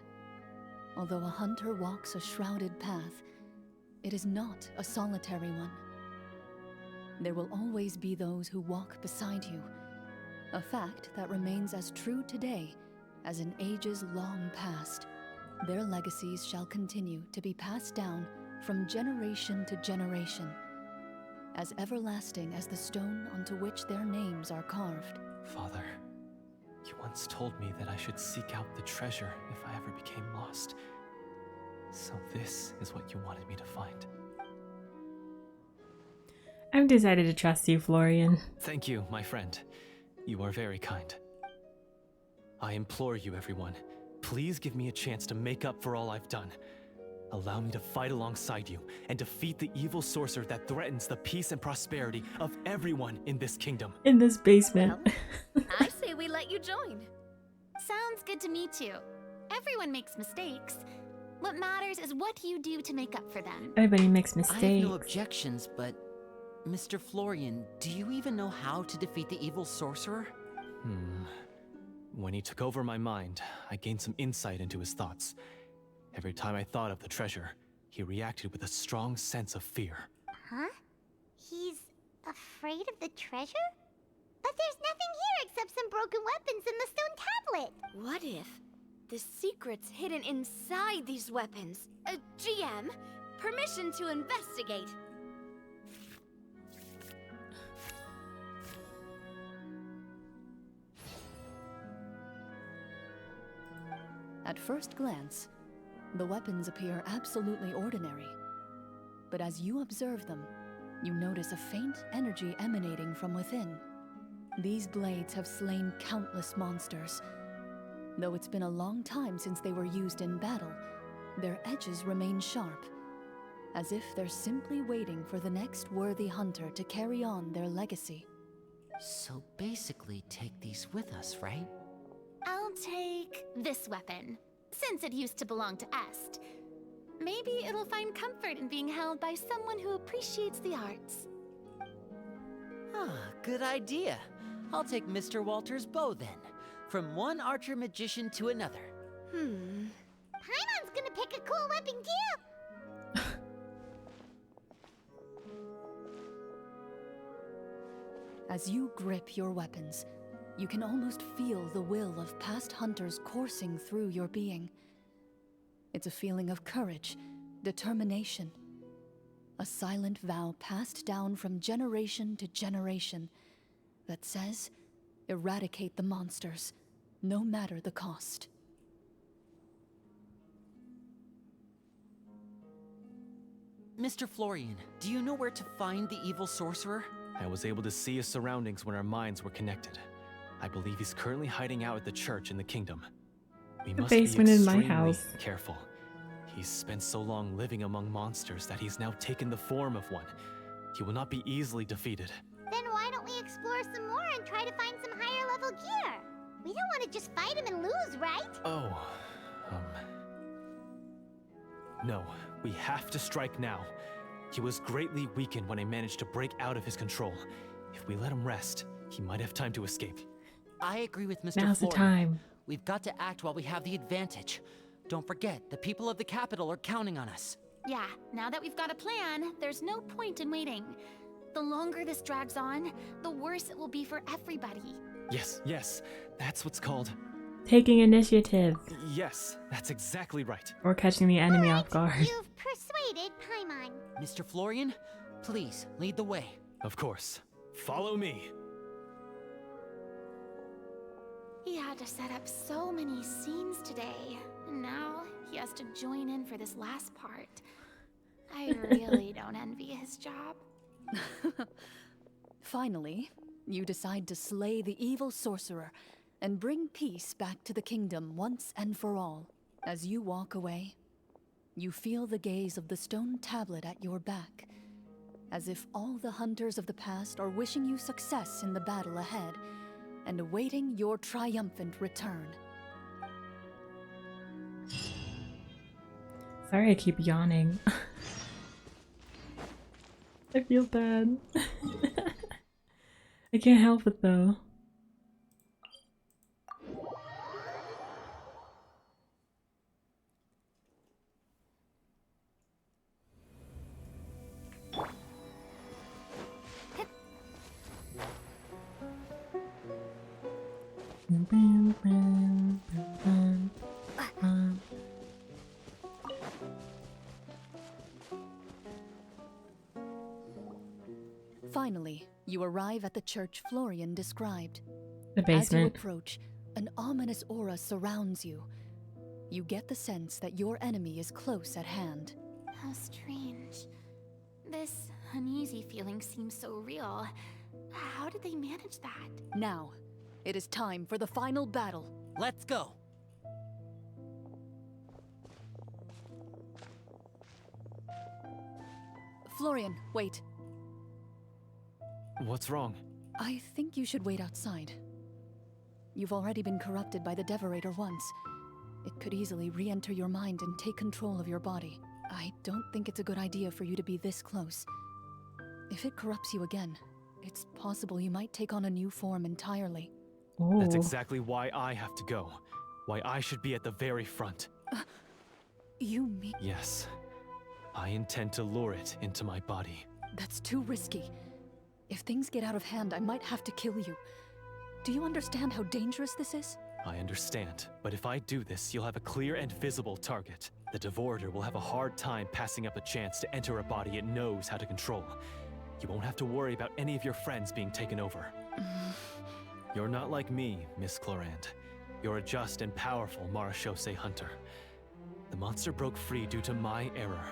although a hunter walks a shrouded path, it is not a solitary one. There will always be those who walk beside you, a fact that remains as true today as in ages long past. Their legacies shall continue to be passed down from generation to generation, as everlasting as the stone onto which their names are carved. Father, you once told me that I should seek out the treasure if I ever became lost. So this is what you wanted me to find. I've decided to trust you, Florian. Thank you, my friend. You are very kind. I implore you, everyone, please give me a chance to make up for all I've done. Allow me to fight alongside you and defeat the evil sorcerer that threatens the peace and prosperity of everyone in this kingdom. In this basement. I say we let you join. Sounds good to me too. Everyone makes mistakes. What matters is what you do to make up for them. Everybody makes I have mistakes. no objections, but... Mr. Florian, do you even know how to defeat the evil sorcerer? When he took over my mind, I gained some insight into his thoughts. Every time I thought of the treasure, he reacted with a strong sense of fear. Huh? He's afraid of the treasure? But there's nothing here except some broken weapons in the stone tablet. What if the secret's hidden inside these weapons? GM, permission to investigate. At first glance, the weapons appear absolutely ordinary. But as you observe them, you notice a faint energy emanating from within. These blades have slain countless monsters. Though it's been a long time since they were used in battle, their edges remain sharp, as if they're simply waiting for the next worthy hunter to carry on their legacy. So basically take these with us, right? I'll take this weapon, since it used to belong to Est. Maybe it'll find comfort in being held by someone who appreciates the arts. Good idea. I'll take Mr. Walter's bow then. From one archer magician to another. Paimon's gonna pick a cool weapon too! As you grip your weapons, you can almost feel the will of past hunters coursing through your being. It's a feeling of courage, determination. A silent vow passed down from generation to generation that says, eradicate the monsters, no matter the cost. Mr. Florian, do you know where to find the evil sorcerer? I was able to see his surroundings when our minds were connected. I believe he's currently hiding out at the church in the kingdom. We The must basement be in my extremely house. careful. He's spent so long living among monsters that he's now taken the form of one. He will not be easily defeated. Then why don't we explore some more and try to find some higher level gear? We don't want to just fight him and lose, right? Oh, no, we have to strike now. He was greatly weakened when I managed to break out of his control. If we let him rest, he might have time to escape. I agree with Mr. Now's the Florian. time. We've got to act while we have the advantage. Don't forget, the people of the capital are counting on us. Yeah, now that we've got a plan, there's no point in waiting. The longer this drags on, the worse it will be for everybody. Yes, that's what's called... Taking initiative. Yes, that's exactly right. Or catching the enemy off guard. You've persuaded Paimon. Mr. Florian, please, lead the way. Of course. Follow me. He had to set up so many scenes today, and now he has to join in for this last part. I really don't envy his job. Finally, you decide to slay the evil sorcerer and bring peace back to the kingdom once and for all. As you walk away, you feel the gaze of the stone tablet at your back, as if all the hunters of the past are wishing you success in the battle ahead and awaiting your triumphant return. Sorry I keep yawning. I feel bad. I can't help it though. Finally, you arrive at the church Florian described. The As you basement. approach, an ominous aura surrounds you. You get the sense that your enemy is close at hand. How strange. This uneasy feeling seems so real. How did they manage that? Now, it is time for the final battle. Let's go. Florian, wait. What's wrong? I think you should wait outside. You've already been corrupted by the Devorator once. It could easily re-enter your mind and take control of your body. I don't think it's a good idea for you to be this close. If it corrupts you again, it's possible you might take on a new form entirely. Oh. That's exactly why I have to go. Why I should be at the very front. You mean... Yes. I intend to lure it into my body. That's too risky. If things get out of hand, I might have to kill you. Do you understand how dangerous this is? I understand, but if I do this, you'll have a clear and visible target. The Devorator will have a hard time passing up a chance to enter a body it knows how to control. You won't have to worry about any of your friends being taken over. You're not like me, Miss Clorinde. You're a just and powerful Marachose hunter. The monster broke free due to my error.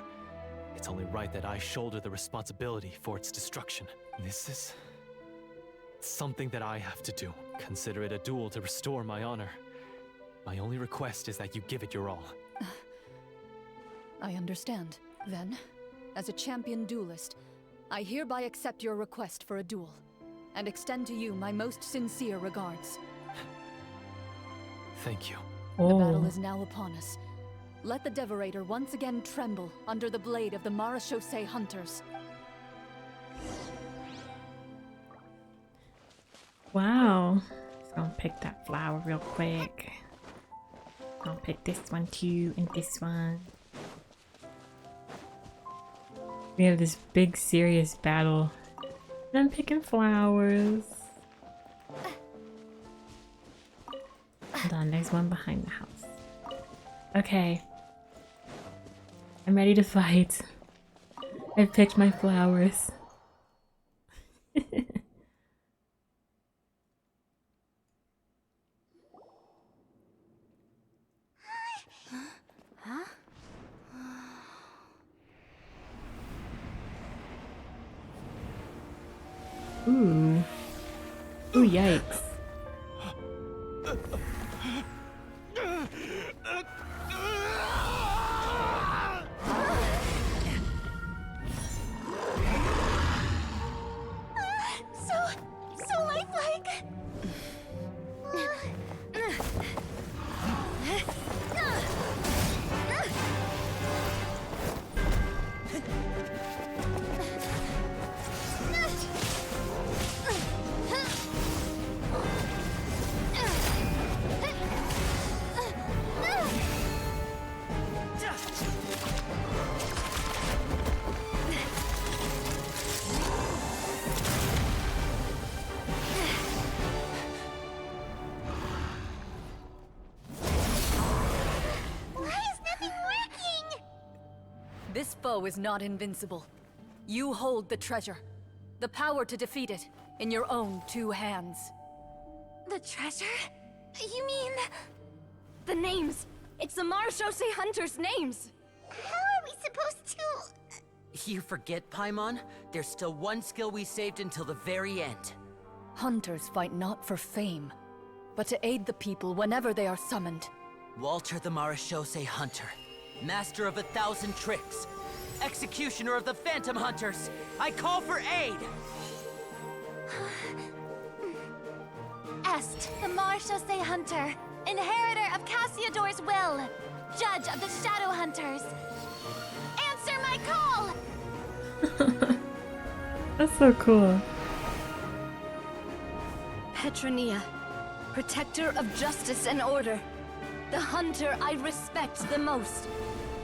It's only right that I shoulder the responsibility for its destruction. This is... something that I have to do. Consider it a duel to restore my honor. My only request is that you give it your all. I understand. Then, as a champion duelist, I hereby accept your request for a duel, and extend to you my most sincere regards. Thank you. Oh. The battle is now upon us. Let the Devorator once again tremble under the blade of the Marachose hunters. Wow. Just gonna pick that flower real quick. Gonna pick this one too and this one. We have this big serious battle. And I'm picking flowers. Hold on, there's one behind the house. Okay. I'm ready to fight. I've picked my flowers. Ooh. Ooh, yikes. So lifelike. This foe is not invincible. You hold the treasure. The power to defeat it in your own 2 hands. The treasure? You mean... the names. It's the Marashose Hunters' names. How are we supposed to... You forget, Paimon? There's still one skill we saved until the very end. Hunters fight not for fame, but to aid the people whenever they are summoned. Walter the Marashose Hunter, master of 1,000 tricks, executioner of the Phantom Hunters, I call for aid! Est, the Marashose Hunter, inheritor of Cassiodor's will, judge of the Shadow Hunters. Answer my call! That's so cool. Petronia, protector of justice and order. The hunter I respect the most.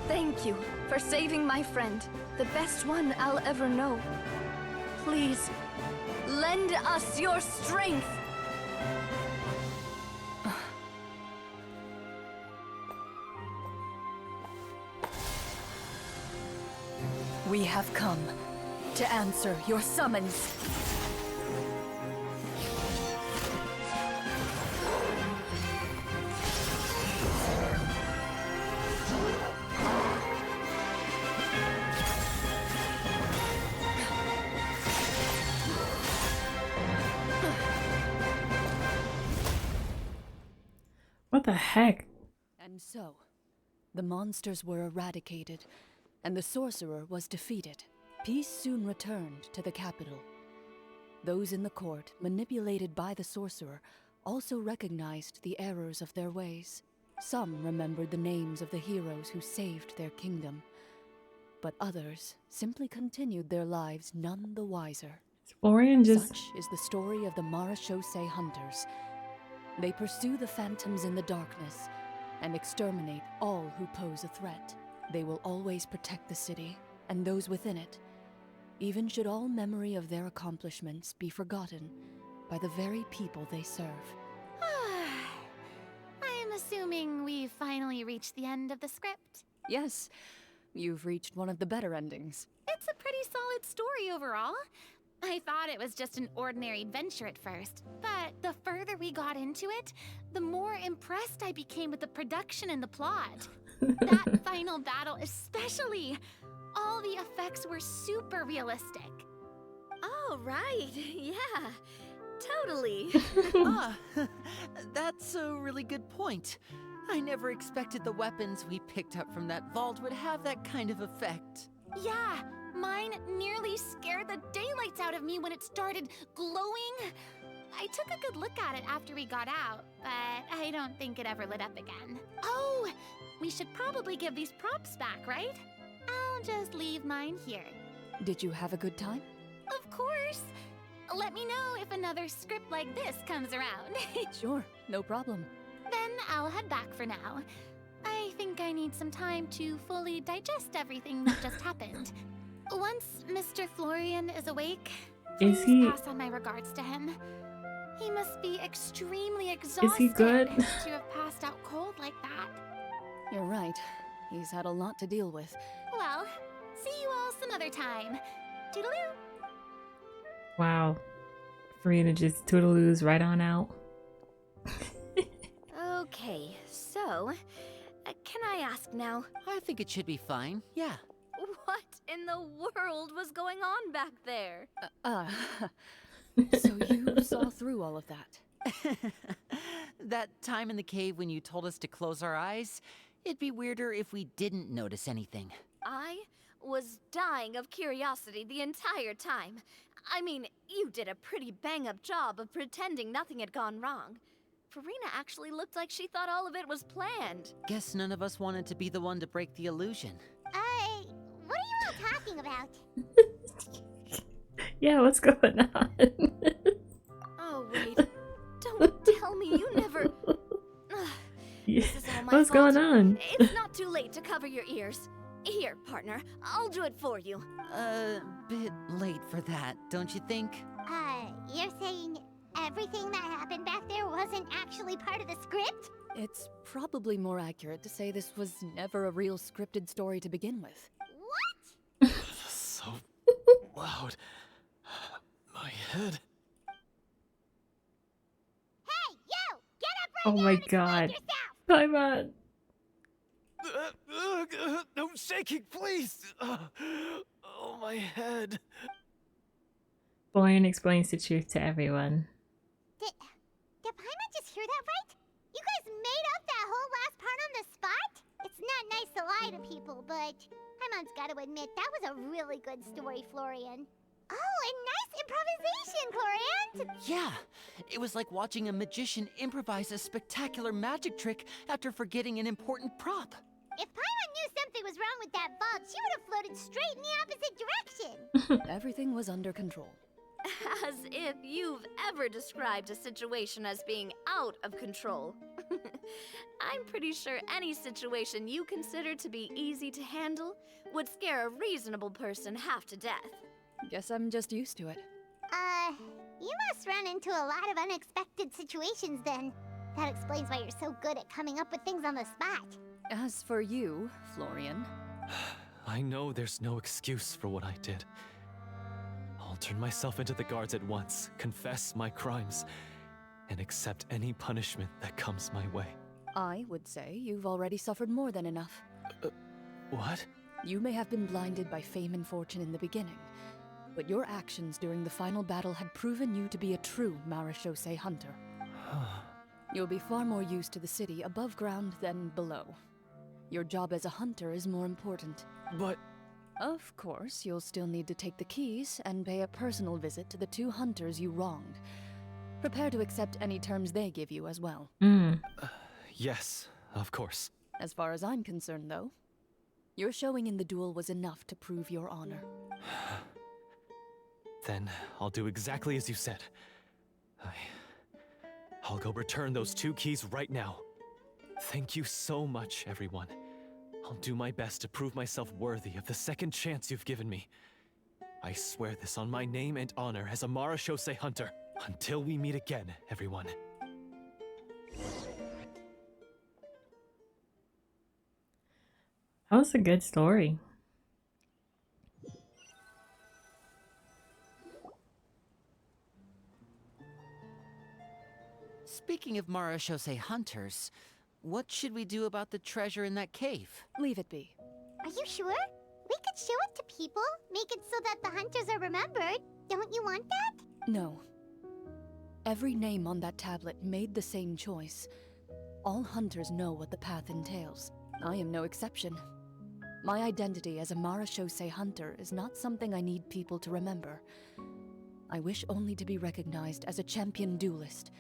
Thank you for saving my friend, the best one I'll ever know. Please, lend us your strength. We have come to answer your summons. What the heck? And so, the monsters were eradicated, and the sorcerer was defeated. Peace soon returned to the capital. Those in the court, manipulated by the sorcerer, also recognized the errors of their ways. Some remembered the names of the heroes who saved their kingdom, but others simply continued their lives none the wiser. Florian just... Such is the story of the Marashose Hunters. They pursue the phantoms in the darkness and exterminate all who pose a threat. They will always protect the city and those within it, even should all memory of their accomplishments be forgotten by the very people they serve. I'm assuming we've finally reached the end of the script. Yes, you've reached one of the better endings. It's a pretty solid story overall. I thought it was just an ordinary adventure at first, but the further we got into it, the more impressed I became with the production and the plot. That final battle especially. All the effects were super realistic. Oh, right. Yeah, totally. That's a really good point. I never expected the weapons we picked up from that vault would have that kind of effect. Yeah, mine nearly scared the daylights out of me when it started glowing. I took a good look at it after we got out, but I don't think it ever lit up again. Oh, we should probably give these props back, right? I'll just leave mine here. Did you have a good time? Of course. Let let me know if another script like this comes around. Sure, no problem. Then I'll head back for now. I think I need some time to fully digest everything that just happened. Once Mr. Florian is awake, Is please he- pass on my regards to him. He must be extremely exhausted Is he good? to have passed out cold like that. You're right. He's had a lot to deal with. Well, see you all some other time. Toodaloo! Wow. Farina just toodaloos right on out. Okay, so, can I ask now, I think it should be fine, yeah. what in the world was going on back there? So you saw through all of that? That time in the cave when you told us to close our eyes, it'd be weirder if we didn't notice anything. I was dying of curiosity the entire time. I mean, you did a pretty bang-up job of pretending nothing had gone wrong. Farina actually looked like she thought all of it was planned. Guess none of us wanted to be the one to break the illusion. What are you all talking about? Yeah, what's going on? Oh, wait. Don't tell me you never... Ugh, Yeah, this is all my what's fault. going on? It's not too late to cover your ears. Here, partner, I'll do it for you. Bit late for that, don't you think? You're saying everything that happened back there wasn't actually part of the script? It's probably more accurate to say this was never a real scripted story to begin with. What? So loud. My head. Hey, you! Get up right Oh now my and explain god. yourself! I'm on. No shaking, please. Oh, my head. Florian explains the truth to everyone. Did Paimon just hear that right? You guys made up that whole last part on the spot? It's not nice to lie to people, but Paimon's got to admit that was a really good story, Florian. Oh, and nice improvisation, Clorinde! Yeah, it was like watching a magician improvise a spectacular magic trick after forgetting an important prop. If Paimon knew something was wrong with that vault, she would have floated straight in the opposite direction. Everything was under control. As if you've ever described a situation as being out of control. I'm pretty sure any situation you consider to be easy to handle would scare a reasonable person half to death. Guess I'm just used to it. You must run into a lot of unexpected situations then. That explains why you're so good at coming up with things on the spot. As for you, Florian, I know there's no excuse for what I did. I'll turn myself into the guards at once, confess my crimes, and accept any punishment that comes my way. I would say you've already suffered more than enough. What? You may have been blinded by fame and fortune in the beginning, but your actions during the final battle had proven you to be a true Marechaussee hunter. You'll be far more used to the city above ground than below. Your job as a hunter is more important. But... Of course, you'll still need to take the keys and pay a personal visit to the 2 hunters you wronged. Prepare to accept any terms they give you as well. yes, of course. As far as I'm concerned, though, your showing in the duel was enough to prove your honor. Then I'll do exactly as you said. I'll go return those 2 keys right now. Thank you so much, everyone. I'll do my best to prove myself worthy of the second chance you've given me. I swear this on my name and honor as a Marechaussee hunter. Until we meet again, everyone. That was a good story. Speaking of Marechaussee hunters, what should we do about the treasure in that cave? Leave it be. Are you sure? We could show it to people, make it so that the hunters are remembered. Don't you want that? No. Every name on that tablet made the same choice. All hunters know what the path entails. I am no exception. My identity as a Marechaussee hunter is not something I need people to remember. I wish only to be recognized as a champion duelist.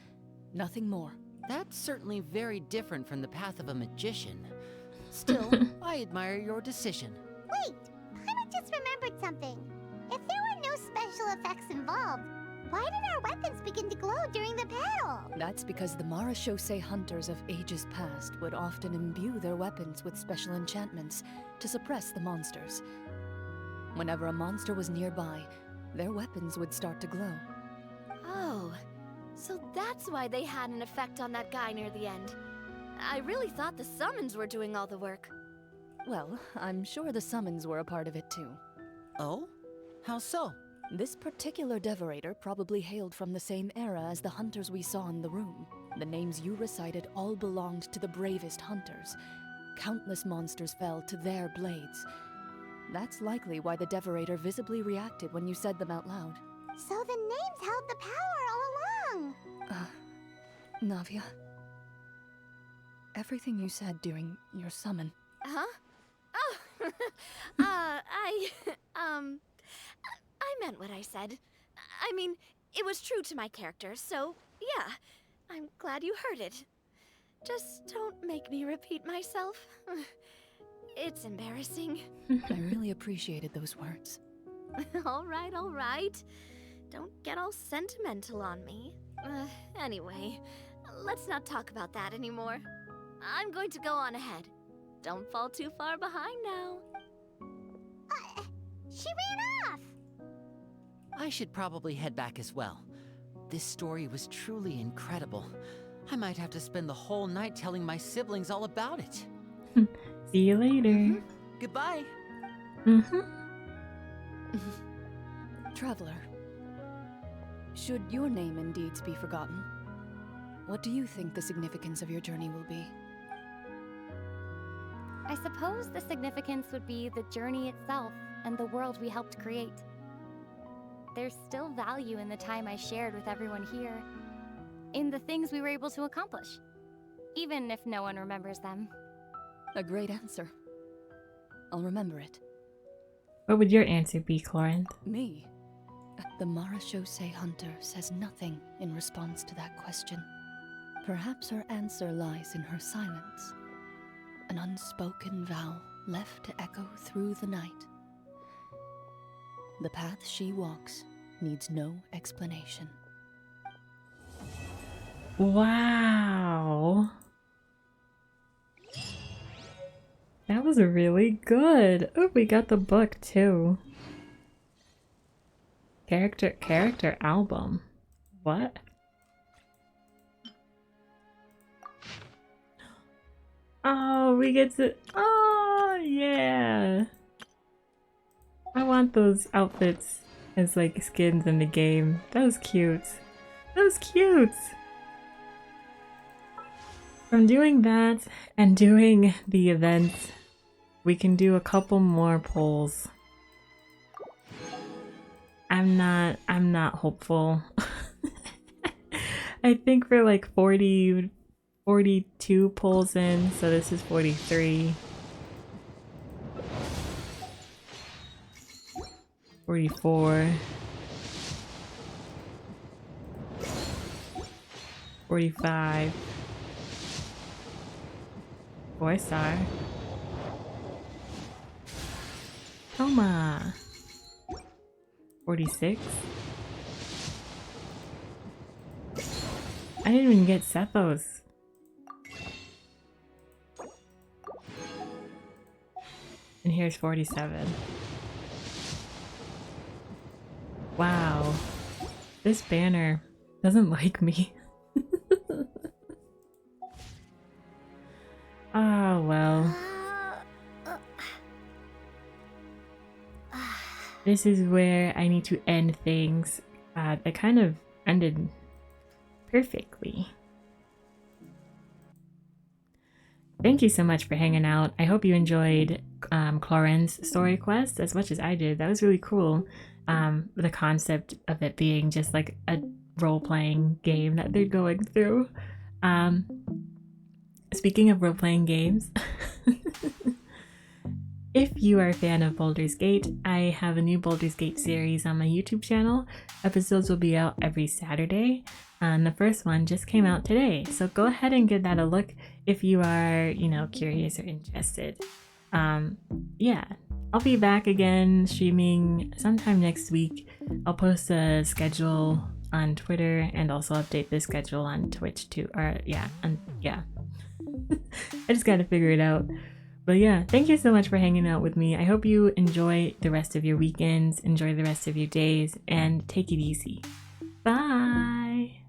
Nothing more. That's certainly very different from the path of a magician. Still, I admire your decision. Wait, Paimon just remembered something. If there were no special effects involved, Why did our weapons begin to glow during the battle? That's because the Marachose hunters of ages past would often imbue their weapons with special enchantments to suppress the monsters. Whenever a monster was nearby, their weapons would start to glow. Oh, so that's why they had an effect on that guy near the end. I really thought the summons were doing all the work. Well, I'm sure the summons were a part of it too. Oh? How so? This particular Devorator probably hailed from the same era as the hunters we saw in the room. The names you recited all belonged to the bravest hunters. Countless monsters fell to their blades. That's likely why the Devorator visibly reacted when you said them out loud. So the names held the power all along. Navia. Everything you said during your summon. Huh? Oh, I meant what I said. I mean, it was true to my character, so yeah, I'm glad you heard it. Just don't make me repeat myself. It's embarrassing. I really appreciated those words. All right. Don't get all sentimental on me. Anyway, let's not talk about that anymore. I'm going to go on ahead. Don't fall too far behind now. She ran off. I should probably head back as well. This story was truly incredible. I might have to spend the whole night telling my siblings all about it. See you later. Goodbye. Traveler, should your name and deeds be forgotten, what do you think the significance of your journey will be? I suppose the significance would be the journey itself and the world we helped create. There's still value in the time I shared with everyone here, in the things we were able to accomplish, even if no one remembers them. A great answer. I'll remember it. What would your answer be, Clorinde? Me? The Marachose hunter says nothing in response to that question. Perhaps her answer lies in her silence. An unspoken vow left to echo through the night. The path she walks needs no explanation. Wow. That was really good. Oh, we got the book too. Character album. What? Oh, we get to. Oh, yeah. I want those outfits as like skins in the game. That was cute. That was cute. From doing that and doing the events, we can do a couple more polls. I'm not hopeful. I think we're like 42 polls in, so this is 43. 44. 45. 4-star. Toma. 46. I didn't even get Sethos. And here's 47. Wow. This banner doesn't like me. Oh, well. This is where I need to end things. It kind of ended perfectly. Thank you so much for hanging out. I hope you enjoyed Clorinde's story quest as much as I did. That was really cool. The concept of it being just like a role-playing game that they're going through. Speaking of role-playing games, if you are a fan of Baldur's Gate, I have a new Baldur's Gate series on my YouTube channel. Episodes will be out every Saturday, and the first one just came out today. So go ahead and give that a look if you are, curious or interested. Yeah, I'll be back again streaming sometime next week. I'll post a schedule on Twitter and also update the schedule on Twitch too. Or yeah, and yeah. I just gotta figure it out. But yeah, thank you so much for hanging out with me. I hope you enjoy the rest of your weekends, enjoy the rest of your days, and take it easy. Bye!